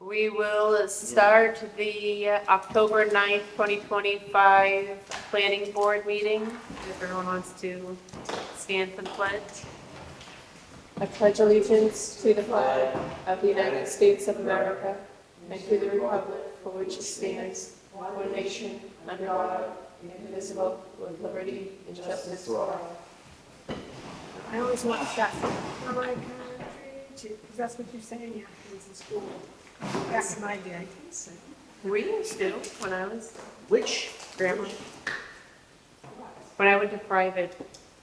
We will start the October 9th, 2025 Planning Board meeting. If everyone wants to stand for the pledge. I pledge allegiance to the flag of the United States of America and to the republic for which it stands, one nation, under God, indivisible, with liberty and justice for all. I always want that for my country, because that's what you're saying after in school. Back in my day. We used to, when I was Which? grammar. When I went to private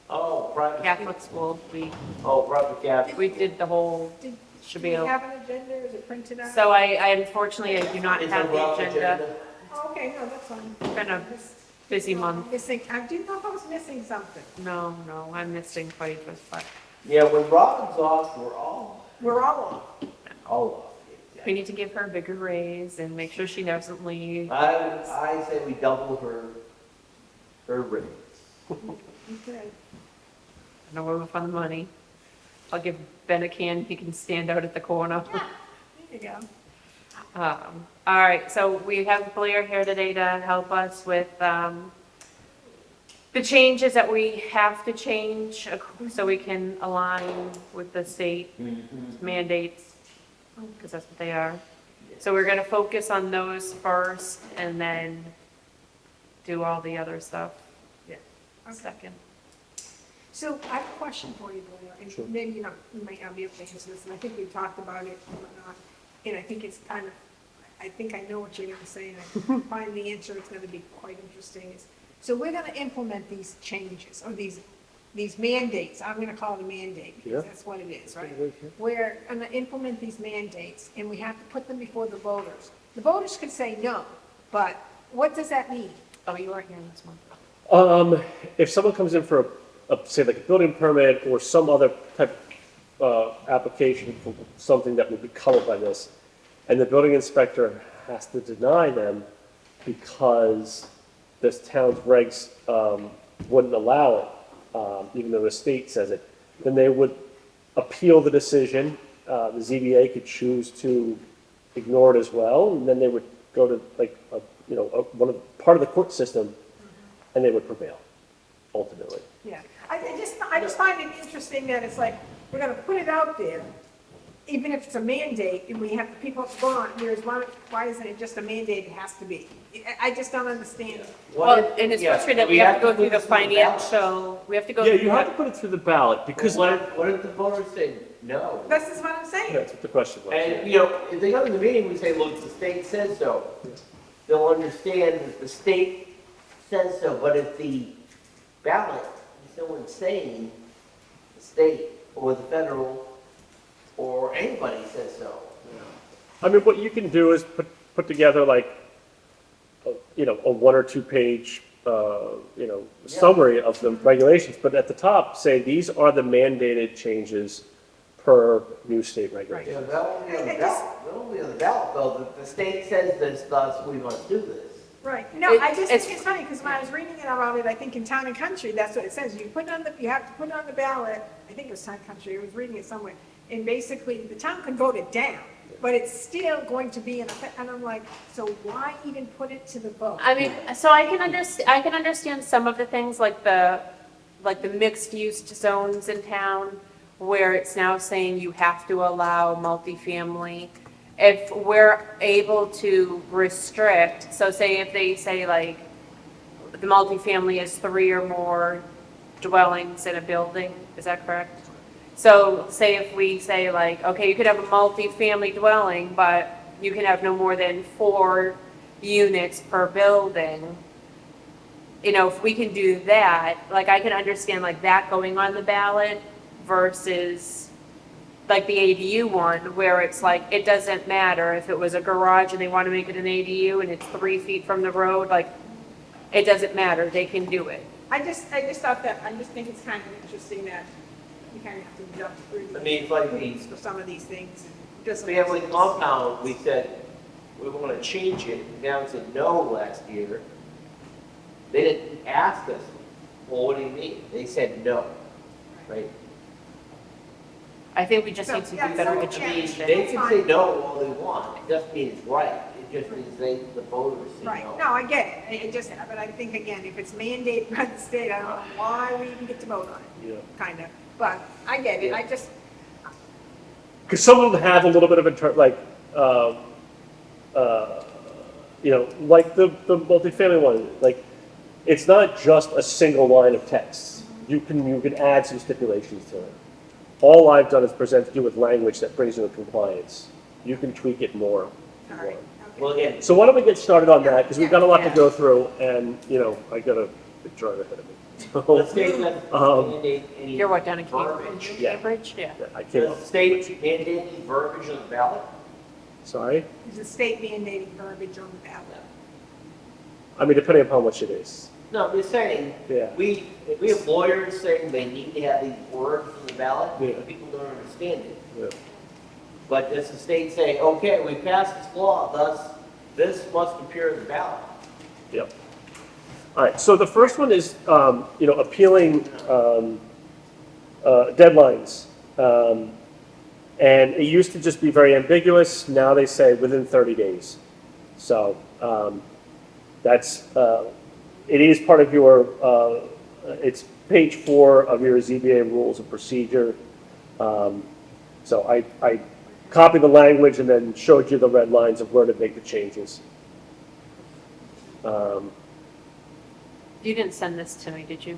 Oh, private. Catholic school, Private Catholic. we did the whole Do you spiel. have an agenda, is it printed out? So I unfortunately, I do not Is have it the rough agenda. Oh, okay, no, that's fine. It's been a busy month. Missing, I didn't know if I was missing something. No, I'm missing quite a bit, but Yeah, when Robin's off, we're all We're all off. we need to give her a bigger raise and make sure she doesn't leave. I say we double her raise. okay. No more for the money. I'll give Ben a can, he can stand out at the corner. There you go. All right, so we have Blair here today to help us with the changes that we have to change so we can align with the state mandates, because that's what they are. So we're going to focus on those first and then do all the other stuff second. So I have a question for you, Blair, and maybe you might not be able to answer this, and I think we talked about it and whatnot, and I think it's kind of, I think I know what you're gonna say, and I find the answer, it's gonna be quite interesting. So we're gonna implement these changes, or these mandates, I'm gonna call it a mandate, because that's what it is, right? We're gonna implement these mandates, and we have to put them before the voters. The voters could say no, but what does that mean? Oh, you weren't here this month. If someone comes in for say like a building permit or some other type of application for something that would be covered by this, and the building inspector has to deny them because this town's regs wouldn't allow it, even though the state says it, then they would appeal the decision. The ZBA could choose to ignore it as well, and then they would go to like part of the court system, and they would prevail ultimately. Yeah, I just find it interesting that it's like, we're gonna put it out there, even if it's a mandate, and we have the people respond, whereas why isn't it just a mandate, it has to be? I just don't understand. Well, and it's frustrating that we have to go through the financial, we have to go Yeah, through you have to that. put it through the ballot because What if the voters say no? This is what I'm saying. that's what the question was. And, if they come to the meeting, we say, look, the state says so. They'll understand that the state says so, but if the ballot, if someone's saying the state or the federal or anybody says so. I mean, what you can do is put together like, a 1 or 2 page, summary of the regulations, but at the top, say, these are the mandated changes per new state regulations. Yeah, that won't be on the ballot. That won't be on the ballot, though. The state says this, thus we must do this. Right, no, I just It's- think it's funny, because when I was reading it about it, I think in Town and Country, that's what it says, you have to put it on the ballot, I think it was Town and Country, I was reading it somewhere, and basically, the town can vote it down, but it's still going to be in effect, and I'm like, so why even put it to the vote? I mean, so I can understand some of the things like the mixed use zones in town where it's now saying you have to allow multifamily. If we're able to restrict, so say if they say like the multifamily is 3 or more dwellings in a building, is that correct? So say if we say like, okay, you could have a multifamily dwelling, but you can have no more than 4 units per building. If we can do that, like I can understand like that going on the ballot versus like the ADU one, where it's like, it doesn't matter if it was a garage and they want to make it an ADU and it's 3 feet from the road, like, it doesn't matter, they can do it. I just thought that, I just think it's kind of interesting that you kind of have to jump through I mean, it's like hoops for some of these things. Just Family compound, we said, we want to change it, and down said no last year. They didn't ask us, well, what do you mean? They said no, right? I think we just So, need to yeah, do better so, I mean, education. they can say no all they want, it doesn't mean it's right, it just means the voters say Right, no. no, I get it, I just, but I think, again, if it's mandated by the state, I don't know why we even get to vote on it, Yeah. kind of, but I get it, I just, Because some of them have a little bit of like the multifamily one, like, it's not just a single line of text. You can add some stipulations to it. All I've done is present you with language that brings you into compliance. You can tweak it more. if you all right, want. Well, okay. again, So why don't we get started on that, because we've got a lot to Yeah. go through, and, I got a big drive ahead of me. the So, state doesn't Um, mandate any You're what, down in verbiage. Cambridge? Yeah. Cambridge, yeah. I came Does up, the state mandate any verbiage on the ballot? sorry? Is the state mandating verbiage on the ballot? I mean, depending upon what it is. No, I'm just saying, Yeah. we have lawyers saying they need to have these words on the ballot, Yeah. but people don't understand it. Yeah. But does the state say, okay, we passed this law, thus this must appear in the ballot? Yep. All right, so the first one is, appealing deadlines. And it used to just be very ambiguous, now they say within 30 days. So it is part of your, it's page 4 of your ZBA rules of procedure. So I copied the language and then showed you the red lines of where to make the changes. You didn't send this to me, did you?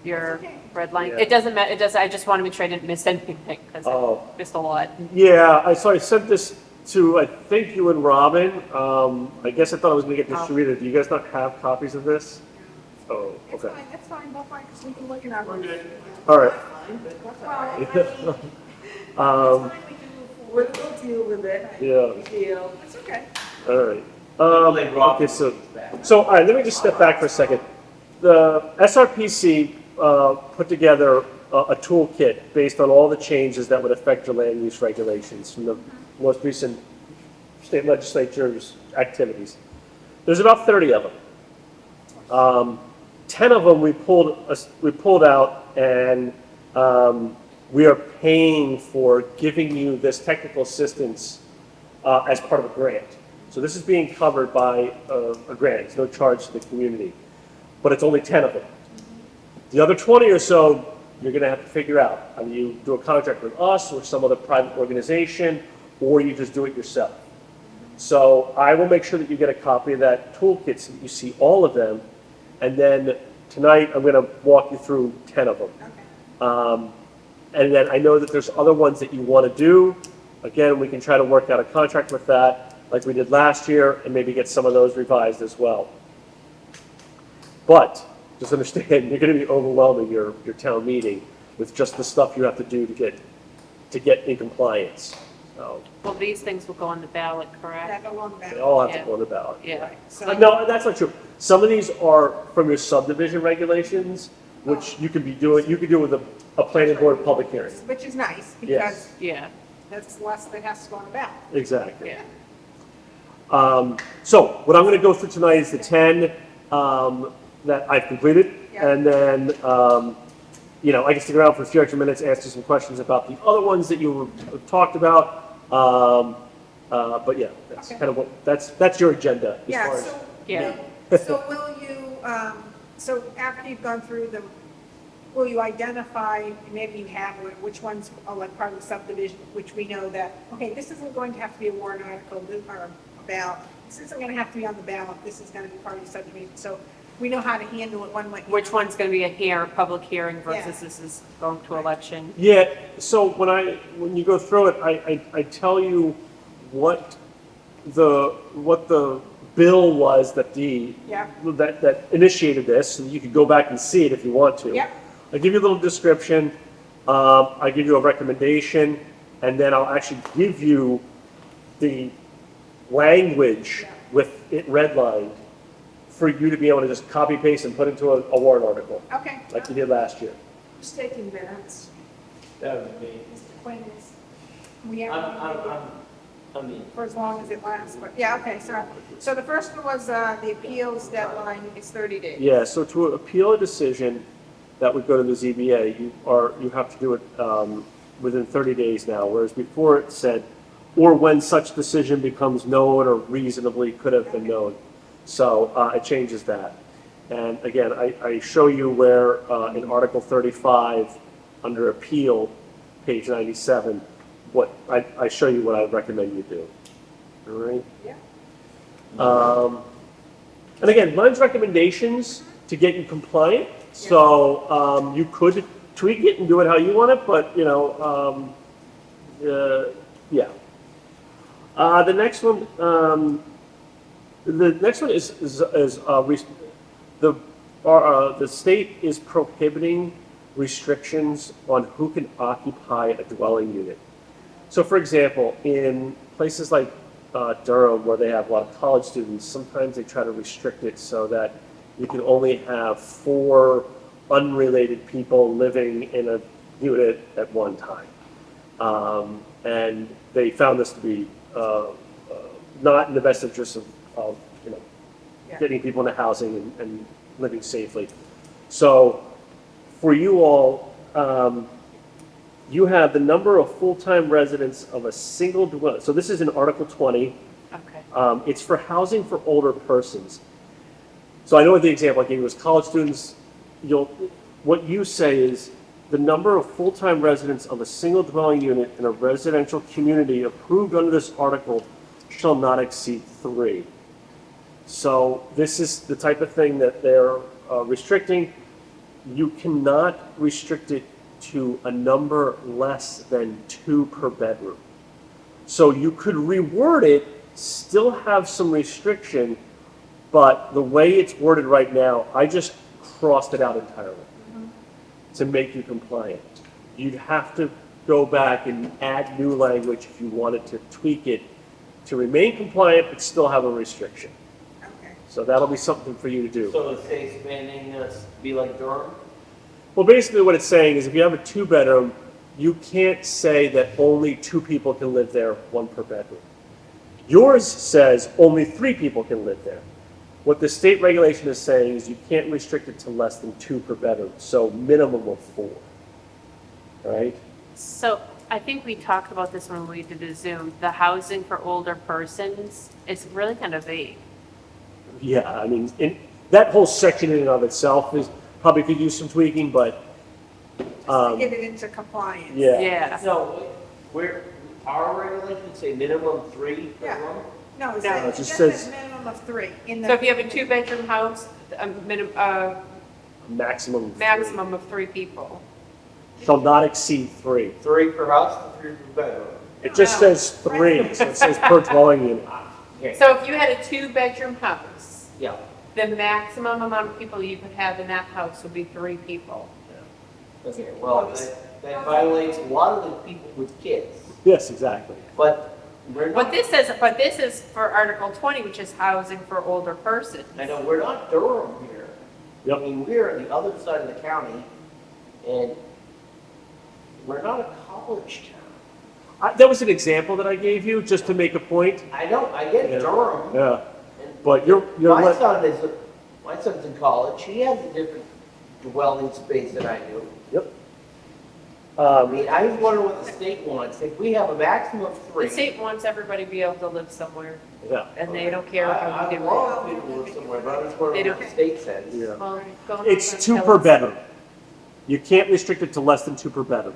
Your It's okay. red line? Yeah. It doesn't matter, I just want to make sure I didn't miss anything, because I Oh. missed a lot. Yeah, I sent this to, I think you and Robin. I guess I thought it was gonna get distributed. Do you guys not have copies of this? Oh, That's okay. fine, that's fine, don't mind, because we can look it up. We're good. All right. Well, I mean, Um, it's fine, we can move forward, we'll deal with it. yeah, It's okay. all right. Hopefully Rob Okay, so, comes back. all right, let me just step back for a second. The SRPC put together a toolkit based on all the changes that would affect your land use regulations from the most recent state legislature's activities. There's about 30 of them. 10 of them we pulled out, and we are paying for giving you this technical assistance as part of a grant. So this is being covered by a grant. It's no charge to the community, but it's only 10 of them. The other 20 or so, you're going to have to figure out. Either you do a contract with us or some other private organization, or you just do it yourself. So I will make sure that you get a copy of that toolkit so that you see all of them. And then tonight, I'm going to walk you through 10 of them. Okay. And then I know that there's other ones that you want to do. Again, we can try to work out a contract with that, like we did last year, and maybe get some of those revised as well. But just understand, you're going to be overwhelming your town meeting with just the stuff you have to do to get in compliance. So Well, these things will go on the ballot, correct? That go on the they ballot. all have to Yeah. go on the ballot. Yeah. So, No, that's not true. Some of these are from your subdivision regulations, which you could do with a planning board public hearing. which is nice, because Yes. Yeah, that's less that has to go on the ballot. Exactly. yeah. So what I'm going to go through tonight is the 10 that I've completed. Yeah. And then, I can stick around for a few extra minutes, answer some questions about the other ones that you talked about. But yeah, that's Okay. kind of that's your agenda. As Yeah, far as, so, Yeah. so will you, so after you've gone through them, will you identify, maybe you have, which ones are like part of the subdivision, which we know that, okay, this isn't going to have to be a warrant article, or this isn't gonna have to be on the ballot, this is gonna be part of the subdivision, so we know how to handle it one way. Which one's going to be a public hearing versus Yeah. this is going to election? Yeah, so when you go through it, I tell you what the bill was that Yeah. that initiated this, so that you could go back and see it if you want to. Yep. I give you a little description, I give you a recommendation, and then I'll actually give you the language Yeah. with it redlined for you to be able to just copy paste and put into a warrant article, Okay. like you did last year. Who's taking minutes? That would be, Mr. Quinn is, we I'm, have, I mean, for as long as it lasts, but, yeah, okay, so the first one was, the appeals deadline is 30 days. Yeah, so to appeal a decision, that would go to the ZBA, you have to do it within 30 days now, whereas before it said, or when such decision becomes known or reasonably could have been known. So it changes that. And again, I show you where in Article 35, under appeal, page 97, I show you what I recommend you do. All right? Yeah. And again, mine's recommendations to get you compliant. So you could tweak it and do it how you want it, but you know, yeah. The next one is the state is prohibiting restrictions on who can occupy a dwelling unit. So, for example, in places like Durham, where they have a lot of college students, sometimes they try to restrict it so that you can only have 4 unrelated people living in a unit at one time. And they found this to be not in the best interest of you know, getting people into housing and living safely. So for you all, you have the number of full-time residents of a single dwelling. So this is in Article 20. Okay. It's for housing for older persons. So I know the example I gave you was college students. What you say is the number of full-time residents of a single dwelling unit in a residential community approved under this article shall not exceed 3. So this is the type of thing that they're restricting. You cannot restrict it to a number less than 2 per bedroom. So you could reword it, still have some restriction, but the way it's worded right now, I just crossed it out entirely to make you compliant. You'd have to go back and add new language if you wanted to tweak it to remain compliant but still have a restriction. Okay. So that'll be something for you to do. So the state's expanding us to be like Durham? Well, basically what it's saying is if you have a 2-bedroom, you can't say that only 2 people can live there, 1 per bedroom. Yours says only 3 people can live there. What the state regulation is saying is you can't restrict it to less than 2 per bedroom, so minimum of 4. Right? So I think we talked about this when we did a Zoom. The housing for older persons is really kind of vague. Yeah, I mean, that whole section in and of itself is probably could use some tweaking, but Get it into compliance. yeah. Yeah. No, our regulations say minimum 3 per Yeah. room? No, it No, says, it it just just says- says minimum of 3 in the. So if you have a 2-bedroom house, a Maximum of 3. maximum of 3 people. Shall not exceed 3. 3 per house and 3 per bedroom? It just says 3, so it says per dwelling unit. Okay. So if you had a 2-bedroom house, Yeah. the maximum amount of people you could have in that house would be 3 people. Okay, well, that violates a lot of the people with kids, Yes, exactly. but we're But not, this is for Article 20, which is housing for older persons. I know, we're not Durham here. Yep. I mean, we're on the other side of the county, and we're not a college town. That was an example that I gave you, just to make a point. I know, I get Yeah. Durham. Yeah, and but you're My son's in college, he has a different dwelling space than I do. Yep. I mean, I was wondering what the state wants, if we have a maximum of The 3. state wants everybody to be able to live somewhere, Yeah, and they don't care how I you do it. love people to live somewhere, but I was They wondering what don't- the state says. yeah. Well, go on, It's tell 2 us. per bedroom. You can't restrict it to less than 2 per bedroom.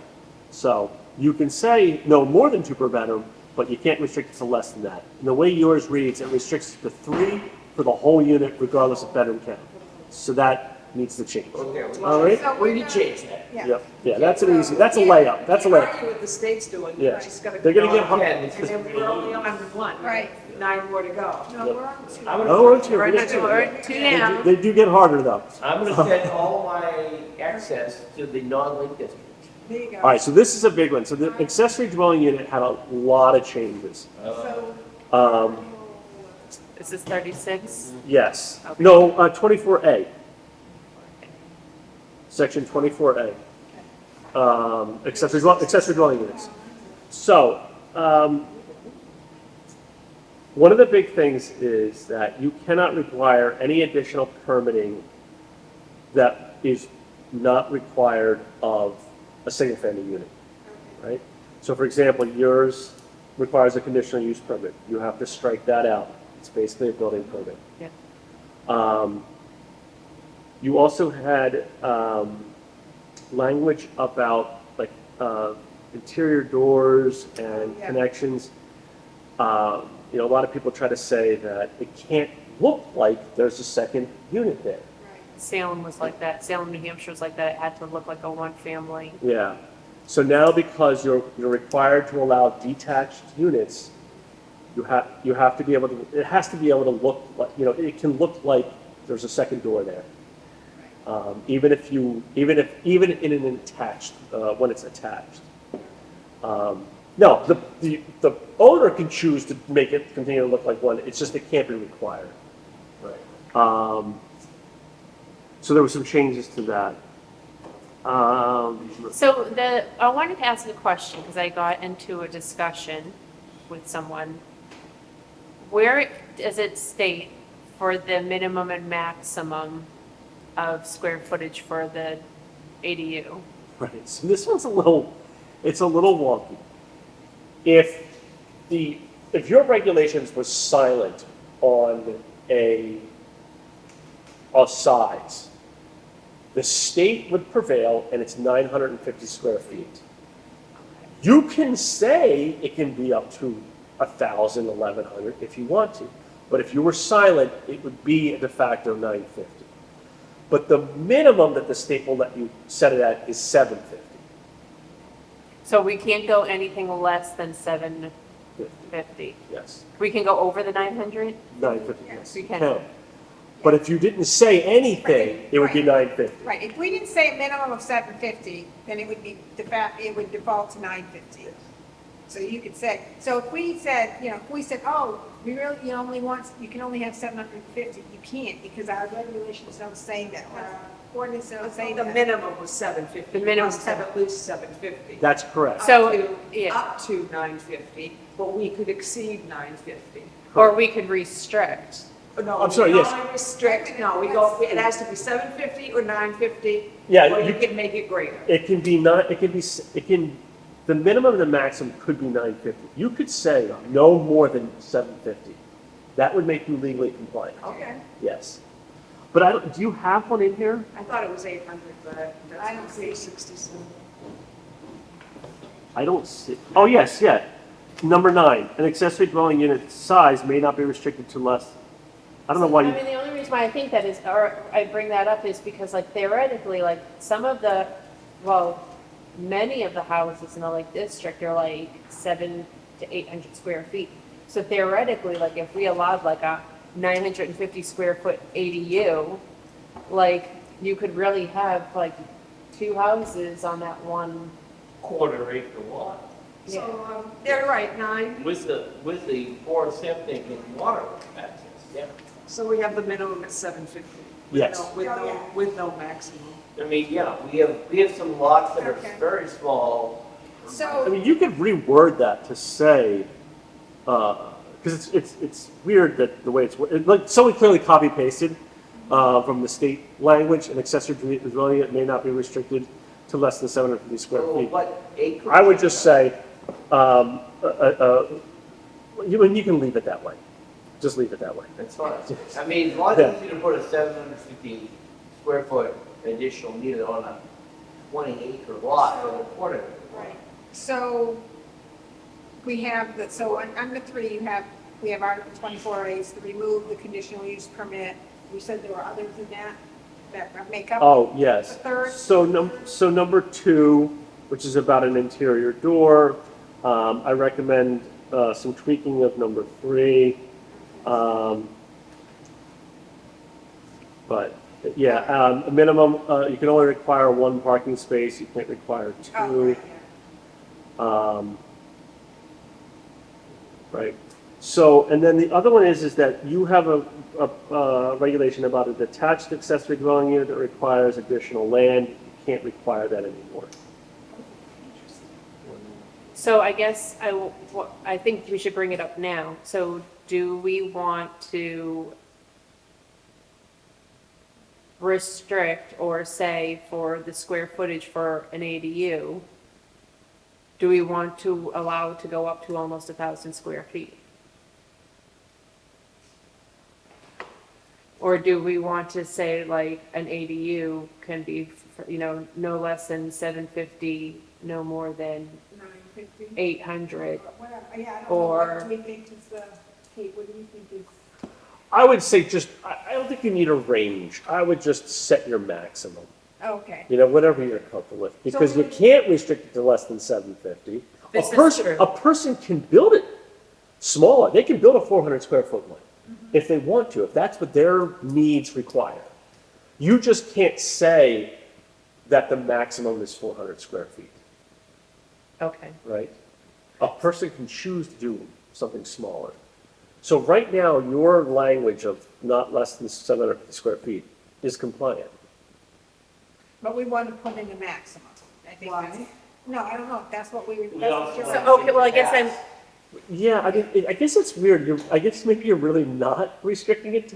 So you can say no more than 2 per bedroom, but you can't restrict it to less than that. And the way yours reads, it restricts it to 3 for the whole unit regardless of bedroom count. So that needs to change. Okay, All right? So we we're can gonna- change that. Yeah. Yep, yeah, that's an easy, that's a layup, that's a Can't layup. argue what the state's doing. Yeah. She's gotta They're gonna go get on. hung. Again, it's And just- then we're only on 1. Right. 9 more to go. No, we're on 2. I'm Oh, gonna, we're on 2, We're we're not on 2. doing 2 now. They do get harder though. I'm gonna send all my access to the non-link district. There you go. All right, so this is a big one. So the accessory dwelling unit had a lot of changes. So, This is 36. Yes. Okay. No, 24A. Section 24A. Accessory dwelling units. So, one of the big things is that you cannot require any additional permitting that is not required of a single-family unit, right? So for example, yours requires a conditional use permit. You have to strike that out. It's basically a building permit. Yeah. You also had language about like interior doors and Yeah. connections. You know, a lot of people try to say that it can't look like there's a second unit there. Salem was like that. Salem, New Hampshire was like that. It had to look like a one-family. Yeah. So now because you're required to allow detached units, you have to be able to, it has to be able to look like, you know, it can look like there's a second door there. Even in an attached, when it's attached. No, the owner can choose to make it continue to look like one, it's just it can't be required. Right. So there were some changes to that. So I wanted to ask a question because I got into a discussion with someone. Where does it state for the minimum and maximum of square footage for the ADU? Right, so this one's it's a little wonky. If your regulations was silent on a size, the state would prevail and it's 950 square feet. You can say it can be up to 1,000, 1,100 if you want to, but if you were silent, it would be a de facto 950. But the minimum that the state will let you set it at is 750. So we can't go anything less than 750. Yes, We can go over the 900? 950, yes. We can. But if you didn't say anything, it would be 950. Right, if we didn't say a minimum of 750, then it would be, it would default to 950. So you could say, so if we said, oh, we really, you can only have 750, you can't, because our regulations don't say that, our ordinance don't say The that. minimum was 750. The minimum We must have at least 750. That's correct. So, Up to- yeah. Up to 950, but we could exceed 950. Or we could restrict. No, I'm sorry, we yes. don't restrict, no, we go, it has to be 750 or 950. Yeah, Or you- you can make it greater. It can be not, the minimum and the maximum could be 950. You could say no more than 750. That would make you legally compliant. Okay. Yes. But do you have one in here? I thought it was 800, but I don't that's see it. 67. I don't see, oh, yes, yeah. Number 9, an accessory dwelling unit size may not be restricted to less, I don't know why I you, mean, the only reason why I think that is, or I bring that up is because like theoretically, like some of the, well, many of the houses in the Lake District are like 700 to 800 square feet. So theoretically, like if we allowed like a 950 square foot ADU, like you could really have like 2 houses on that one. Quarter acre lot So, they're right, 9. with the four septic and water access, yeah. So we have the minimum at 750. Yes. With no maximum. I mean, yeah, we have some lots that are Okay. very small. I So, mean, you could reword that to say, because it's weird that the way it's, like, someone clearly copy pasted from the state language, an accessory dwelling unit may not be restricted to less than 750 square So feet. what acre? I would just say, you can leave it that way. Just leave it that way. That's fine. I mean, as long as it's going to put a 750 square foot additional unit on a 20 acre lot or a quarter. right, so we have, so on under 3, we have Article 24A, is to remove the conditional use permit. You said there were others in that make up. Oh, yes. The third? So number 2, which is about an interior door, I recommend some tweaking of number 3. But, yeah, a minimum, you can only require 1 parking space, you can't require 2. Oh, right, yeah. Right. So, and then the other one is that you have a regulation about a detached accessory dwelling unit that requires additional land. You can't require that anymore. So I guess I think we should bring it up now. So do we want to restrict or say for the square footage for an ADU, do we want to allow it to go up to almost 1,000 square feet? Or do we want to say like an ADU can be, no less than 750, no more than 950? 800? Whatever, yeah, I don't know, Or- what do we think is the, Kate, what do you think is? I would say just, I don't think you need a range. I would just set your maximum, Okay. whatever you're comfortable with. Because you we- can't restrict it to less than 750. This is true. A person can build it smaller. They can build a 400 square foot one if they want to, if that's what their needs require. You just can't say that the maximum is 400 square feet, Okay. right? A person can choose to do something smaller. So right now, your language of not less than 750 square feet is compliant. But we want to put in a maximum. I think that's, Why? no, I don't know, if that's what we, that's We what also you're. want So, okay, well, I guess I'm, Yeah, I mean, I guess it's weird. I guess maybe you're really not restricting it.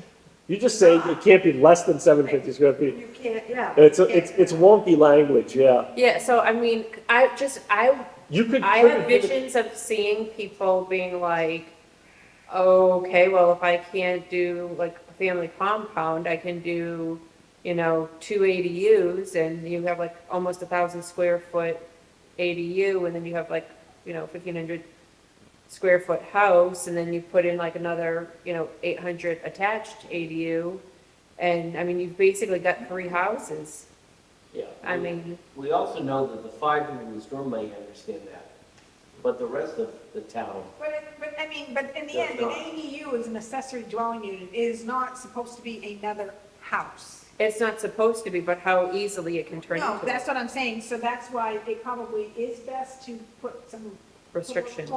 You're just saying it can't be less than 750 square feet. You can't, yeah. It's wonky language, yeah. yeah, so I mean, You could. I have visions of seeing people being like, okay, well, if I can't do like a family compound, I can do, 2 ADUs, and you have like almost 1,000 square foot ADU, and then you have like, 1,500 square foot house, and then you put in like another, 800 attached ADU, and I mean, you've basically got 3 houses. Yeah. I mean, We also know that the 5 people in this room may understand that, but the rest of the town, But in the That's end, an not. ADU is an accessory dwelling unit, is not supposed to be another house. it's not supposed to be, but how easily it can turn No, into that's what I'm saying, so that's why it probably is best to put some. restrictions.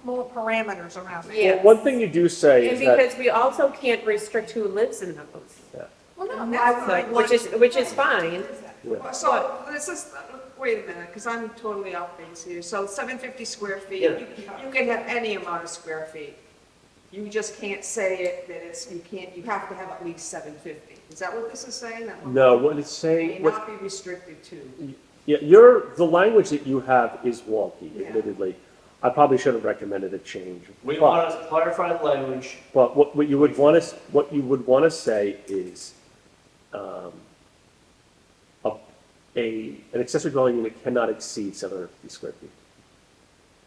More parameters around it. Yeah. One thing you do say And is that. because we also can't restrict who lives in those, Well, no, Why that's would I fine. want- which is fine. Yeah. So this is, wait a minute, because I'm totally off base here. So 750 square feet, Yeah. you can have any amount of square feet. You just can't say it, that it's, you have to have at least 750. Is that what this is saying? That one No, what it's may saying, what, not be restricted to? yeah, the language that you have is wonky, Yeah. admittedly. I probably should have recommended a change. we But- want to clarify the language. But what you would want to say is, an accessory dwelling unit cannot exceed 750 square feet.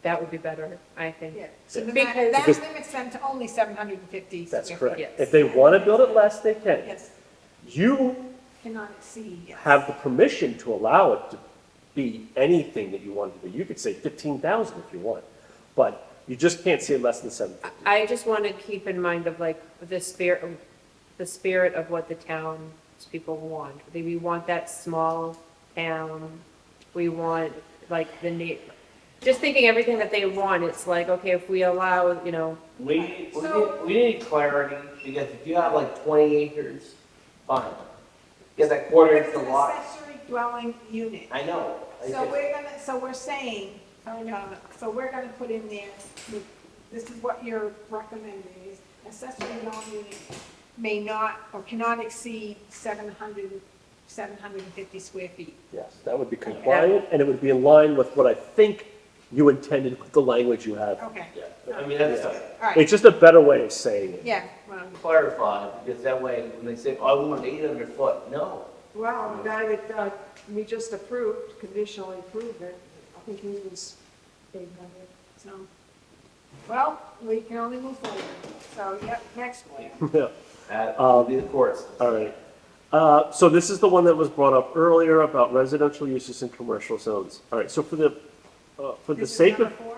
That would be better, I think. Yeah, so then Because- that Because- limits them to only 750 That's square correct. feet. Yes. If they want to build it less, they can. Yes, You cannot exceed, yes. have the permission to allow it to be anything that you want it to be. You could say 15,000 if you want, but you just can't say less than 750. I just want to keep in mind of like the spirit of what the townspeople want. We want that small town, we want like just thinking everything that they want, it's like, okay, if we allow, We need clarity, because if you have like 20 acres, fine. Get that quarter It's inch an lot. accessory dwelling unit. I know. So we're saying, so we're gonna put in there, this is what you're recommending, is accessory dwelling unit may not or cannot exceed 750 square feet. Yes, that would be compliant, and it would be in line with what I think you intended with the language you have. Okay, Yeah, I mean, that's all right, It's just a better way of saying it. yeah, well, clarify, because that way, when they say, oh, I want 800 foot, no. Well, the guy that we just approved, conditionally approved it, I think he was 800. so, well, we can only move forward. So, yep, next one. Yeah. That will be the courts. All right. So this is the one that was brought up earlier about residential uses in commercial zones. All right, so for the This is sake of, number 4?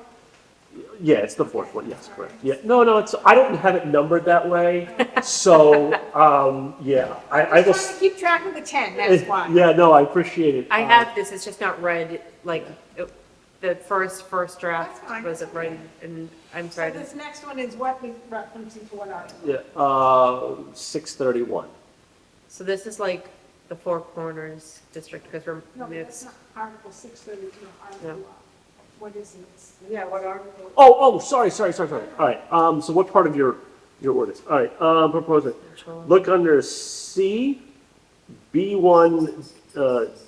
yeah, it's the fourth one, yes, correct. Yeah, no, I don't have it numbered that way, so, yeah, I I'm will. trying to keep track of the 10, that's why. Yeah, no, I appreciate it. I have this, it's just not read, like, the first draft That's fine. wasn't read, and I'm So sorry. this next one is what is referencing to what article? Yeah, 631. So this is like the Four Corners district, because we're No, but that's mixed. not Article 630, no, Article, what is it? Yeah, what article? Oh, sorry. All right, so what part of your ordinance? All right, proposing. Look under C, B1,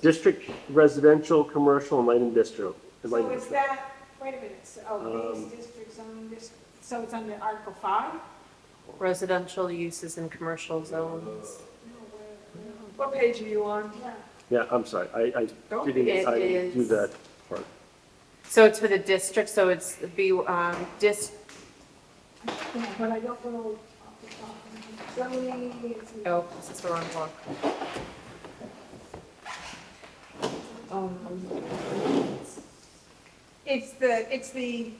district residential, commercial, and light industrial. and light So is industrial. that, wait a minute, these districts, zoning district, so it's under Article 5? Residential uses in commercial zones. What page are you on? Yeah. Yeah, I'm sorry, I Don't didn't, it I didn't do is- that part. So it's for the district, so it's the Yeah, but I don't know. Zoning, it's. oh, this is the wrong book. It's the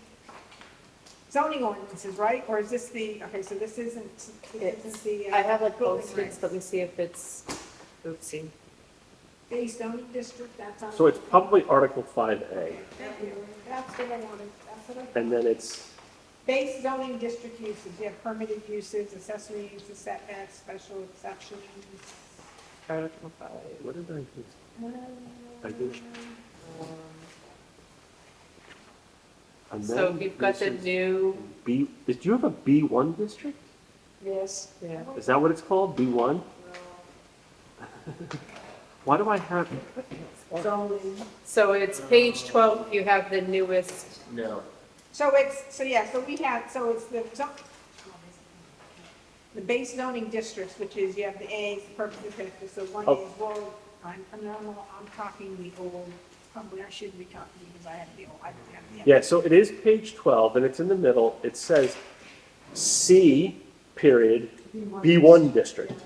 zoning ordinances, right? Or is this the, okay, so this isn't the. I have like building post-its, regs. let me see if it's, oopsie. Base zoning district, that's on. So it's probably Article 5A, Thank you. That's what I wanted, that's what I. and then it's, Base zoning district uses, you have permitted uses, accessory uses, setbacks, special exceptions. Article 5. what did I do? I did. And So then you've got the this is new, B, do you have a B1 district? Yes. yeah. Is that what it's called, B1? Why do I have, Zoning. So it's page 12, you have the newest, No. So it's, so yeah, so we have, so it's the base zoning districts, which is, you have the A's, the purpose of it, so one Oh. is, well, I'm talking the old, probably I shouldn't be talking because I have the old, I don't have the. yeah, so it is page 12, and it's in the middle, it says C, period, B1 district.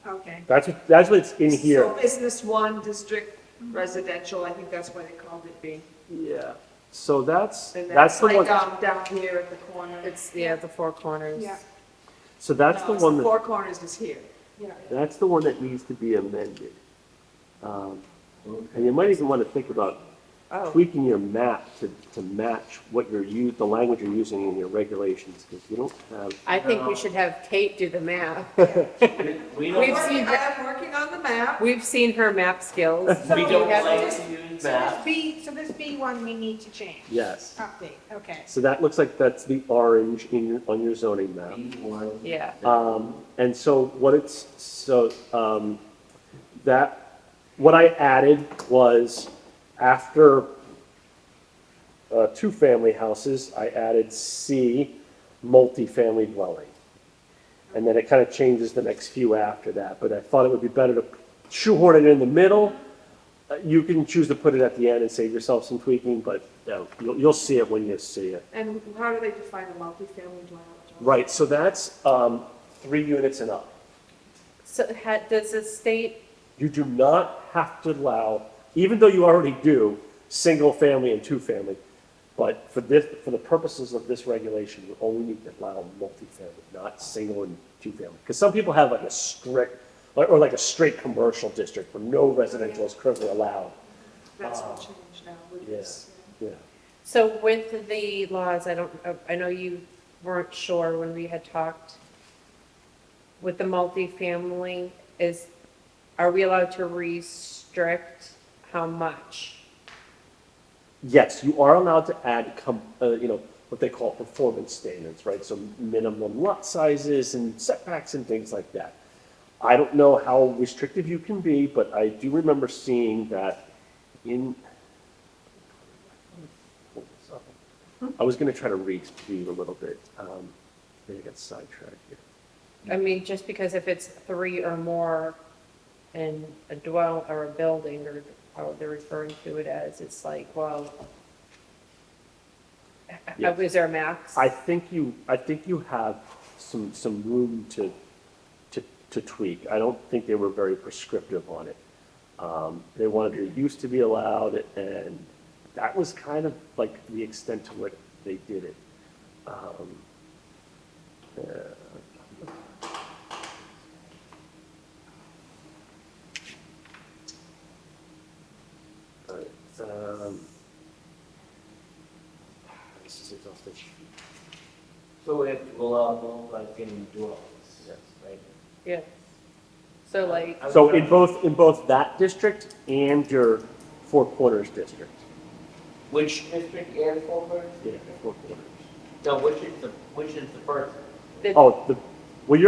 Okay, That's what it's in here. So business one, district residential, I think that's why they called it B. Yeah, so that's And the that's one, like, down here at the corner. it's, yeah, the four corners. yeah, so that's the No, it's one that, Four corners is here. yeah. that's the one that needs to be amended. And you might even want to think about Oh, tweaking your map to match what the language you're using in your regulations, because you don't have, I think we should have Kate do the math. We We've don't, seen her, I'm working on the map. we've seen her map skills. we don't have- like to use maps. So this B1 we need to change, yes. update, okay. So that looks like that's the orange on your zoning map. B1. Yeah, And so what I added was after two-family houses, I added C, multifamily dwelling. And then it kind of changes the next few after that, but I thought it would be better to shoehorn it in the middle. You can choose to put it at the end and save yourself some tweaking, but you'll see it when you see it. And how do they define a multifamily dwelling? Right, so that's 3 units and up. so does the state, You do not have to allow, even though you already do, single family and two family. But for the purposes of this regulation, you only need to allow multifamily, not single and two family. Because some people have like a strict, or like a straight commercial district where no residential is currently allowed. That's what changed now with Yeah. this. Yeah. so with the laws, I know you weren't sure when we had talked. With the multifamily, are we allowed to restrict how much? Yes, you are allowed to add, what they call performance standards, right? So minimum lot sizes and setbacks and things like that. I don't know how restrictive you can be, but I do remember seeing that I was gonna try to read a little bit. Maybe I got sidetracked here. I mean, just because if it's 3 or more in a or a building, or how they're referring to it as, it's like, well, Yeah. is there a max? I think you have some room to tweak. I don't think they were very prescriptive on it. They wanted the use to be allowed, and that was kind of like the extent to what they did it. This is exhausting. So we have to allow multi-family dwellings, Yes. right? Yeah. So like, So in both that district and your Four Corners district. Which district and Four Corners? Yeah, Four Corners. No, which is the first? the- Oh, well,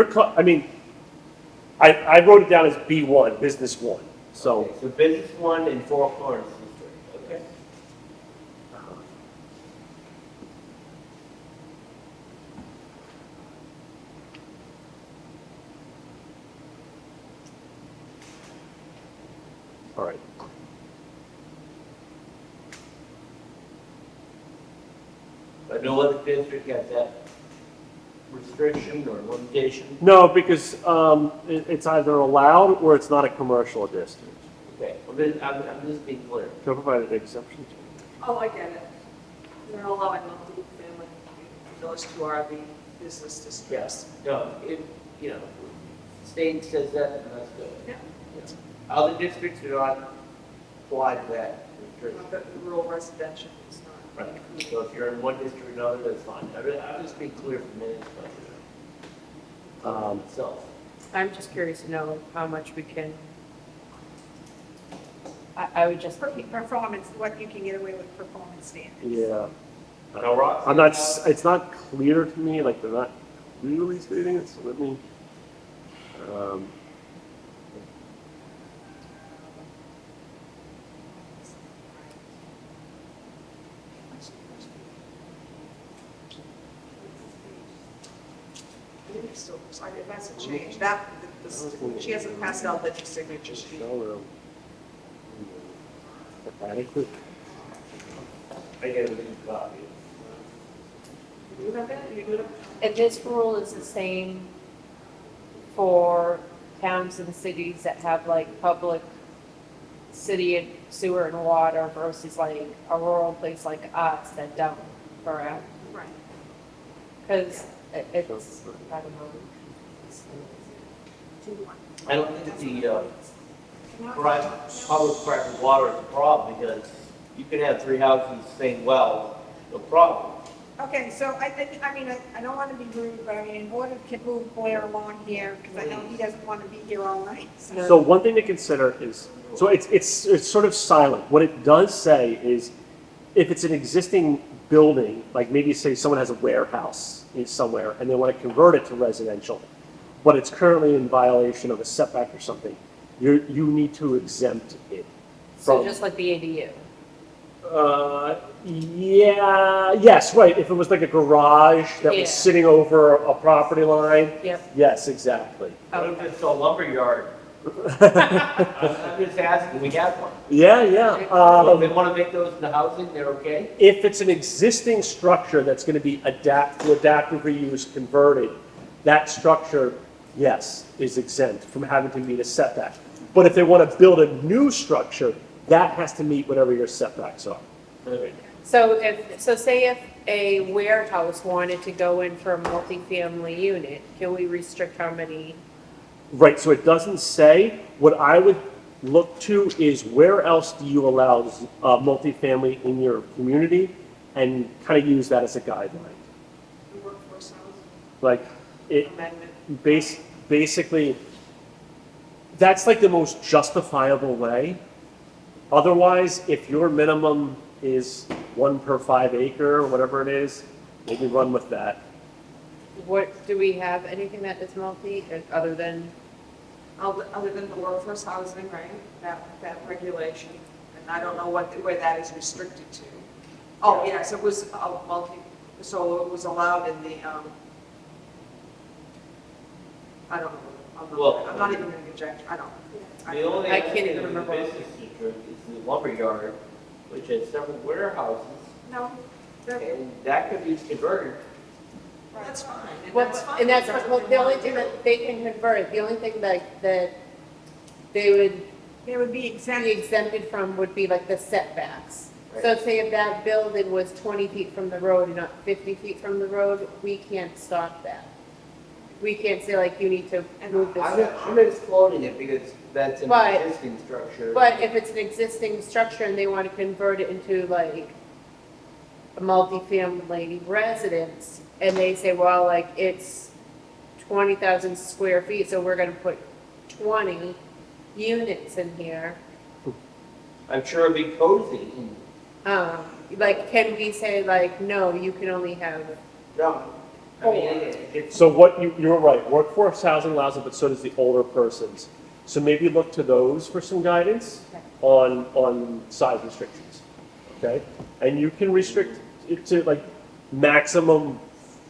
I wrote it down as B1, business one, so. Okay, so business one and Four Corners District, okay. All right. But no other district has that restriction or limitation? No, because it's either allowed or it's not a commercial district. Okay, I'm just being clear. Shall provide an exception. Oh, I get it. They're allowing multi-family, those two are the business districts. Yes. No, if, you know, state says that, then that's good. Yeah. Yeah. Other districts do not apply to that restriction. But rural residential is not. Right. So if you're in one district or another, that's fine. I'm just being clear for minutes, but, itself. I'm just curious to know how much we can, I would just, Performance, what you can get away with performance standards. Yeah. Now, Ross? I'm not, it's not clear to me, like they're not clearly stating it, so let me, So, I mean, that's a change. That, she hasn't passed out the signature sheet. adequate. I get a new copy. You do have that? You do have? and this rule is the same for towns and cities that have like public city and sewer and water versus like a rural place like us that don't, correct? Right. Because it's, I don't know. I don't think the, public-private water is a problem, because you can have three houses saying, well, no problem. Okay, so I mean, I don't want to be rude, but I mean, in order to move Blair along here, because I know he doesn't want to be here all night. So one thing to consider is, so it's sort of silent. What it does say is, if it's an existing building, like maybe say someone has a warehouse in somewhere and they want to convert it to residential, but it's currently in violation of a setback or something, you need to exempt it. So from- just like the ADU. Yes, right. If it was like a garage that Yeah. was sitting over a property line, Yep. yes, exactly. What if it's a lumberyard? I'm just asking, we have one. Yeah. If they want to make those into housing, they're okay? If it's an existing structure that's going to be adaptive reuse converted, that structure, yes, is exempt from having to meet a setback. But if they want to build a new structure, that has to meet whatever your setbacks are. So say if a warehouse wanted to go in for a multifamily unit, can we restrict how many? Right, so it doesn't say. What I would look to is where else do you allow multifamily in your community, and kind of use that as a guideline. The workforce housing Like, it, amendment. basically, that's like the most justifiable way. Otherwise, if your minimum is 1 per 5 acre, or whatever it is, maybe run with that. What, do we have anything that is multi, other than, Other than the workforce housing, right, that regulation, and I don't know where that is restricted to. Oh, yes, it was so it was allowed in the, I don't know, I'm not even going to object, I don't. The only I other can't thing even in the remember. business district is the lumberyard, which has several warehouses, No, and that could be converted. that's fine, and well, that's fine. and that's, well, the only thing that they can convert, the only thing that they would They would be be exempt. exempted from would be like the setbacks. So Right. say if that building was 20 feet from the road and not 50 feet from the road, we can't stop that. We can't say like, you need to move this. I'm just floating it because that's an But- existing structure. But if it's an existing structure and they want to convert it into like a multifamily residence, and they say, well, like, it's 20,000 square feet, so we're gonna put 20 units in here. I'm sure it'd be cozy. Like, can we say like, no, you can only have, No, I mean, it's, So what you're right, workforce housing allows it, but so does the older persons. So maybe look to those for some guidance on size restrictions, okay? And you can restrict it to like maximum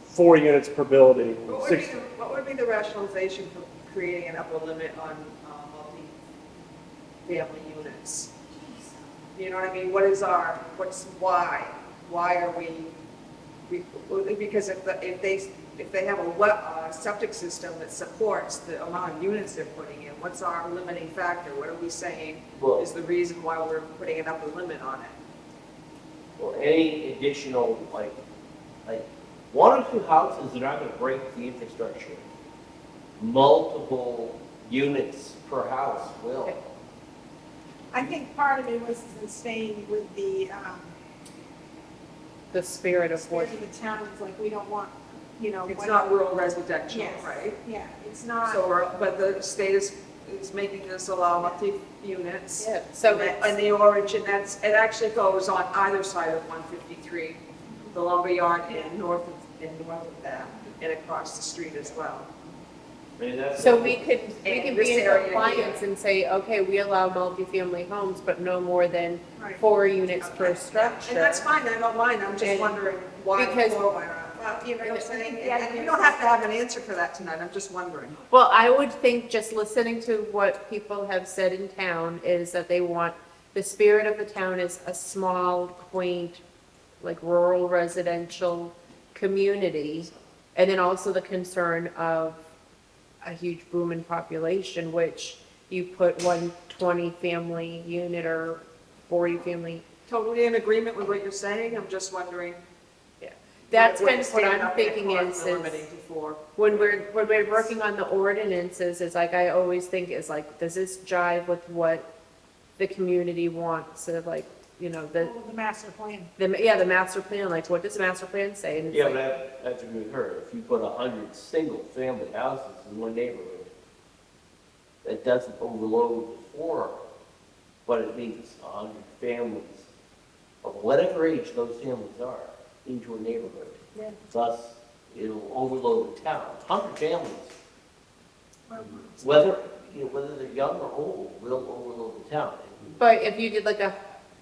4 units per building, six. What would be the rationalization for creating an upper limit on multi-family units? You know what I mean? Why? Why are we, because if they have a septic system that supports the amount of units they're putting in, what's our limiting factor? What are we saying Well- is the reason why we're putting an upper limit on it? well, any additional, like 1 or 2 houses are not gonna break the infrastructure. Multiple units per house will. I think part of it was staying with the The spirit of what, spirit of the town, it's like, we don't want, you know. It's what- not rural residential, Yes. right? Yeah, it's not. So, but the state is making this allow multi-units. yeah, so And it's, the origin, it actually goes on either side of 153, the lumberyard and north of that, and across the street as well. I mean, that's. so we could And be this in area compliance and say, okay, we allow multifamily homes, but no more than Right. 4 units per structure. And that's fine, I don't mind, I'm just And- wondering why because- before, why not? Well, you know what I'm saying? Yeah, And you don't have to have an answer for that tonight, I'm just wondering. Well, I would think, just listening to what people have said in town, is that they want, the spirit of the town is a small, quaint, like rural residential community. And then also the concern of a huge boom in population, which you put 120 family unit or 40 family. Totally in agreement with what you're saying, I'm just wondering. That's where kind to of what stand I'm up thinking for is, the limiting to 4. when we're working on the ordinances, is like, I always think is like, does this jive with what the community wants? So like, you know, The master plan. the master plan, like, what does the master plan say? And it's Yeah, like- but that's what we heard. If you put 100 single-family houses in one neighborhood, that doesn't overload the 4, but it means 100 families of whatever age those families are into a neighborhood. Yeah. Thus, it'll overload the town. 100 families, Well, whether they're young or old, will overload the town. But if you did like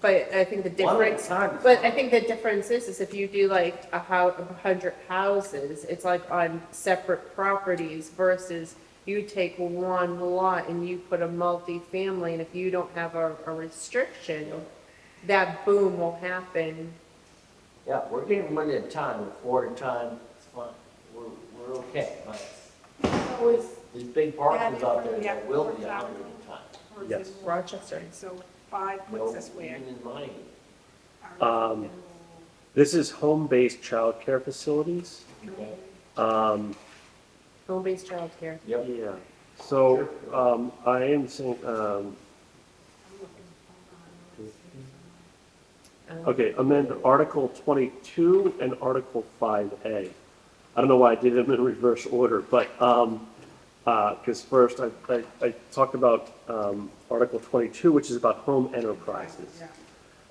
but I think the One at a difference, time is but fine. I think the difference is if you do like 100 houses, it's like on separate properties versus you take one lot and you put a multi-family, and if you don't have a restriction, that boom will happen. Yeah, we're getting 1 at a time, 4 at a time, it's fine. We're okay. But So is, there's big parcels out there Yeah, that will be 4,000. 100 at a time. or is Yes. it Rochester. So 5 No, puts us where? even in mine. This is home-based childcare facilities. Okay. Home-based childcare. Yep. Yeah, so, I am saying, okay, amend Article 22 and Article 5A. I don't know why I did them in reverse order, but, because first I talked about Article 22, which is about home enterprises.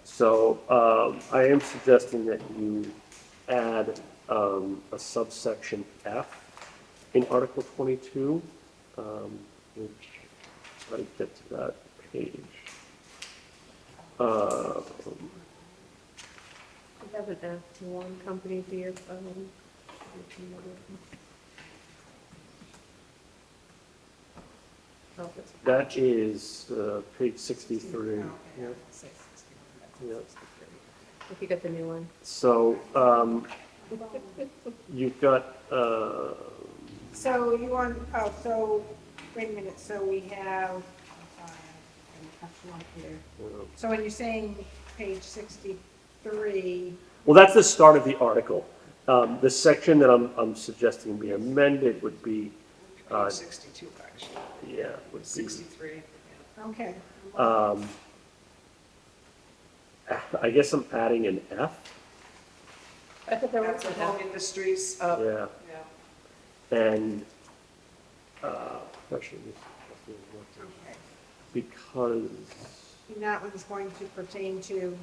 So I am suggesting that you add a subsection F in Article 22, which, try to get to that page. You have an F1 company for your phone. Oh, that's- That is page 63. Yeah. Yeah. If you got the new one. So you've got, So you want, so, wait a minute, so we have, I'm sorry, I'm touching on here. So when you're saying page 63, well, that's the start of the article. The section that I'm suggesting be amended would be, Page 62, actually, yeah, would be, 63. okay. I guess I'm adding an F. I thought there was That's an the home industries, Yeah, yeah. and, actually, Okay. because, And that one's going to pertain to,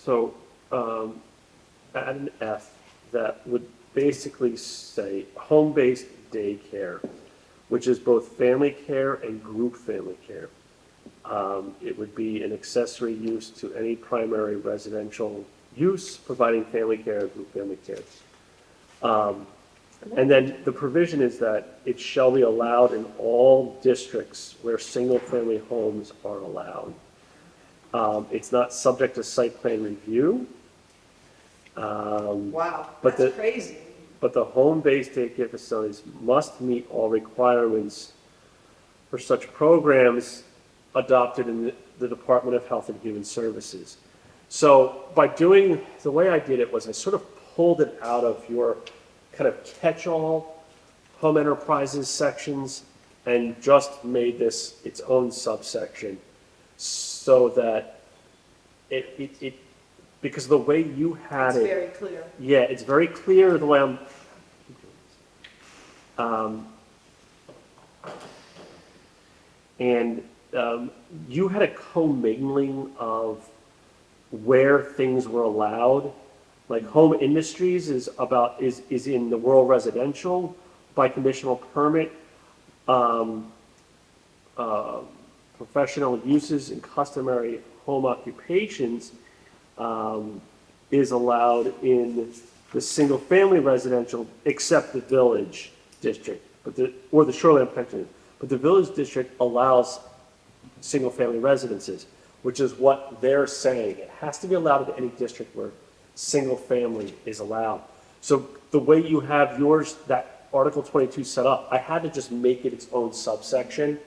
So, add an F that would basically say home-based daycare, which is both family care and group family care. It would be an accessory use to any primary residential use, providing family care and group family care. And then the provision is that it shall be allowed in all districts where single-family homes are allowed. It's not subject to site plan review. Wow, But that's the- crazy. But the home-based daycare facilities must meet all requirements for such programs adopted in the Department of Health and Human Services. So by doing, the way I did it was I sort of pulled it out of your kind of catch-all home enterprises sections and just made this its own subsection so that because the way you had It's it. very clear. Yeah, it's very clear the way I'm. You had a commingling of where things were allowed. Like home industries is in the rural residential by conditional permit. Professional uses and customary home occupations is allowed in the single-family residential, except the village district, or the shoreline protection. But the village district allows single-family residences, which is what they're saying. It has to be allowed in any district where single-family is allowed. So the way you have yours, that Article 22 set up, I had to just make it its own subsection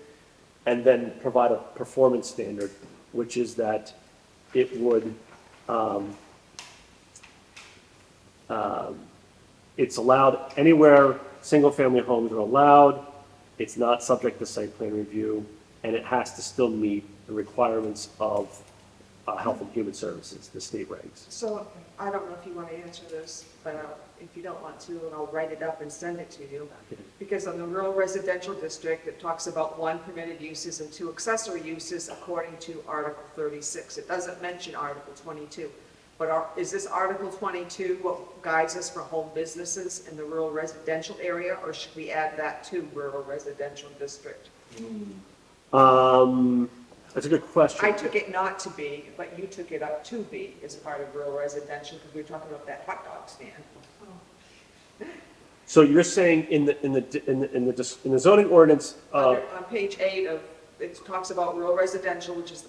and then provide a performance standard, which is that it would, it's allowed anywhere single-family homes are allowed, it's not subject to site plan review, and it has to still meet the requirements of Health and Human Services, the state regs. So I don't know if you want to answer this, but if you don't want to, and I'll write it up and send it to you. Because on the rural residential district, it talks about 1 permitted uses and 2 accessory uses according to Article 36. It doesn't mention Article 22. But is this Article 22 what guides us for home businesses in the rural residential area, or should we add that to rural residential district? That's a good question. I took it not to be, but you took it up to be as part of rural residential, because we were talking about that hot dog stand. So you're saying in the zoning ordinance, On page 8 of, it talks about rural residential, which is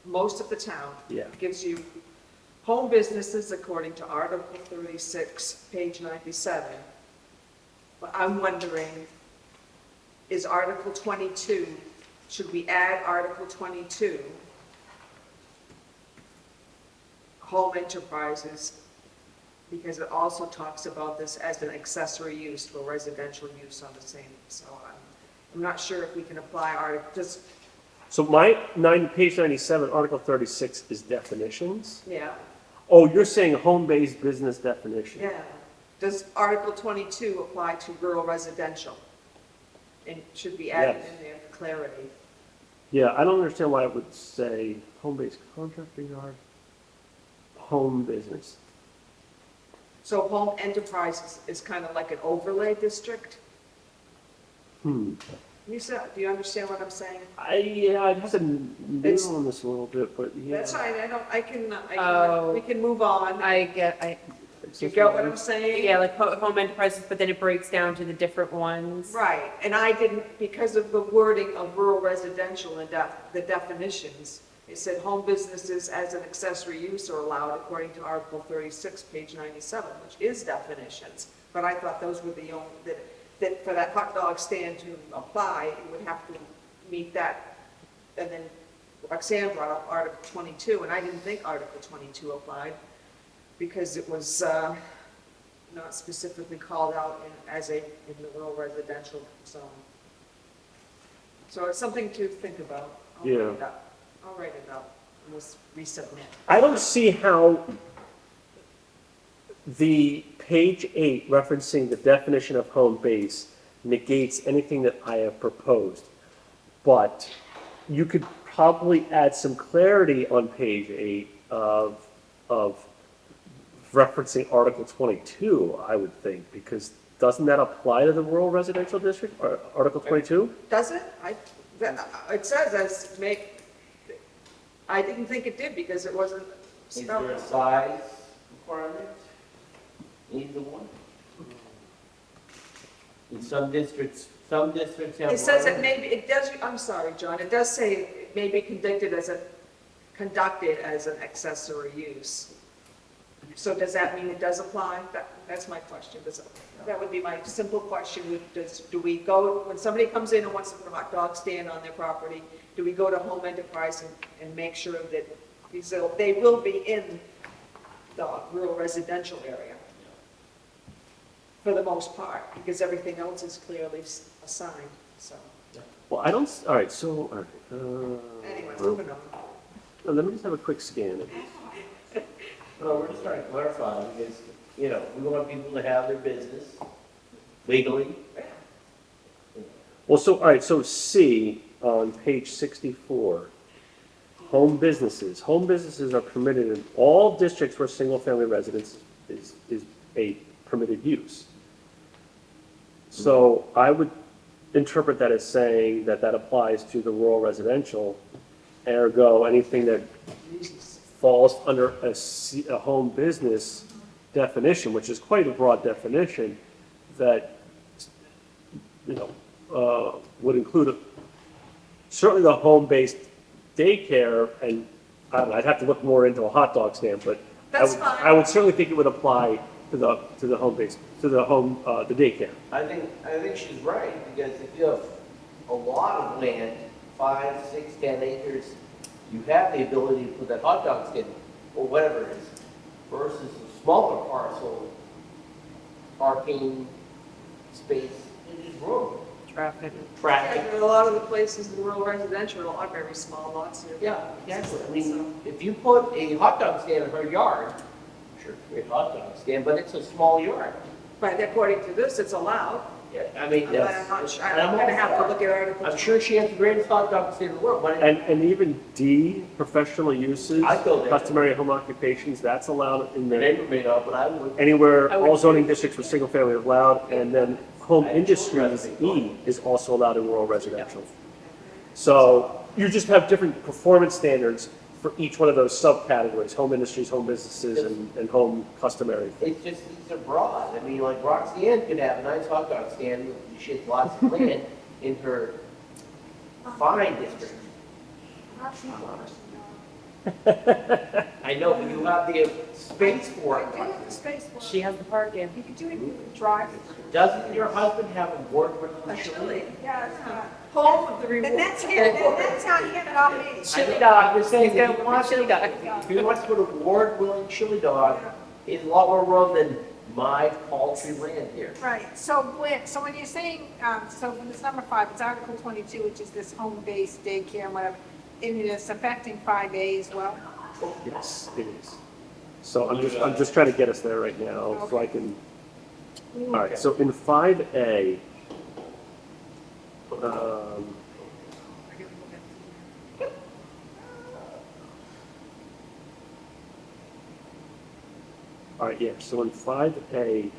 most of the town. Yeah. It gives you home businesses according to Article 36, page 97. But I'm wondering, is Article 22, should we add Article 22, home enterprises, because it also talks about this as an accessory use for residential use on the same, so I'm not sure if we can apply just, so page 97, Article 36 is definitions. yeah, Oh, you're saying home-based business definition? yeah. Does Article 22 apply to rural residential? And should be added Yes. in there for clarity? Yeah, I don't understand why it would say home-based contracting yard, home business. So home enterprise is kind of like an overlay district? You said, do you understand what I'm saying? Yeah, I'd have to It's- noodle on this a little bit, but yeah. That's fine, I can, Oh. we can move on. You get what I'm saying? Yeah, like home enterprises, but then it breaks down to the different ones. Right, and I didn't, because of the wording of rural residential and the definitions, it said home businesses as an accessory use are allowed according to Article 36, page 97, which is definitions. But I thought those were the only, that for that hot dog stand to apply, it would have to meet that. And then Roxanne brought up Article 22, and I didn't think Article 22 applied because it was not specifically called out in the rural residential zone. So it's something to think about. I'll write it up and we'll resubmit. I don't see how the page 8 referencing the definition of home base negates anything that I have proposed. But you could probably add some clarity on page 8 of of referencing Article 22, I would think, because doesn't that apply to the rural residential district, Article 22? Does it? It says as make, I didn't think it did because it wasn't Is spelled there a out. size requirement? Neither one? In some districts have. It says one. it may be, it does, I'm sorry, John, it does say it may be conducted as an accessory use. So does that mean it does apply? That's my question. That would be my simple question. Do we go, when somebody comes in and wants to put a hot dog stand on their property, do we go to Home Enterprise and make sure that they will be in the rural residential area? For the most part, because everything else is clearly assigned, so. Well, I don't, all right, so, all right, Anyway, moving on. let me just have a quick scan of this. No, we're just trying to clarify because, we want people to have their business legally. Well, so, all right, so C on page 64, home businesses. Home businesses are permitted in all districts where single-family residence is a permitted use. So I would interpret that as saying that that applies to the rural residential, ergo, anything that falls under a home business definition, which is quite a broad definition, that, would include certainly the home-based daycare, and I don't know, I'd have to look more into a hot dog stand, but That's fine. I would certainly think it would apply to the home-based, to the daycare. I think she's right, because if you have a lot of land, 5, 6, 10 acres, you have the ability to put that hot dog stand, or whatever it is, versus a smaller parcel, parking, space, and just room, Traffic. traffic. A lot of the places in rural residential are very small lots. Yeah, exactly. I mean, if you put a hot dog stand in her yard, sure, great hot dog stand, but it's a small yard. But according to this, it's allowed. Yeah, I mean, I'm that's. not sure, and I'm all gonna have for to it. look at Article. I'm sure she has the greatest hot dog stand in the world, but And even D, professional uses, I'd go there. customary home occupations, that's allowed in the the, neighbor may not, but I would. anywhere, I would- all zoning districts with single family are allowed, and then home industries, E, is also allowed in rural residential. So you just have different performance standards for each one of those subcategories, home industries, home businesses, and home customary. It's just, these are broad. I mean, like Roxanne could have a nice hot dog stand, she has lots of land in her fine district. I know, but you have the space for I do it. have the space for it. She has the parking. You could do it, you could drive. Doesn't your husband have a board with Chili. Yeah, Home of the reward. and that's him, that's how he had it on me. Chili dog. I'm just saying, He's gonna if he want wants chili dog. if he wants to put a board-willing chili dog, he's a lot more room than my paltry land here. Right, so when you're saying, so when it's number 5, it's Article 22, which is this home-based daycare and whatever, and it's affecting 5A as well? Yes, it is. So I'm just trying to get us there right now, so I can, all right, so in 5A, all right, yeah, so in 5A,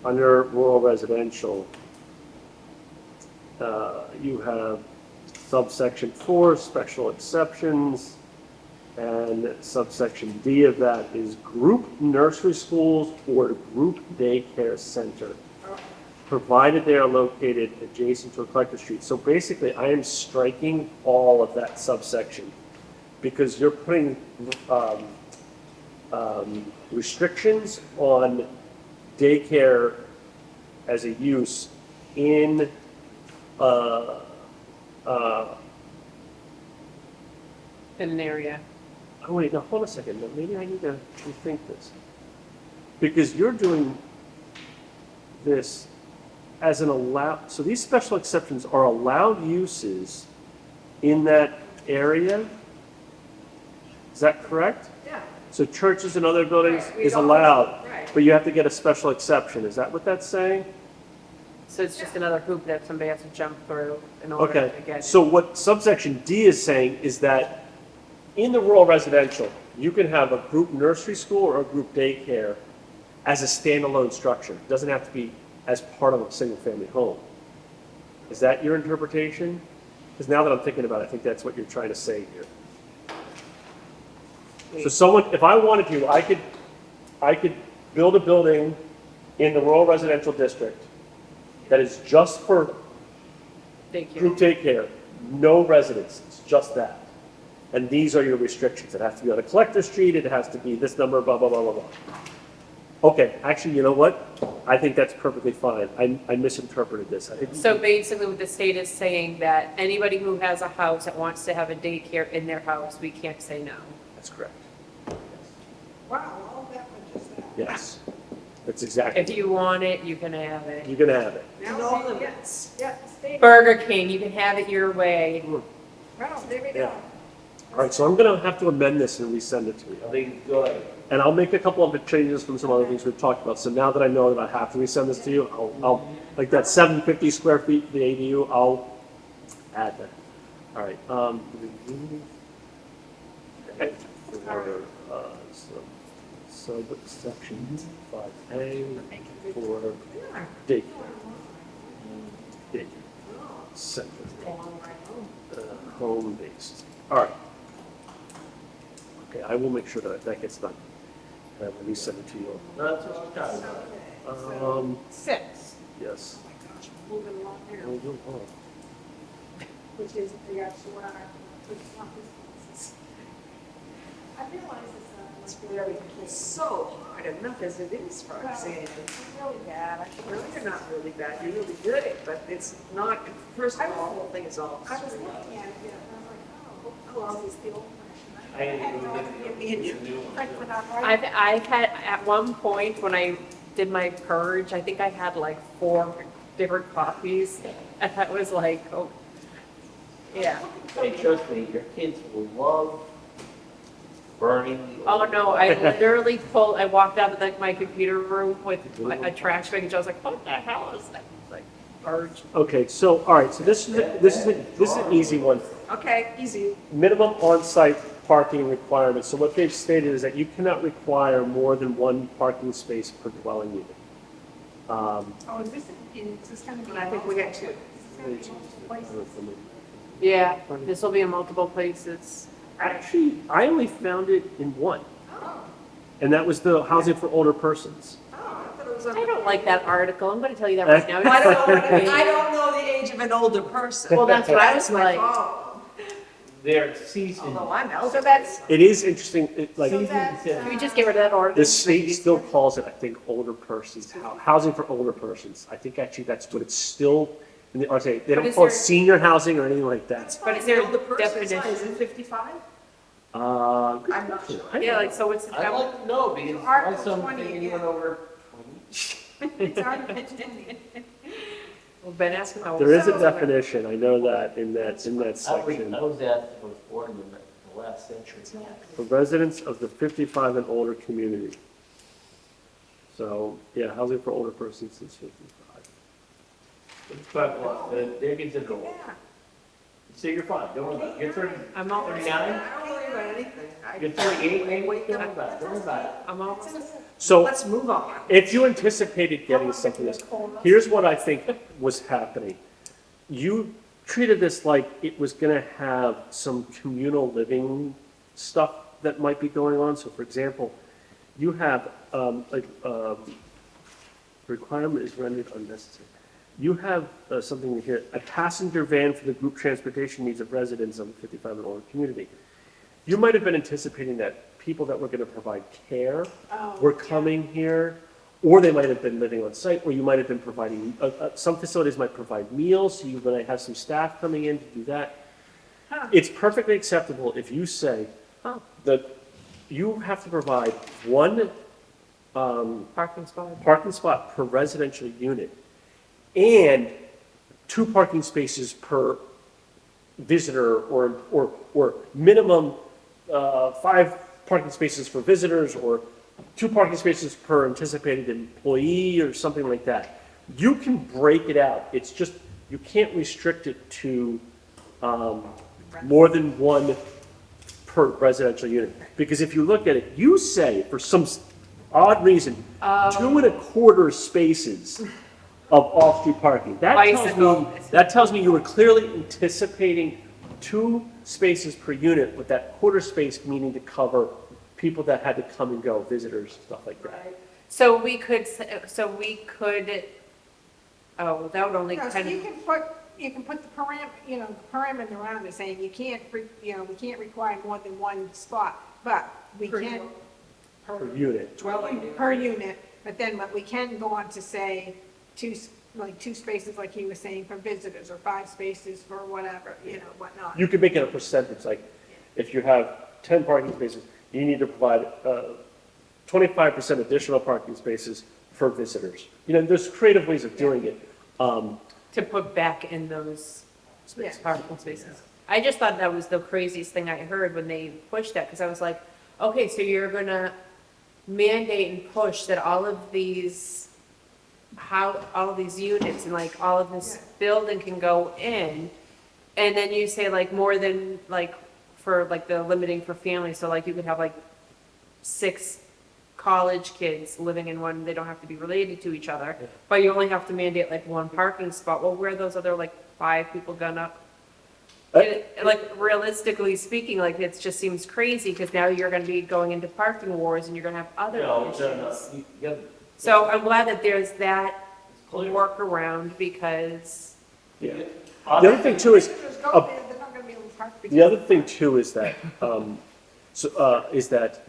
under rural residential, you have subsection 4, special exceptions, and subsection D of that is group nursery schools or group daycare center, provided they are located adjacent to a collector street. So basically, I am striking all of that subsection, because you're putting restrictions on daycare as a use in In an area. oh wait, now hold a second, now maybe I need to rethink this. Because you're doing this as an so these special exceptions are allowed uses in that area? Is that correct? Yeah. So churches and other buildings Right, we is don't- allowed, right. but you have to get a special exception, is that what that's saying? So it's just another hoop that somebody has to jump through in order Okay, to get. so what subsection D is saying is that in the rural residential, you can have a group nursery school or a group daycare as a standalone structure. It doesn't have to be as part of a single-family home. Is that your interpretation? Because now that I'm thinking about it, I think that's what you're trying to say here. So someone, if I wanted to, I could build a building in the rural residential district that is just for group daycare, no residents, it's just that. And these are your restrictions. It has to be on a collector street, it has to be this number, blah, blah, blah, blah, blah. Okay, actually, you know what? I think that's perfectly fine. I misinterpreted this. I think So basically what the state is saying that anybody who has a house that wants to have a daycare in their house, we can't say no. that's correct. Wow, all that was just that. Yes, that's exactly. If you want it, you can have it. You can have it. Now, No see, limits. Yeah, the state, Burger King, you can have it your way. well, there we Yeah. go. All right, so I'm gonna have to amend this and resend it to you. I think it's good. And I'll make a couple of the changes from some other things we've talked about. So now that I know that I have to resend this to you, I'll like that 750 square feet for the ADU, I'll add that. All right, subsection 5A for daycare. Daycare. Center. Home-based. All right. Okay, I will make sure that that gets done. And let me send it to you. That's what I'm talking about. 6, Yes. oh my gosh, moving along here, We'll do- oh. which is, the actual what I realize it's Really, it's so hard enough as it is for example. really bad. No, you're not really bad, you're really good, but it's not, first of all, the whole thing is all. I was looking at it, yeah, and I'm like, oh, well, it's the old version. I had no agree idea with being you. printed out right. I've had, at one point, when I did my purge, I think I had like 4 different copies. And that was like, oh, yeah. Hey, trust me, your kids will love burning. the Oh, old- no, I literally I walked out of like my computer room with a trash bag, and I was like, what the hell is that? Like, purge. Okay, so, all right, so this is an easy one. Okay, easy. Minimum on-site parking requirements. So what they've stated is that you cannot require more than 1 parking space per dwelling unit. Oh, is this gonna be? And I think we get 2. Is this gonna be multiple places? Yeah, this will be in multiple places. Actually, I only found it in 1, Oh, and that was the housing for older persons. I thought it was on. I don't like that article, I'm gonna tell you that right now. I don't know the age of an older person. Well, that's what I was my like. problem. They're seasoned. Although I'm elderly. So that's, It is interesting, like, so that's, Can we just get rid of that the ordinance? state still calls it, I think, older persons, housing for older persons. I think actually that's what it's still, or say, they But don't is call it there- senior housing or anything like That's that. fine. But is there a Older person, it's fine. definition? Is it 55? Good I'm not question. sure. I don't Yeah, know. like, so it's, I'd like to know because my Article son's 20 thinking again. went over 20. it's Article 20. well, Ben asked me how. There is a definition, I know that, in that section. I was asked if I was born in the last century. For residents of the 55 and older community. So, yeah, housing for older persons is 55. It's 5 plus, they're considered old. Yeah. So you're fine, don't worry about it. You're 30, I'm all, 39, I don't worry about anything. you're 38, maybe, don't worry about it, don't worry about it. I'm all. So, Let's move on. if you anticipated getting something this, here's what I think was happening. You treated this like it was gonna have some communal living stuff that might be going on. So for example, you have, requirement is rendered unnecessary. You have something here, a passenger van for the group transportation needs of residents of the 55 and older community. You might have been anticipating that people that were gonna provide care Oh, were coming here, or they might have been living on site, or you might have been providing, some facilities might provide meals, so you might have some staff coming in to do that. Huh. It's perfectly acceptable if you say that you have to provide 1 Parking spot. parking spot per residential unit and 2 parking spaces per visitor, or minimum 5 parking spaces for visitors, or 2 parking spaces per anticipated employee, or something like that. You can break it out. It's just, you can't restrict it to more than 1 per residential unit. Because if you look at it, you say, for some odd reason, 2.25 spaces of off-street parking. Bicycle. That tells me you were clearly anticipating 2 spaces per unit, with that quarter space meaning to cover people that had to come and go, visitors, stuff like that. So we could, oh, that would only No, so kind you of, can put the parameter around it saying you can't, we can't require more than one spot, but we Per can. unit. Per unit. Dwelling unit. Per unit, but then, we can go on to say 2 spaces, like he was saying, for visitors, or 5 spaces for whatever, whatnot. You could make it a percentage, like, if you have 10 parking spaces, you need to provide 25% additional parking spaces for visitors. There's creative ways of doing it. to put back in those Yes. parking spaces. I just thought that was the craziest thing I heard when they pushed that, because I was like, okay, so you're gonna mandate and push that all of these units and like all of this building can go in, and then you say like more than like for like the limiting for families, so like you could have like 6 college kids living in one, they don't have to be related to each other, but you only have to mandate like 1 parking spot. Well, where are those other like 5 people gonna? Like realistically speaking, like it just seems crazy, because now you're gonna be going into parking wars and you're gonna have other issues. So I'm glad that there's that workaround, because Yeah. The other thing too is, Visitors go there, they're not gonna be able to park. the other thing too is that, is that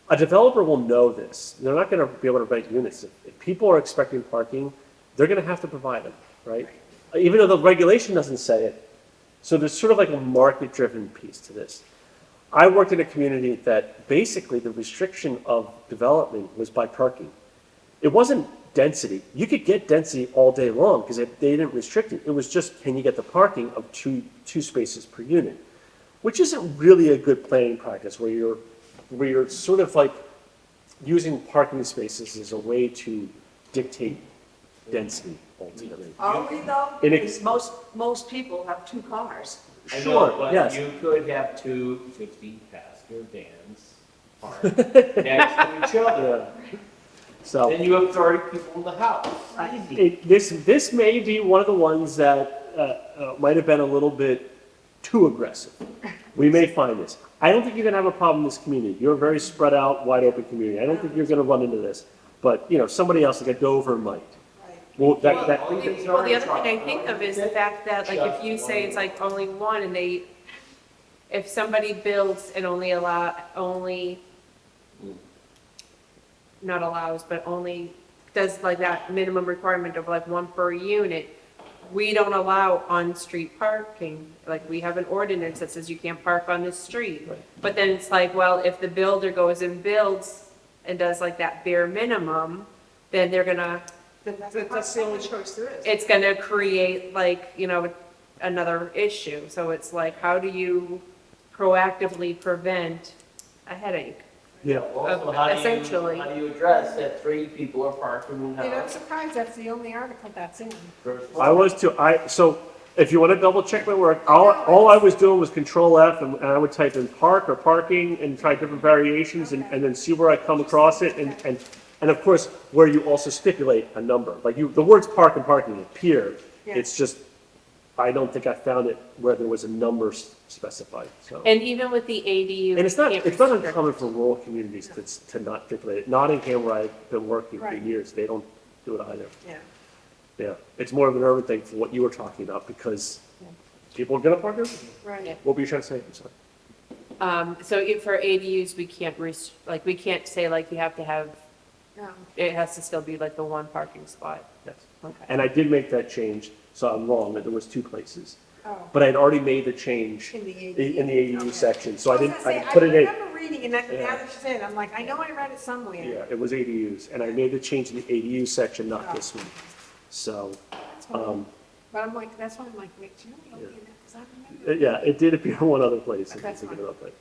a developer will know this. They're not gonna be able to rent units. If people are expecting parking, they're gonna have to provide them, right? Even though the regulation doesn't say it. So there's sort of like a market-driven piece to this. I worked in a community that basically the restriction of development was by parking. It wasn't density. You could get density all day long because they didn't restrict it. It was just, can you get the parking of two spaces per unit? Which isn't really a good planning practice, where you're sort of like using parking spaces as a way to dictate density ultimately. Are we though? In Because most people have 2 cars. I know, Sure, but yes. you could have 2 60-passenger vans parked next to each other. Yeah. So. Then you have 30 people in the house. Easy. This may be one of the ones that might have been a little bit too aggressive. We may find this. I don't think you're going to have a problem in this community. You're a very spread out, wide open community. I don't think you're going to run into this. But, somebody else like a Dover might. Well, Well, the other thing I think of is the fact that, like, if you say it's like only 1 and if somebody builds and only does like that minimum requirement of like 1 per unit, we don't allow on-street parking. Like, we have an ordinance that says you can't park on this street. Right. But then it's like, well, if the builder goes and builds and does like that bare minimum, then they're gonna, That's the only choice there is. it's gonna create like, another issue. So it's like, how do you proactively prevent a headache? Yeah. Also, Essentially. how do you address that 3 people are parking in the And I'm house? surprised that's the only article that's in. versus- I was too. So if you want to double check my work, all I was doing was Control F, and I would type in park or parking and try different variations, and then see where I come across it, and of course, where you also stipulate a number. Like the words park and parking appear. Yeah. It's just, I don't think I found it where there was a number specified, so. And even with the ADU. And it's not can't restrict- uncommon for rural communities to not stipulate it. Nottingham, where I've been working for Right. years, they don't do it either. Yeah. Yeah, it's more of an urban thing for what you were talking about, because people are gonna park there. Right. What were you trying to say? I'm sorry. So for ADUs, we can't we can't say like you have to have, it has to still be like the 1 parking spot. Yes. Okay. And I did make that change, so I'm wrong, that there was 2 places. Oh. But I'd already made the change In the ADU. in the ADU Okay. section, so I was didn't, gonna I say, put it in. I remember reading, and now that you said it, I'm like, I know I read it somewhere. Yeah, it was ADUs, and I made the change in the ADU section, not this one. So, That's fine. But I'm like, that's why I'm like, wait, you know, we don't need that, 'cause I remember. yeah, it did appear in one other place. if you That's think fine. about that.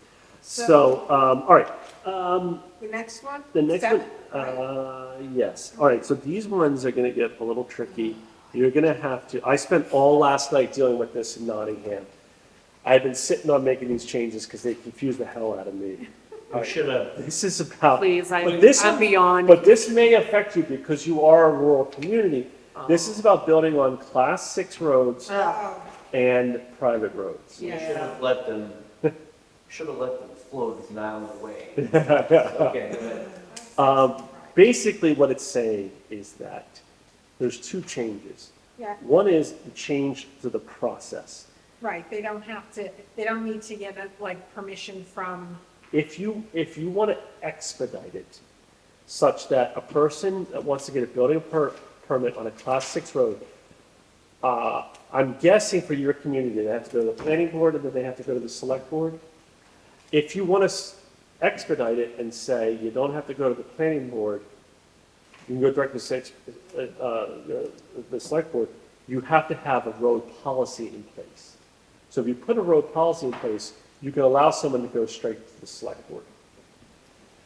So- So, all right, The next one? the next one, 7, right? yes, all right, so these ones are gonna get a little tricky. You're gonna have to, I spent all last night dealing with this in Nottingham. I've been sitting on making these changes because they confuse the hell out of me. You should have, This is about. Please, but this- I'm beyond. But this may affect you because you are a rural community. This is about building on class 6 roads Oh, and private roads. you Yeah. should have let them, should have let them float as an island away. Okay, go ahead. Basically, what it's saying is that there's 2 changes. yeah, One is the change to the process. right, they don't need to get permission from, If you want to expedite it such that a person that wants to get a building permit on a class 6 road, I'm guessing for your community, they have to go to the planning board and then they have to go to the select board. If you want to expedite it and say you don't have to go to the planning board, you can go directly to the select board, you have to have a road policy in place. So if you put a road policy in place, you can allow someone to go straight to the select board.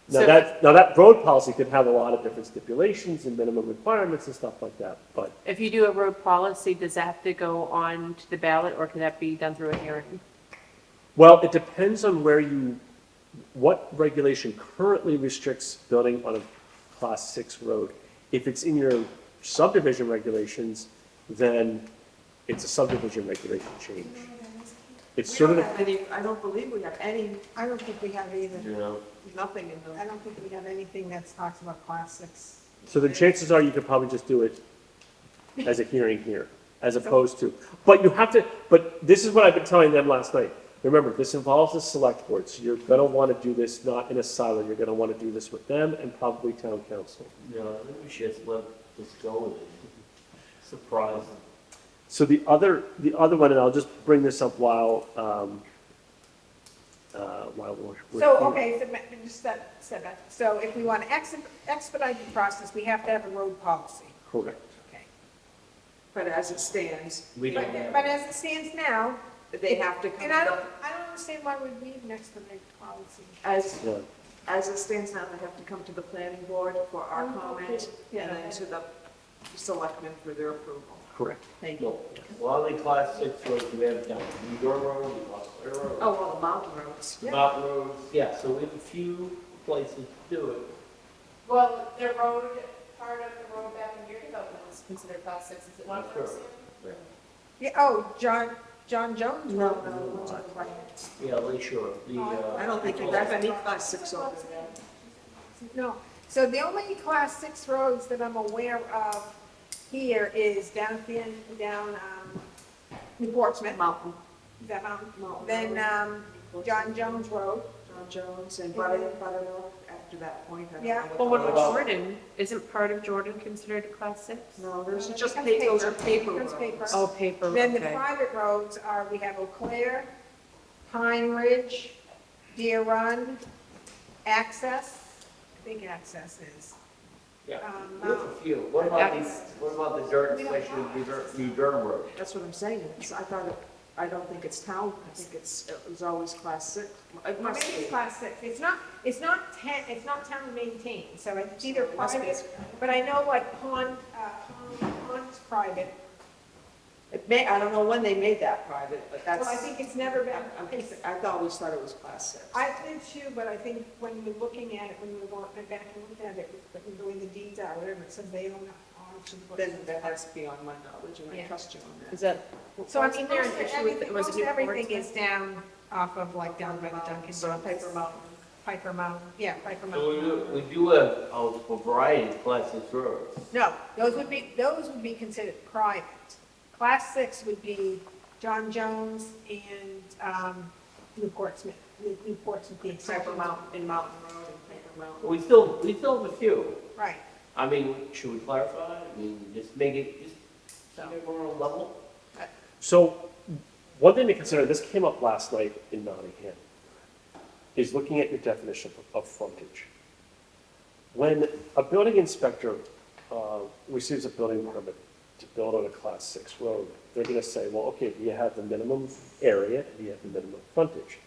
Now So- that road policy could have a lot of different stipulations and minimum requirements and stuff like that, but If you do a road policy, does that have to go on to the ballot, or can that be done through a hearing? well, it depends on what regulation currently restricts building on a class 6 road. If it's in your subdivision regulations, then it's a subdivision regulation change. It's We sort don't of, have any, I don't believe we have any, I don't think we have either. You know, nothing in I the, don't think we have anything that talks about class 6. so the chances are you could probably just do it as a hearing here, as opposed to, but you have to, but this is what I've been telling them last night. Remember, this involves the select board, so you're gonna wanna do this not in a silo, you're gonna wanna do this with them and probably town council. you know, I think we should just let this go with it. Surprise them. So the other one, and I'll just bring this up while we're So, here. okay, so just step back. So if we want to expedite the process, we have to have a road policy. Correct. Okay. but as it stands, We don't But have. as it stands now, they have to come and I don't to, understand why we need an expedite policy. Yeah. as it stands now, they have to come to the planning board for our comment, and then to the selectmen for their approval. Correct. Thank you. No, well, only class 6 roads we have down, New York Road, we lost Clear Road. Oh, well, the mountain roads. Mountain roads, yeah, so we have a few places to do it. Well, the road, part of the road back in your development is considered class 6, is it not? Sure. Yeah, oh, John Jones No, Road. no, it's not right. Yeah, Lake Shore, the, I don't think you have any class 6 over there. No, so the only class 6 roads that I'm aware of here is down at the end, down, New Portsmouth, Mountain, is that mountain? Mountain Then, Road. John Jones Road. John Jones and Buttermilk after that point. I don't Yeah. know Well, what the- about Jordan? Isn't part of Jordan considered a class 6? No, there's No, just, that's those are paper. paper That's roads. paper. Oh, paper, Then the okay. private roads are, we have Eau Claire, Pine Ridge, Deer Run, Access, I think Access is. yeah, we have a few. What about the dirt We don't section of New Durham Road? That's what I'm saying. I don't think it's town. I think it was always class 6. It must Maybe it's be. class 6. It's not town maintained, so it's either It must be. private, but I know like Pond's private. I don't know when they made that private, but that's. Well, I think it's never been, I always thought it was class 6. I did too, but I think when you're looking at it, when you want, back and look at it, when the way the deeds are, whatever, it says they own it. Then that's beyond my knowledge, and I Yeah. trust you on that. Is that? So I wasn't mean, there an issue with, was it most New everything Portsmouth? is down off of like down by the Dunkin' So Donuts. Paper Mountain. Piper Mountain, yeah, Piper So Mountain. we do have a variety of class 6 roads. No, those would be considered private. Class 6 would be John Jones and, New Portsmouth, New Portsmouth, the Paper exception. Mountain, in Mountain Road and Paper Mountain. We still have a few. Right, I mean, should we clarify? I mean, just make it, just make it more level? So, one thing to consider, this came up last night in Nottingham, is looking at your definition of frontage. When a building inspector receives a building permit to build on a class 6 road, they're gonna say, well, okay, do you have the minimum area, do you have the minimum frontage?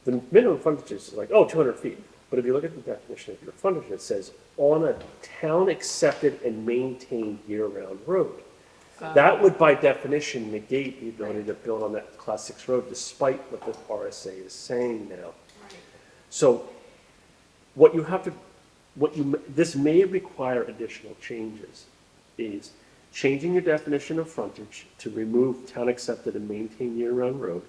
The minimum frontage is like, 200 feet, but if you look at the definition of your frontage, it says, on a town-accepted and maintained year-round road. That would by definition negate the ability to build on that class 6 road despite what the RSA is saying now. Right. So what you have to, this may require additional changes, is changing your definition of frontage to remove town accepted and maintained year-round road.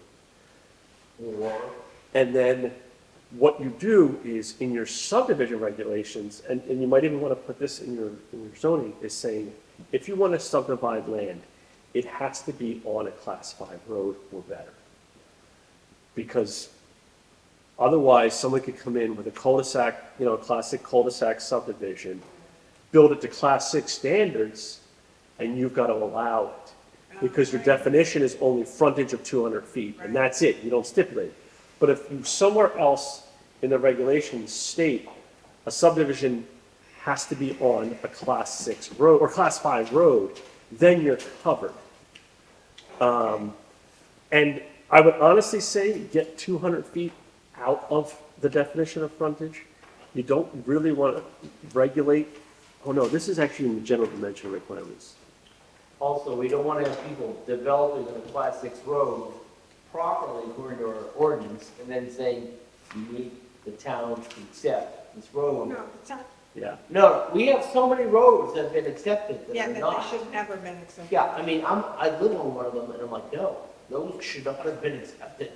And then what you do is in your subdivision regulations, and you might even want to put this in your zoning, is saying, if you want to subdivide land, it has to be on a class 5 road or better. Because otherwise, someone could come in with a cul-de-sac, a classic cul-de-sac subdivision, build it to class 6 standards, and you've got to allow it. Because your definition is only frontage of 200 feet, and that's it, you don't stipulate. But if you somewhere else in the regulations state a subdivision has to be on a class 6 road, or class 5 road, then you're covered. And I would honestly say get 200 feet out of the definition of frontage. You don't really want to regulate, oh no, this is actually in the general dimension requirements. Also, we don't want to have people developing on a class 6 road properly according to our ordinance, and then saying, you need the town to accept this road. No, it's not, Yeah. No, we have so many roads that have been accepted that yeah, are that they not. should never been accepted. Yeah, I mean, I live on one of them, and I'm like, no, those should not have been accepted.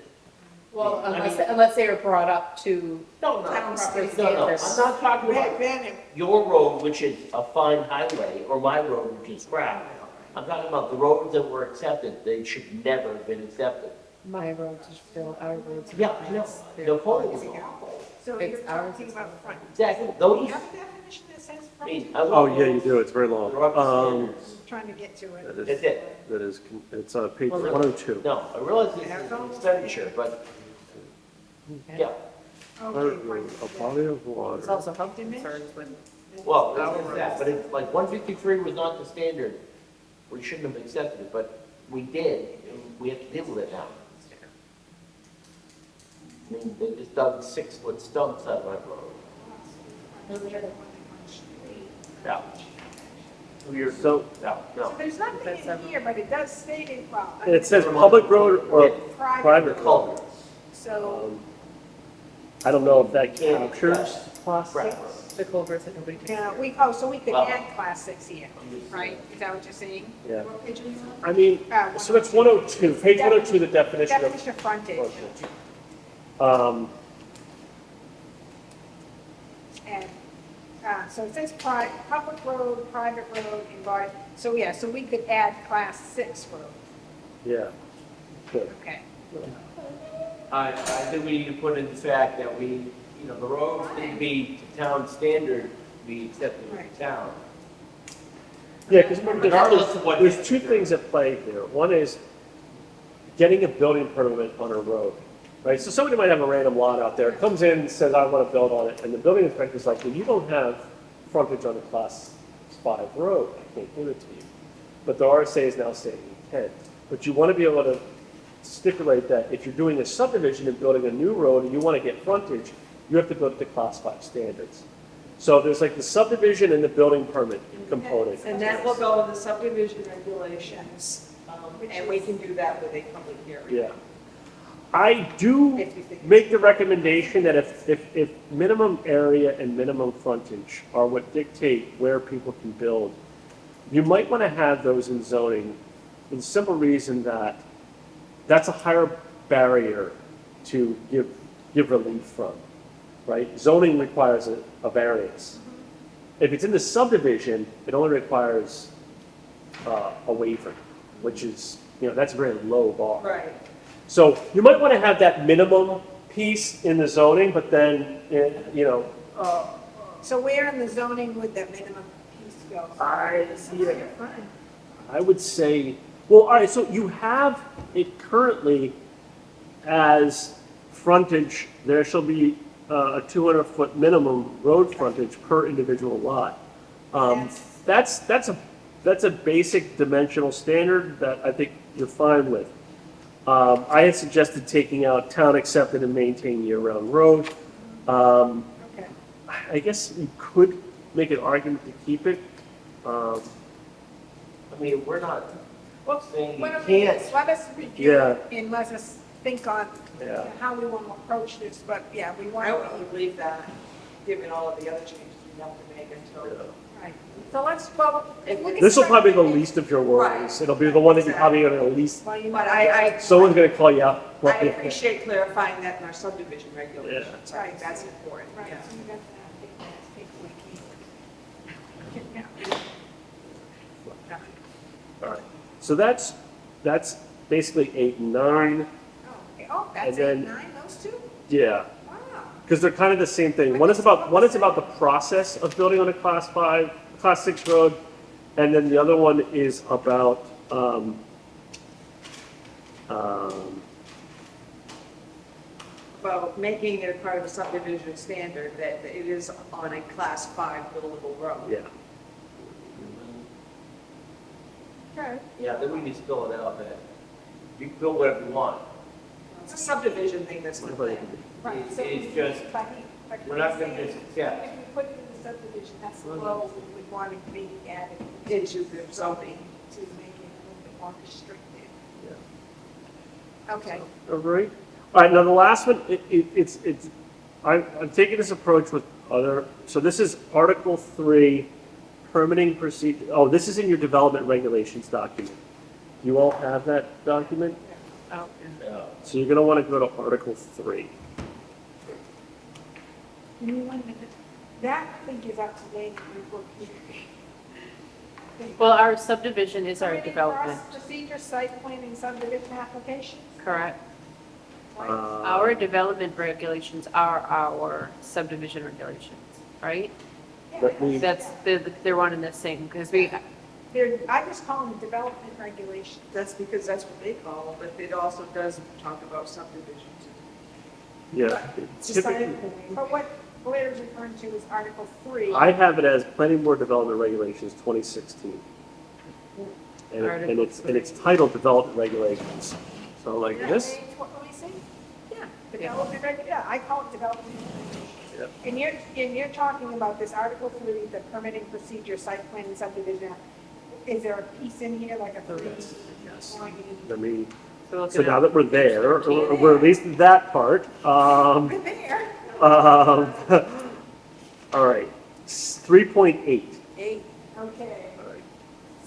Well, I mean- unless they were brought up to No, town property no, I'm standards. not talking about Ben, your road, which is a fine highway, or my road, which is crap. I'm talking about the roads that were accepted, they should never have been accepted. My roads are still, our roads. are Yeah, no, they're the whole is fine. awful. so It's you're ours, talking it's about not. front. Exactly, Do those, you have a definition that says I front? mean, I Oh, love yeah, you those. do, it's very long. They're up to standards. Trying to get to it. That That's is, it. that is, it's on page Well, 102. No, I realize this is an expenditure, but, yeah. Okay, A front. body of water. It's also health concerns with. Well, it's that, but it's like 153 was not the standard. We shouldn't have accepted it, but we did, and we have to deal with it now. I mean, they just dug 6-foot stumps out of my road. Yeah. So, No, So no. there's nothing in here, but it does state it, well. it says public road or private road. Culverts. So, I don't know if that captures class Right. 6. The culverts that nobody can. so we could Well- add class 6 here, right? Is that what you're saying? Yeah. What page are you on? I mean, so that's 102, page 102, the definition of Definition of frontage. frontage. And, so it says public road, private road, environment, so yeah, so we could add class 6 road, Yeah, good. okay. I think we need to put in the fact that we, the roads need to be to town standard, to be accepted in Right. the town. Yeah, because remember, Regardless of what- there's two things at play here. One is getting a building permit on a road, right? So somebody might have a random lot out there, comes in and says, I want to build on it, and the building inspector's like, well, you don't have frontage on a class 5 road, I can't give it to you. But the RSA is now saying you can. But you want to be able to stipulate that if you're doing a subdivision and building a new road and you want to get frontage, you have to build it to class 5 standards. So there's like the subdivision and the building permit component. And that will go in the subdivision regulations, and we can do that with a public hearing. Yeah. I do If you think make the recommendation that if minimum area and minimum frontage are what dictate where people can build, you might want to have those in zoning for the simple reason that that's a higher barrier to give relief from, right? Zoning requires a variance. If it's in the subdivision, it only requires a waiver, which is, that's a very low bar. Right. So you might want to have that minimum piece in the zoning, but then, So where in the zoning would the minimum piece go? I would say, well, all right, so you have it currently as frontage, there shall be a 200-foot minimum road frontage per individual lot. That's a basic dimensional standard that I think you're fine with. I had suggested taking out town accepted and maintained year-round road. Okay. I guess you could make an argument to keep it. I mean, we're not Well, saying you why don't we can't. just, let us review Yeah. it and let us think on Yeah. how we want to approach this, but yeah, we want I to. wouldn't leave that, given all of the other changes we have to make until. Right, so let's, well. we can This will start probably be the with- least of your worries. Right. It'll be the one that you're probably gonna least, Well, you But know, someone's gonna call you out. I appreciate clarifying that in our subdivision regulations. Yeah. I think that's important, Right, yeah. so you got that, take away keywords. All right, so that's basically 8 and 9, Oh, that's And then- 8, 9, those two? yeah. Wow. Because they're kind of the same thing. One is about the process of building on a class 5, class 6 road, and then the other one is about, About making it part of a subdivision standard that it is on a class 5 buildable road. yeah. Okay. Yeah, then we just fill it out that you can build whatever you want. It's a subdivision thing that's the plan. Right, It's- so it's we- just- but we're not gonna saying, just accept. If we put it in the subdivision, that's the role we would want to be added Into the zoning. to make it a little bit more restricted. Okay. All right. All right, now the last one, I'm taking this approach with other, so this is Article 3, permitting procedure, oh, this is in your development regulations document. You all have that document? Oh, Yeah. So you're gonna wanna go to Article 3. Give me 1 minute. That figures out to date. well, our subdivision is our Permitting development, Procedure, site plan, and subdivision applications? correct? Right. Our development regulations are our subdivision regulations, right? Let me- They're one and the same, because we, I just call them development regulations. That's because that's what they call it, but it also does talk about subdivisions. Yeah. Decided- Typically, But what Blair is referring to is Article 3. I have it as Planning Board Development Regulations 2016. And it's titled Development Regulations. So like Yeah, this, What do we say? Yeah, development, yeah, I call it development regulations. Yep. And you're talking about this Article 3, the permitting procedure, site plan and subdivision. Is there a piece in here, like a 3? yes. line? Let me, so we're so looking now at that we're there, or we're at least that part, We're there. all right, 3.8. 8, okay. All right,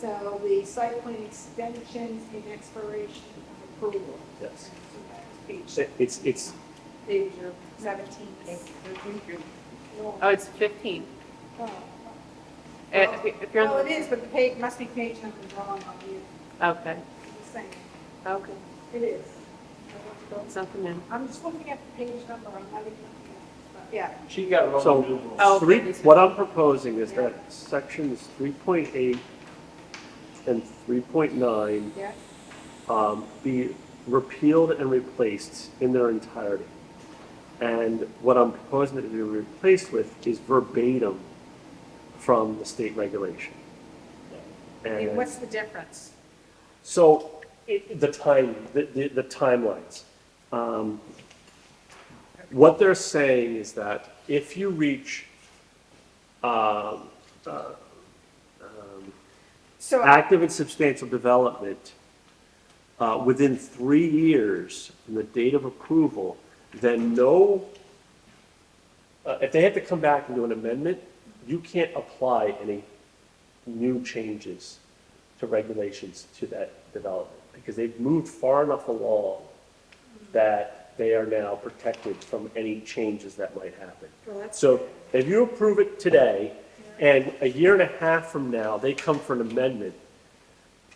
So the site plan extensions and expiration of approval. yes. So that's It's, page 17. Oh, it's 15. Oh. If you're Well, on it is, but the page, must be page number wrong on you. the, okay, Just saying. okay, It is. something in. I'm just looking at the page number, I'm not even looking at, but yeah. She got Roman so, numerals. Oh, three, goodness. what I'm proposing is that sections 3.8 and 3.9 Yeah, be repealed and replaced in their entirety. And what I'm proposing to be replaced with is verbatim from the state regulation. and And what's the difference? so, the timelines. What they're saying is that if you reach So, active and substantial development within 3 years from the date of approval, then if they have to come back and do an amendment, you can't apply any new changes to regulations to that development, because they've moved far enough along that they are now protected from any changes that might happen. well, that's, So if you approve it today, and a year and a half from now, they come for an amendment,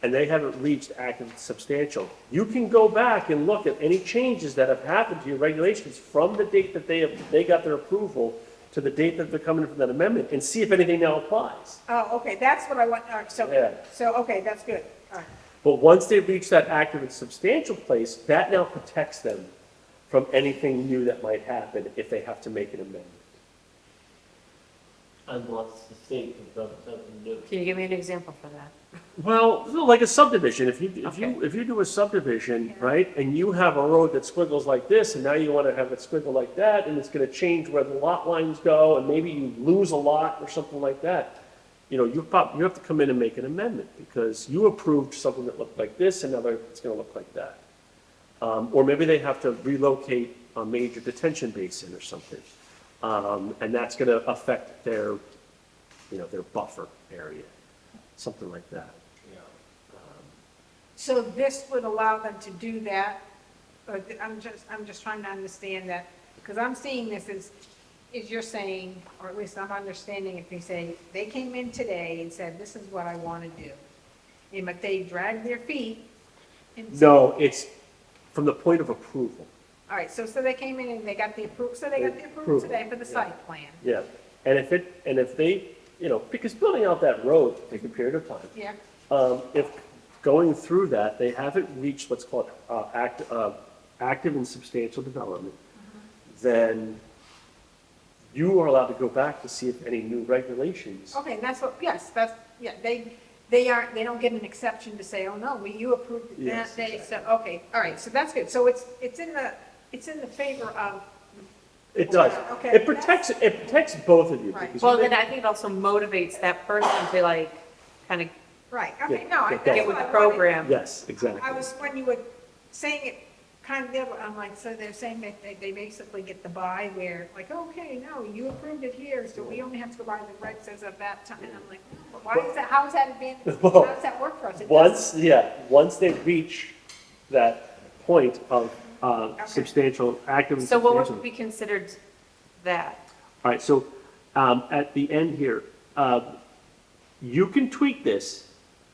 and they haven't reached active and substantial, you can go back and look at any changes that have happened to your regulations from the date that they got their approval to the date that they're coming in for that amendment, and see if anything now applies. oh, okay, that's what I want, all right, Yeah. so, okay, that's good, all right. But once they reach that active and substantial place, that now protects them from anything new that might happen if they have to make an amendment. Unless the state has done something new. Can you give me an example for that? Well, like a subdivision, if you Okay. do a subdivision, right, and you have a road that squiggles like this, and now you want to have it squiggle like that, and it's going to change where the lot lines go, and maybe you lose a lot or something like that, you have to come in and make an amendment because you approved something that looked like this and now it's gonna look like that. Or maybe they have to relocate a major detention basin or something. And that's gonna affect their buffer area, something like that. So this would allow them to do that? I'm just trying to understand that, because I'm seeing this as you're saying, or at least I'm understanding if they say, they came in today and said, this is what I want to do. And but they dragged their feet. And said- No, it's from the point of approval. All right, so they came in and they got the approval, so they got the approval Approval, today for the yeah. site plan. Yeah, and if they, because building out that road takes a period of time. Yeah, If going through that, they haven't reached what's called active and substantial development, then you are allowed to go back to see if any new regulations. okay, and that's what, yes, yeah, they don't get an exception to say, oh, no, you approved it Yes, that day, so, okay, all right, so that's good. So it's in the favor of. It does. Okay, It protects both of you. Right. because Well, you then make- I think it also motivates that person to like, kind of Right, okay, Yeah, no, yeah, that's get what with the I wanted. program. Yes, exactly. I was, when you were saying it kind of, the other- I'm like, so they're saying that they basically get the buy where, like, okay, no, you approved it here, so we only have to go by the reg says of that time, and I'm like, no, but why is that, how is that advantage, how does that work for us? It doesn't. Once they reach that point of substantial, active and So what substantial. would be considered that? All right, so at the end here, you can tweak this,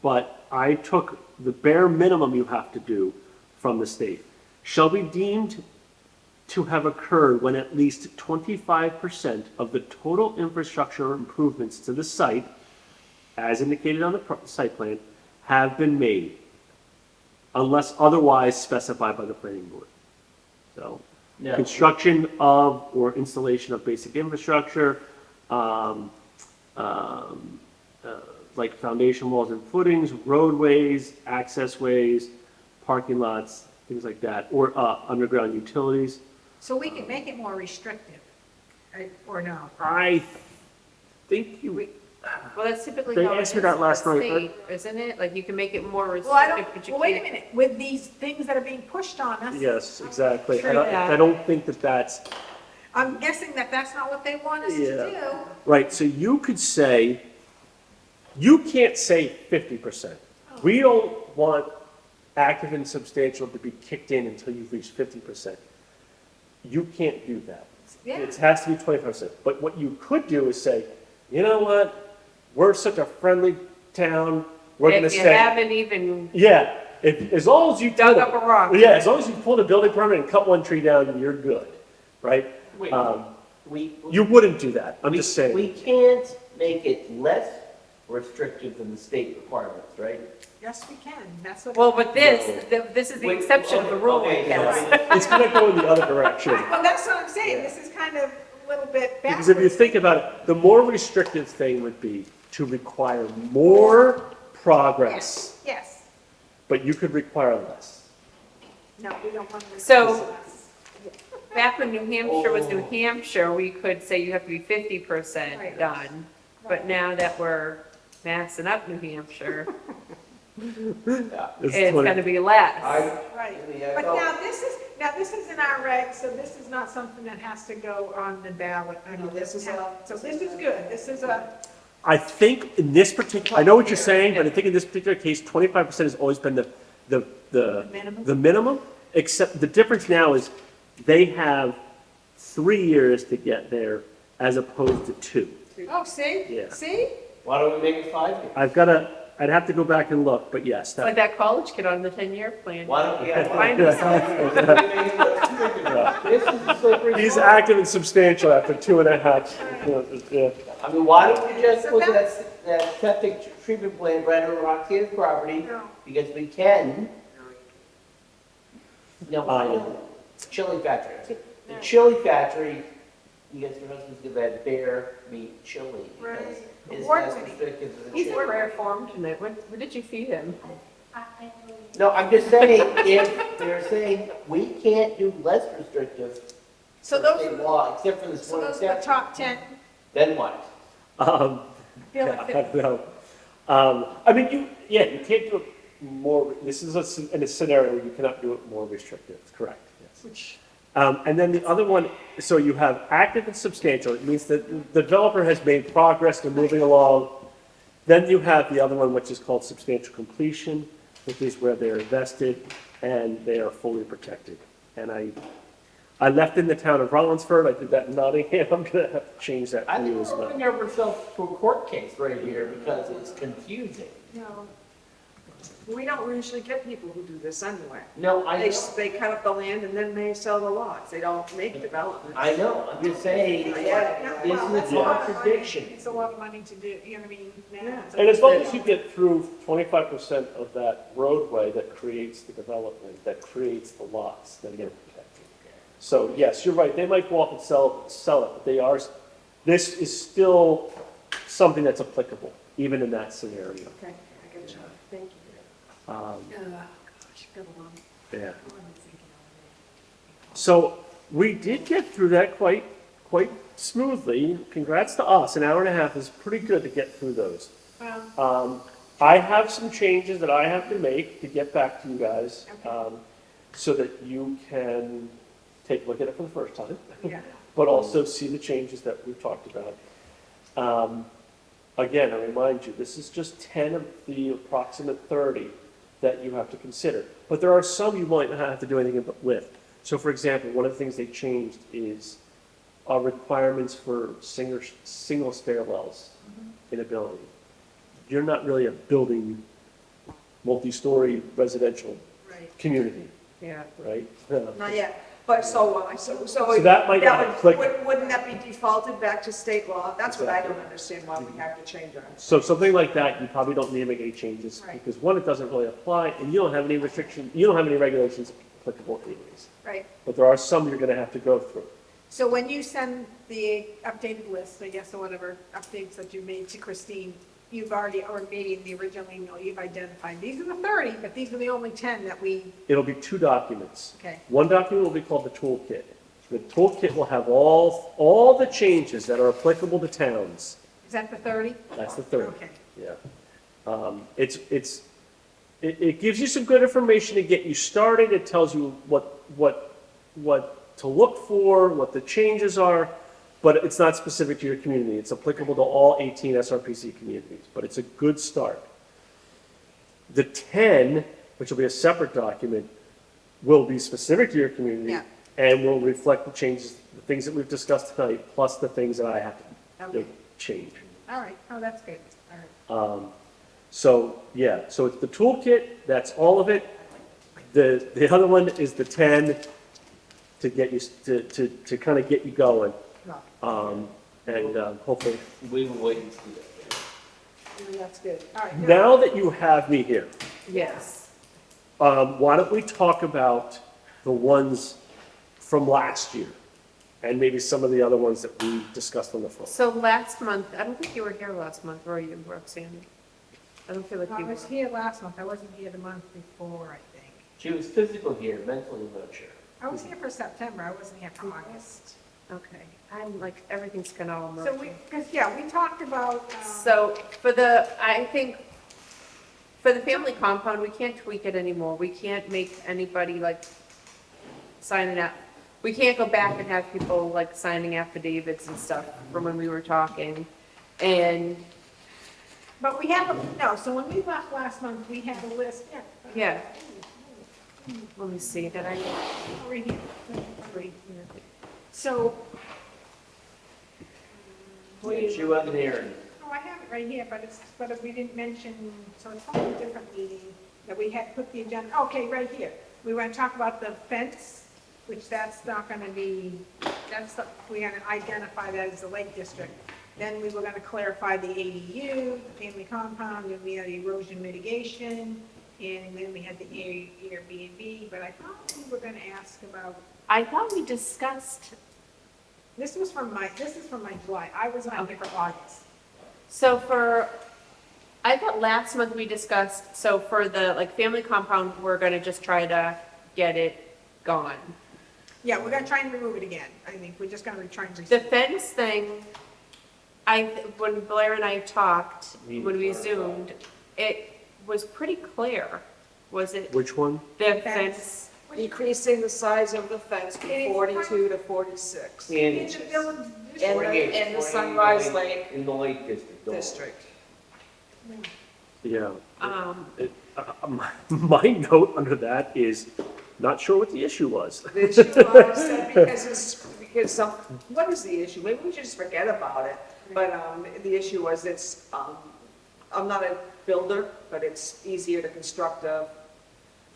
but I took the bare minimum you have to do from the state. Shall be deemed to have occurred when at least 25% of the total infrastructure improvements to the site, as indicated on the site plan, have been made, unless otherwise specified by the planning board. So, No. construction of or installation of basic infrastructure, like foundation walls and footings, roadways, access ways, parking lots, things like that, or underground utilities. So we can make it more restrictive, right, or no? I think you, Well, that's typically They how it asked is me that with last the night. state, isn't it? Like you can make it more Well, I restrictive, but don't, you well, wait a can't. minute, with these things that are being pushed on us. yes, exactly. True that. I don't think that that's, I'm guessing that that's not what they want us to Yeah. do. right, so you could say, you can't say 50%. We don't want active and substantial to be kicked in until you've reached 50%. You can't do that. Yeah. It has to be 25%. But what you could do is say, you know what? We're such a friendly town, we're gonna If you say, haven't even yeah, as long as you. dug up a rock. Yeah, as long as you pull the building permit and cut one tree down, you're good, right? Wait, we. You wouldn't do that, I'm we- just saying. We can't make it less restrictive than the state requirements, right? Yes, we can, that's what. Well, but this is the Wait, exception of the rule, I okay, guess. It's gonna go in the other direction. Well, that's what I'm saying, this is kind of a little bit Because if you backwards. think about it, the more restrictive thing would be to require more progress, Yes, but you could require less. no, we don't want to. So- Back when New Hampshire was New Hampshire, we could say you have to be 50% Right. done. But now that we're maxing up New Hampshire, Yeah. it's 20 gonna be less. Right, Yeah, I but felt- now this is in our reg, so this is not something that has to go on the ballot. I mean, this is so this is good, this is a, I think in this particular, I know what you're saying, but I think in this particular case, 25% has always been the minimum? the minimum, except the difference now is they have 3 years to get there as opposed to 2. Oh, see? Yeah. See? Why don't we make it 5 years? I'd have to go back and look, but yes. It's like that college kid on the 10-year plan. Why don't we have? Find Why us. don't we make it less restrictive? This is a slippery He's slope. active and substantial after 2.5. Yeah. I mean, why don't we just So put that's- that septic treatment plant right on Roxanne's property? No. Because we can. No, I know. Chili factory. The chili factory, because your husband's gonna have bear meat chili. Right. Because it's Award less winning. restrictive than the He's in chili. rare form tonight. What did you feed him? No, I'm just saying, if they're saying we can't do less restrictive So for those state are, law, except for this so one those are the exception, top 10, then what? feel Yeah, like I that- don't know. I mean, you can't do it more, this is in a scenario where you cannot do it more restrictive, correct, yes. which, And then the other one, so you have active and substantial, it means that the developer has made progress, they're moving along. Then you have the other one, which is called substantial completion, which is where they're vested and they are fully protected. And I left in the town of Rollinsford, I did that in Nottingham, I'm gonna have to change that I for think you as we're well. opening ourselves to a court case right here because it's confusing. No. We don't usually get people who do this anyway. No, I They, know, they cut up the land and then they sell the lots. They don't make development. I know, I'm just saying, yeah, this well, is that's a a lot of money. contradiction. It's a lot of money to do, you know what I mean? Yeah. And as long as you get through 25% of that roadway that creates the development, that creates the lots, then you're protected. So yes, you're right, they might go off and sell it, but this is still something that's applicable, even in that scenario. Okay, I get you. Thank you. Um, Oh, gosh, got a lot. Yeah. So we did get through that quite smoothly. Congrats to us. An hour and a half is pretty good to get through those. Well, I have some changes that I have to make to get back to you guys, Okay. so that you can take a look at it for the first time, yeah, but also see the changes that we've talked about. Again, I remind you, this is just 10 of the approximate 30 that you have to consider. But there are some you might not have to do anything with. So for example, one of the things they changed is our requirements for single stairwells in a building. You're not really a building, multi-story residential right. community, Yeah. right? Not yet, but so that might not click. Wouldn't that be defaulted back to state law? That's what I don't Exactly. understand why we have to change our. So something like that, you probably don't need to make any changes, Right. because one, it doesn't really apply, and you don't have any restriction, you don't have any regulations applicable anyways. Right. But there are some you're gonna have to go through. So when you send the updated list, I guess, or whatever updates that you made to Christine, you've already, or maybe in the original email, you've identified, these are the 30, but these are the only 10 that we, It'll be 2 documents. okay, One document will be called the toolkit. The toolkit will have all the changes that are applicable to towns. is that the 30? That's the 30. Okay, Yeah. It gives you some good information to get you started. It tells you what to look for, what the changes are, but it's not specific to your community. It's applicable to all 18 SRPC communities, but it's a good start. The 10, which will be a separate document, will be specific to your community Yeah. and will reflect the changes, the things that we've discussed tonight, plus the things that I have to okay, change. all right, oh, that's good, all right. So, yeah, so it's the toolkit, that's all of it. The other one is the 10 to get you, to kind of get you going. Well, And hopefully, We will wait and see that. that's good, all right. now that you have me here, Yes. why don't we talk about the ones from last year? And maybe some of the other ones that we discussed on the phone. So last month, I don't think you were here last month, were you, Roxanne? I don't feel like I you were. was here last month, I wasn't here the month before, I think. She was physical here, mentally I'm not sure. I was here for September, I wasn't here for August. Okay, I'm like, everything's kind of all So merging. because, yeah, we talked about, So I think, for the family compound, we can't tweak it anymore. We can't make anybody like sign it up. We can't go back and have people like signing affidavits and stuff from when we were talking. And, but we have, no, so when we left last month, we had a list, yeah. Let me see, did I? right here, right here. So, She wasn't here. oh, I have it right here, but we didn't mention, so it's from a different meeting that we had put the agenda, okay, right here. We want to talk about the fence, which that's not going to be, we're going to identify that as the Lake District. Then we were going to clarify the ADU, the family compound, and we had erosion mitigation, and then we had the Airbnb, but I thought we were going to ask about, I thought we discussed, this is from my July, I was not here for August. so I thought last month we discussed, so for the like family compound, we're gonna just try to get it gone. Yeah, we're going to try and remove it again, I think, we're just going to try and. The fence thing, when Blair and I talked, Need when we to clarify. zoomed, it was pretty clear. Was it Which one? the fence? Increasing the size of the fence from 42 to 46 In In the village And the- 48, and the 48 Sunrise Lake in the Lake District. don't worry. district. Yeah. Um, My note under that is, not sure what the issue was. The issue was that because some, what is the issue? Maybe we should just forget about it. But the issue was I'm not a builder, but it's easier to construct a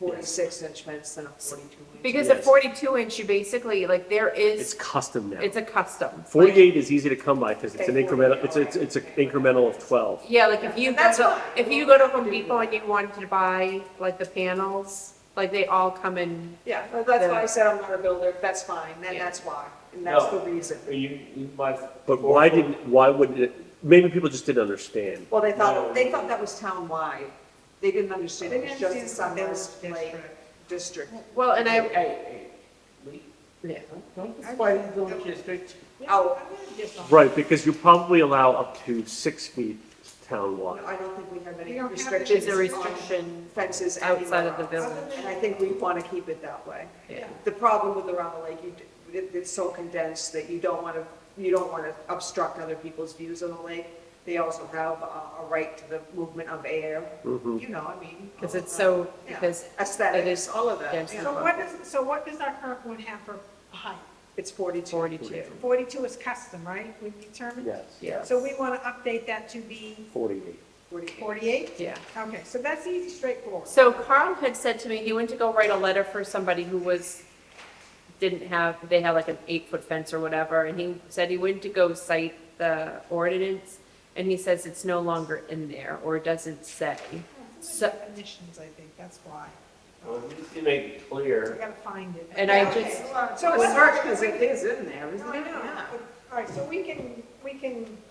46-inch fence than a 42-inch. Because Yes. at 42 inch, you basically, like, there It's is, custom now. it's a custom. 48 is easy to come by because it's an Okay, incremental, 48, it's an incremental of 12. Yeah, like if you, That's go fine. to- if you go to Home Depot and you wanted to buy, like, the panels, like, they all come in, Yeah, that's why I said I'm not a builder. That's fine. Then Yeah. that's why. And that's No. the reason. You might. But why would it, maybe people just didn't understand. Well, they thought that was town-wide. They didn't understand it was just the understand Sunrise the village Lake district. well, and I, Hey, Lee, yeah. don't despise the village district. Oh. Right, because you probably allow up to 6 feet No, townwide. I don't think we have any We don't have restrictions. There's a on restriction Fences outside anywhere of the else. village. And I think we want to keep it that way. Yeah. The problem with around the lake, it's so condensed that you don't want to obstruct other people's views of the lake. They also have a right to the movement of air, Mhm. you know, I mean. Because it's so, Yeah. because Aesthetics, it is all of that. dense. yeah. So what does our current one have for height? It's 42. 42. 42 is custom, right? We determined? Yes, Yeah. So we want to update that to be 48. 48? Yeah. Okay, so that's easy, straightforward. So Carl had said to me, he went to go write a letter for somebody who they had like an 8-foot fence or whatever, and he said he went to go cite the ordinance, and he says it's no longer in there, or it doesn't say. So- Definitions, I think, that's why. Well, just to make it clear, We gotta find it. And I Okay, just- So it's hard because it is in there, No, isn't I it? know. Yeah. All right, so we can,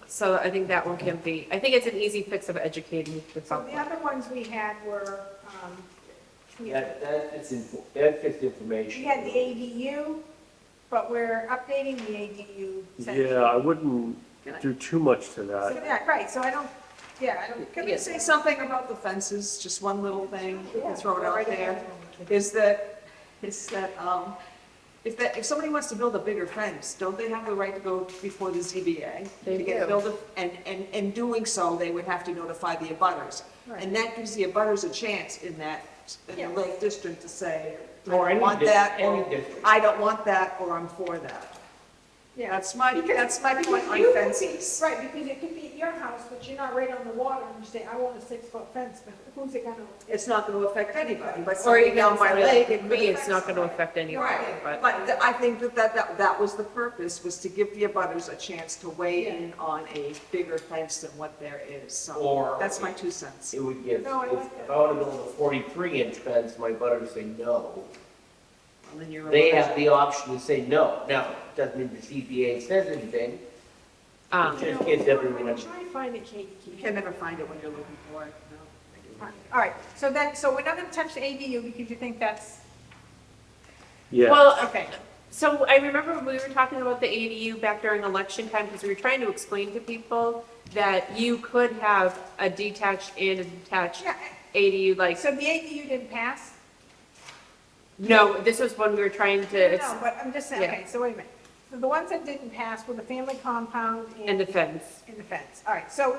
So I think that one can be, I think it's an easy fix of educating the so public. the other ones we had were, that fits we information. had the ADU, but we're updating the ADU section. Yeah, I wouldn't do too much to So, that. yeah, right, so I don't, Can we say something about the fences, just one little thing, we Yeah, can throw it go out right there, ahead. is that, if somebody wants to build a bigger fence, don't they have the right to go before the ZBA? They to get do. build and in doing so, they would have to notify the abutters. Right. And that gives the abutters a chance in Yeah. the Lake District to say, I Or don't any want dis- that, any or district. I don't want that, or I'm for that. Yeah. That's my point Because on you could be- fences. Right, because it could be at your house, but you're not right on the water, and you say, I want a 6-foot fence, but who's it gonna? It's not going to affect anybody, but Or something even down my lake, it could me, it's affect not gonna somebody. affect anyone, Right, but. but I think that was the purpose, was to give the abutters a chance to weigh Yeah. in on a bigger fence than what there is, so Or- that's my 2 cents. It would give, No, I like if that. I want to build a 43-inch fence, my butter would say no. And then you're- They have the option to say no. Now, doesn't mean the ZBA says anything. Um, Just gives everyone. When you try and find it, Kate, You can never find it when you're looking for it, no. All right, so we're not gonna touch the ADU because you think that's, Yeah, Well, okay. so I remember when we were talking about the ADU back during election time, because we were trying to explain to people that you could have a detached and a detached Yeah, ADU, like, so the ADU didn't pass? no, this was when we were trying to, No, but I'm just saying, Yeah. okay, so wait a minute. So the ones that didn't pass were the family compound and the fence. and the fence. All right, so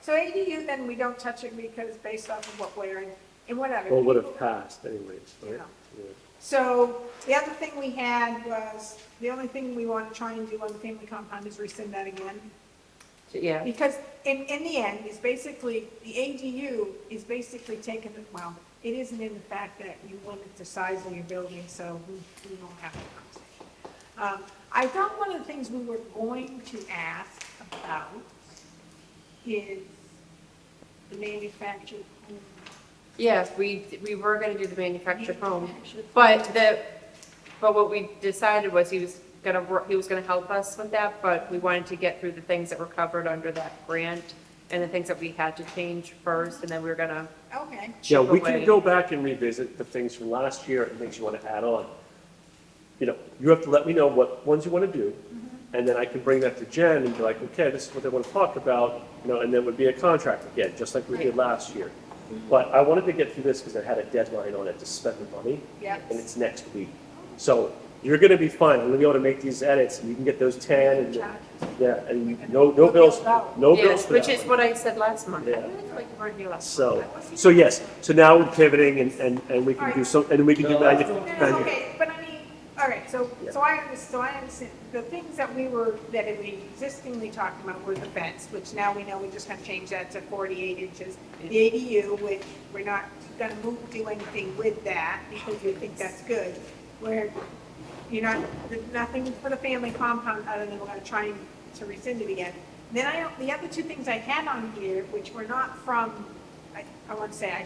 ADU, then we don't touch it because based off of what we're in, and whatever. well, it would have passed anyways, right? Yeah. Yeah. So the other thing we had was, the only thing we want to try and do on the family compound is rescind that again. Yeah, Because in the end, it's basically, the ADU is basically taken, well, it isn't in the fact that you limit the size of your building, so we don't have that conversation. I thought one of the things we were going to ask about is the manufactured home. yes, we were gonna do the manufactured home, but what we decided was he was gonna help us with that, but we wanted to get through the things that were covered under that grant and the things that we had to change first, and then we were gonna Okay, Yeah, chip we away. can go back and revisit the things from last year and things you want to add on. You know, you have to let me know what ones you want to do, And then I can bring that to Jen and be like, okay, this is what they want to talk about, and then it would be a contract again, just like we did last year. But I wanted to get through this because I had a deadline on it to spend the money, Yeah. and it's next week. So you're gonna be fine, I'm gonna be able to make these edits, and you can get those 10, and, yeah, and no bills, no bills Yes, for which that is one. what I said last month. I Yeah. really feel like you weren't here last month. So yes, so now we're pivoting, and we can do some, and we can do No, manu- that's No, no, manu- okay, but I mean, all right, so I understand, the things that we existingly talked about were the fence, which now we know we're just gonna change that to 48 inches. The ADU, which we're not gonna do anything with that, because we think that's good, where you're not, there's nothing for the family compound, other than we're gonna try to rescind it again. Then the other two things I had on here, which were not from, I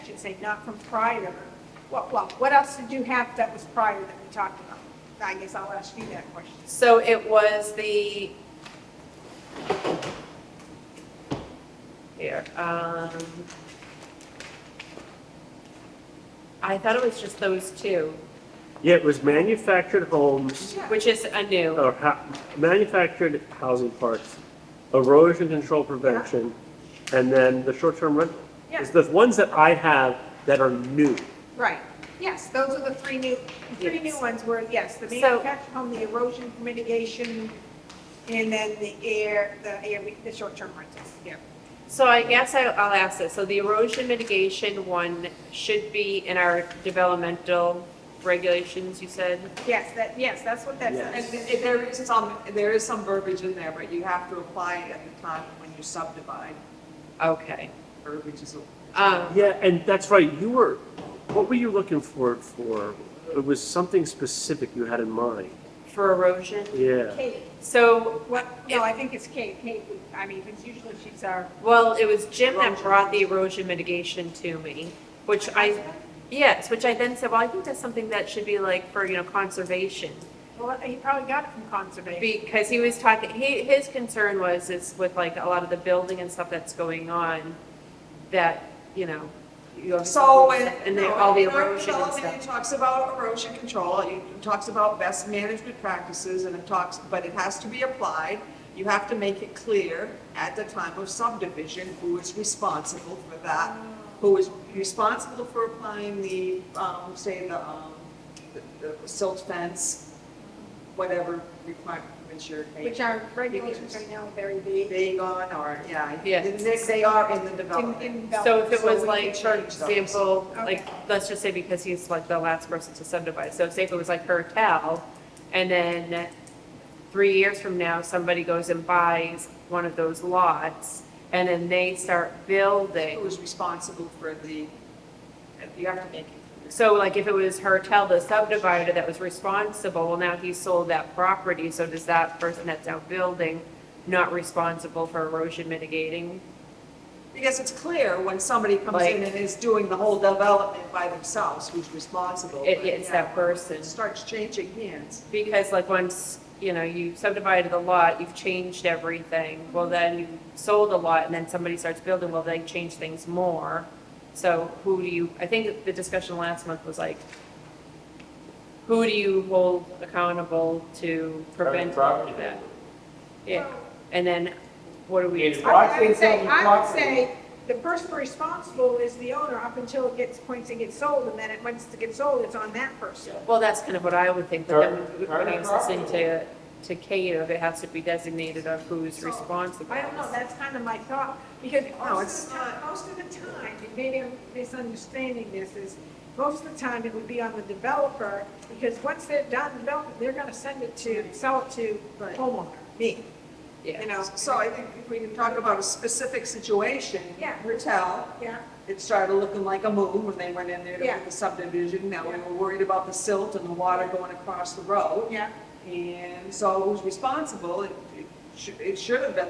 should say, not from prior. Well, what else did you have that was prior that we talked about? I guess I'll ask you that question. So it was the, here, I thought it was just those two, Yeah, it was manufactured homes, which is a new. or manufactured housing parks, erosion control prevention, and then the short-term rental. Yeah. It's the ones that I have that are new. Right, yes, those are the three new Yes. ones were, yes, the So- manufactured home, the erosion mitigation, and then the short-term rentals, yeah. So I guess I'll ask this. So the erosion mitigation one should be in our developmental regulations, you said? Yes, that's what that And says. there is some verbiage in there, but you have to apply it at the time when you subdivide. Okay. Verbiage is, Yeah, and that's right, what were you looking for? It was something specific you had in mind. For erosion? Yeah. Kate, So, no, I think it's Kate, I mean, because usually she's our. well, it was Jim that brought the erosion mitigation to me, which yes, which I then said, well, I think that's something that should be like for, conservation. Well, he probably got it from conservation. Because he was talking, his concern was is with like a lot of the building and stuff that's going on, that, you have. so, And then all the in our erosion and development, it stuff. talks about erosion control, it talks about best management practices, and but it has to be applied. You have to make it clear at the time of subdivision who is responsible for that, who is responsible for applying the, the silt fence, whatever requirements you're making. Which our regulations right now are very vague. Vague on, or, yeah. Yes. They are in the development. In So if it was So we like, can for change those. example, like, Okay. let's just say because he's like the last person to subdivide, so say if it was like Hertel, and then 3 years from now, somebody goes and buys one of those lots, and then they start building. Who is responsible for you have to make it. So like if it was Hertel, the subdivider that was responsible, well, now he sold that property, so does that person that's now building not responsible for erosion mitigating? Because it's clear when somebody comes Like- in and is doing the whole development by themselves, who's responsible. It's that person. It starts changing hands. Because like once, you subdivided the lot, you've changed everything, well, then you sold a lot, and then somebody starts building, well, they change things more. So I think the discussion last month was like, who do you hold accountable to prevent all of that? Yeah, and then what do we? It's I would say, Washington I would property. say the person responsible is the owner up until it gets, points it gets sold, and then once it gets sold, it's on that person. Well, that's kind of what I would think, but then when I was Private listening to Kate, of it has to be designated of who's responsible. I don't know, that's kind of my thought, because No, it's not. most of the time, and maybe I'm misunderstanding this, is most of the time it would be on the developer, because once they're done developing, they're gonna send it to, sell it to Right. homeowner, me, Yeah. you know? So I think if we can talk about a specific situation. Yeah. Hertel, Yeah, it started looking like a moon when they went in there to Yeah. put the subdivision. Now we Yeah. were worried about the silt and the water going across the road. yeah, And so who's responsible? It should have been,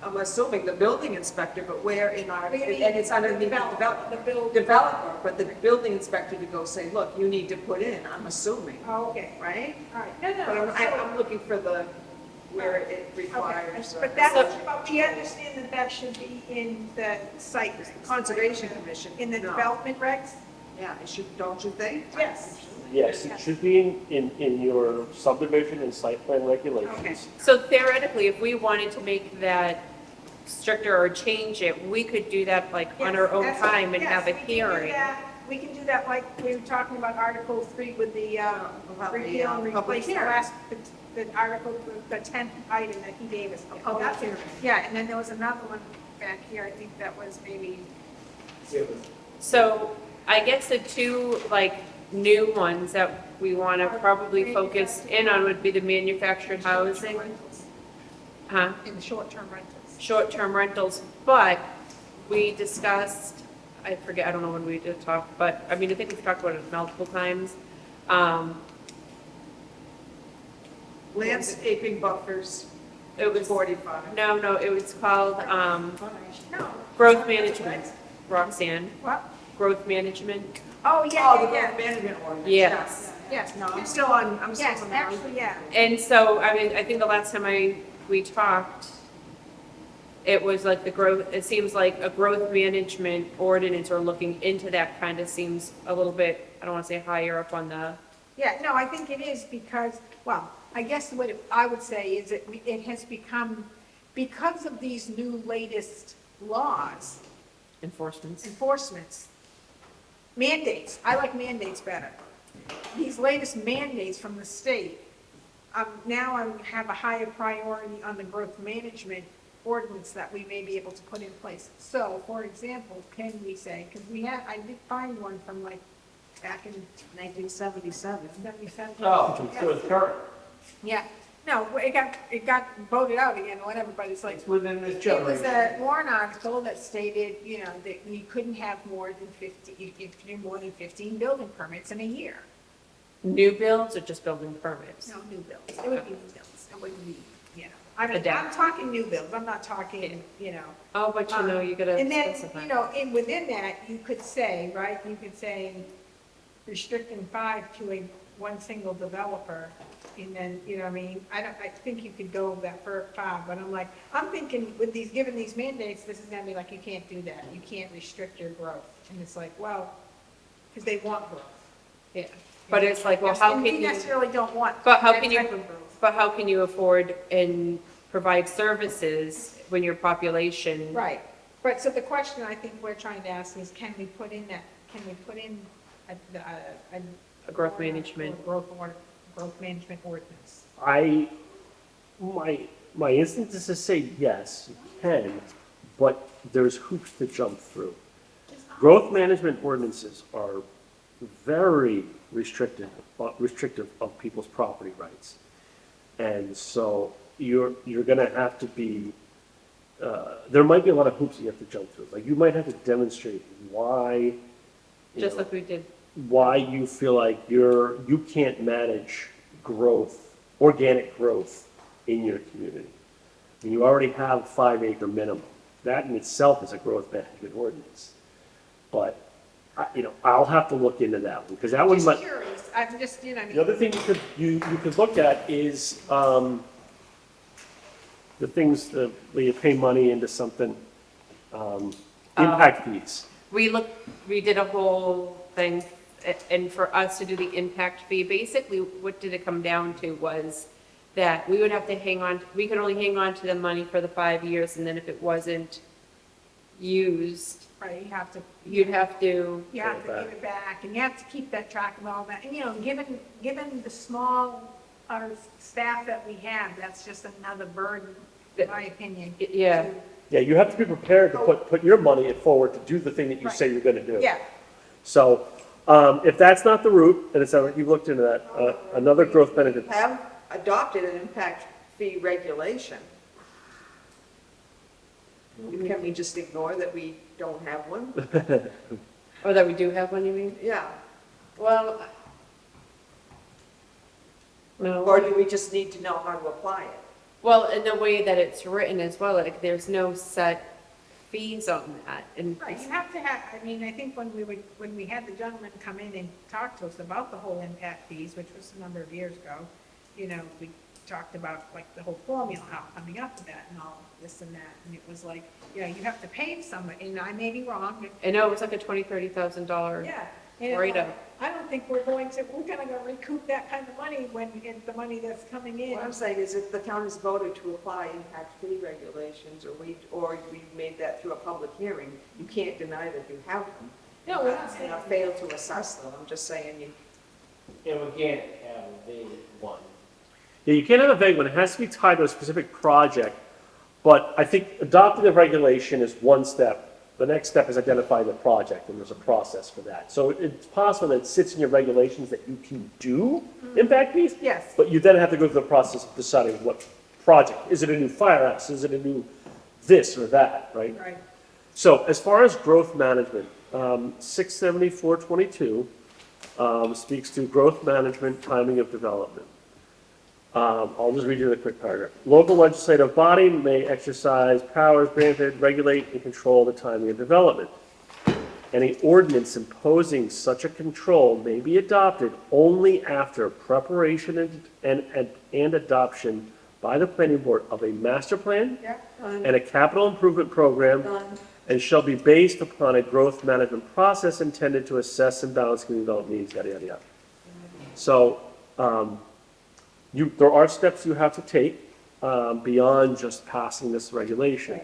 I'm assuming, the building inspector, but where in our, and it's underneath the developer, but the building inspector to go say, look, you need to put in, I'm assuming, Oh, okay, right? all right, no, But no, I'm looking for where it okay, requires. but but we understand that should be in the site. regs, Conservation Commission. In the no. development regs? Yeah, it should, don't you think? Yes. Yes, it should be in your subdivision and site plan regulations. So theoretically, if we wanted to make that stricter or change it, we could do that like on our own Yes, time and yes, have a we can do hearing. that. We can do that like we were talking about Article 3 with the About the, repeal and public replace the hearing. last, the article, the 10th item that he gave us. Oh, that's it. Yeah, and then there was another one back here, I think that was maybe. So I guess the two like new ones that we want to probably focus in on would be the manufactured housing, huh? In the short-term rentals. Short-term rentals, but we discussed, I forget, I don't know when we did talk, but I mean, I think we've talked about it multiple times. Landscaping buffers, It was, 45. no, it was called, No. growth management, Roxanne, What? growth management. Oh, Oh, the yeah, growth yeah, management ordinance. Yes. yes. No, I'm still on Yes, that. actually, yeah. And so, I mean, I think the last time we talked, it was like the growth, it seems like a growth management ordinance or looking into that kind of seems a little bit, I don't want to say higher up on the, Yeah, no, I think it is because, well, I guess what I would say is that it has become, because of these new latest laws, enforcements. enforcements, mandates, I like mandates better. These latest mandates from the state, now I have a higher priority on the growth management ordinance that we may be able to put in place. So, for example, can we say, because I did find one from like back in 1977. 77. Oh, so it's current. Yeah, no, it got voted out again, or whatever, but it's like, It's within this it was generation. a warrant article that stated, that you couldn't have more than 50, you could do more than 15 building permits in a year. New builds or just building permits? No, new builds, it would be new builds, it wouldn't be, I mean, I'm Adapt. talking new builds, I'm not talking, Oh, but you gotta And then, specify. within that, you could say, right, you could say restricting 5 to one single developer, and then, I mean, I think you could go that for 5, but I'm thinking with given these mandates, this is gonna be like, you can't do that, you can't restrict your growth, and it's like, well, because they want growth. Yeah, but it's like, well, how And can we you, necessarily don't want but how that can you, type of growth. but how can you afford and provide services when your population? Right, but so the question I think we're trying to ask is, can we put in A growth management. Growth management ordinance? My instinct is to say yes, you can, but there's hoops to jump through. Growth management ordinances are very restrictive of people's property rights. And so you're gonna have to be, there might be a lot of hoops you have to jump through. Like, you might have to demonstrate why, Just like we did. why you feel like you can't manage growth, organic growth in your community. And you already have 5-acre minimum. That in itself is a growth management ordinance. But, I'll have to look into that one, because that one Just might, curious, I'm just, the other thing you could look at is, the things that where you pay money into something, impact fees. We did a whole thing, and for us to do the impact fee, basically, what did it come down to was that we would have to we could only hang on to the money for the 5 years, and then if it wasn't used, right, you have to you'd have to, give it back, and you have to keep that track of all that. And, given the small, staff that we have, that's just another burden, in my opinion. yeah. to- Yeah, you have to be prepared to put your money forward to do the thing that you say you're gonna do. Yeah, So, if that's not the route, and it's, you've looked into that, another growth benefit. Have adopted an impact fee regulation. Can we just ignore that we don't have one? Or that we do have one, you mean? Yeah. Well, Or no. do we just need to know how to apply it? Well, in the way that it's written as well, like, there's no set fees on that, and. right, you have to have, I think when we had the gentleman come in and talk to us about the whole impact fees, which was a number of years ago, we talked about like the whole formula, how coming up with that and all this and that, and it was like, you have to pay somebody, and I may be wrong. I know it was like a $20,000-$30,000. Yeah, And, Right on. I don't think we're gonna go recoup that kind of money when it's the money that's coming in. What I'm saying is if the town has voted to apply impact fee regulations, or we made that through a public hearing, you can't deny that you have them. No, we're not saying. And fail to assess them, I'm just saying you, And we can't have a vague one. Yeah, you can't have a vague one, it has to be tied to a specific project, but I think adopting the regulation is one step. The next step is identifying the project, and there's a process for that. So it's possible that it sits in your regulations that you can do impact fees, Yes. but you then have to go through the process of deciding what project. Is it a new firehouse? Is it a new this or that, right? Right. So as far as growth management, 67422 speaks to growth management, timing of development. I'll just read you the quick paragraph. Local legislative body may exercise powers granted, regulate, and control the timing of development. Any ordinance imposing such a control may be adopted only after preparation and adoption by the planning board of a master plan yeah, done, and a capital improvement program, done. and shall be based upon a growth management process intended to assess and balance community development needs, yada, yada, yada. So, there are steps you have to take, beyond just passing this regulation.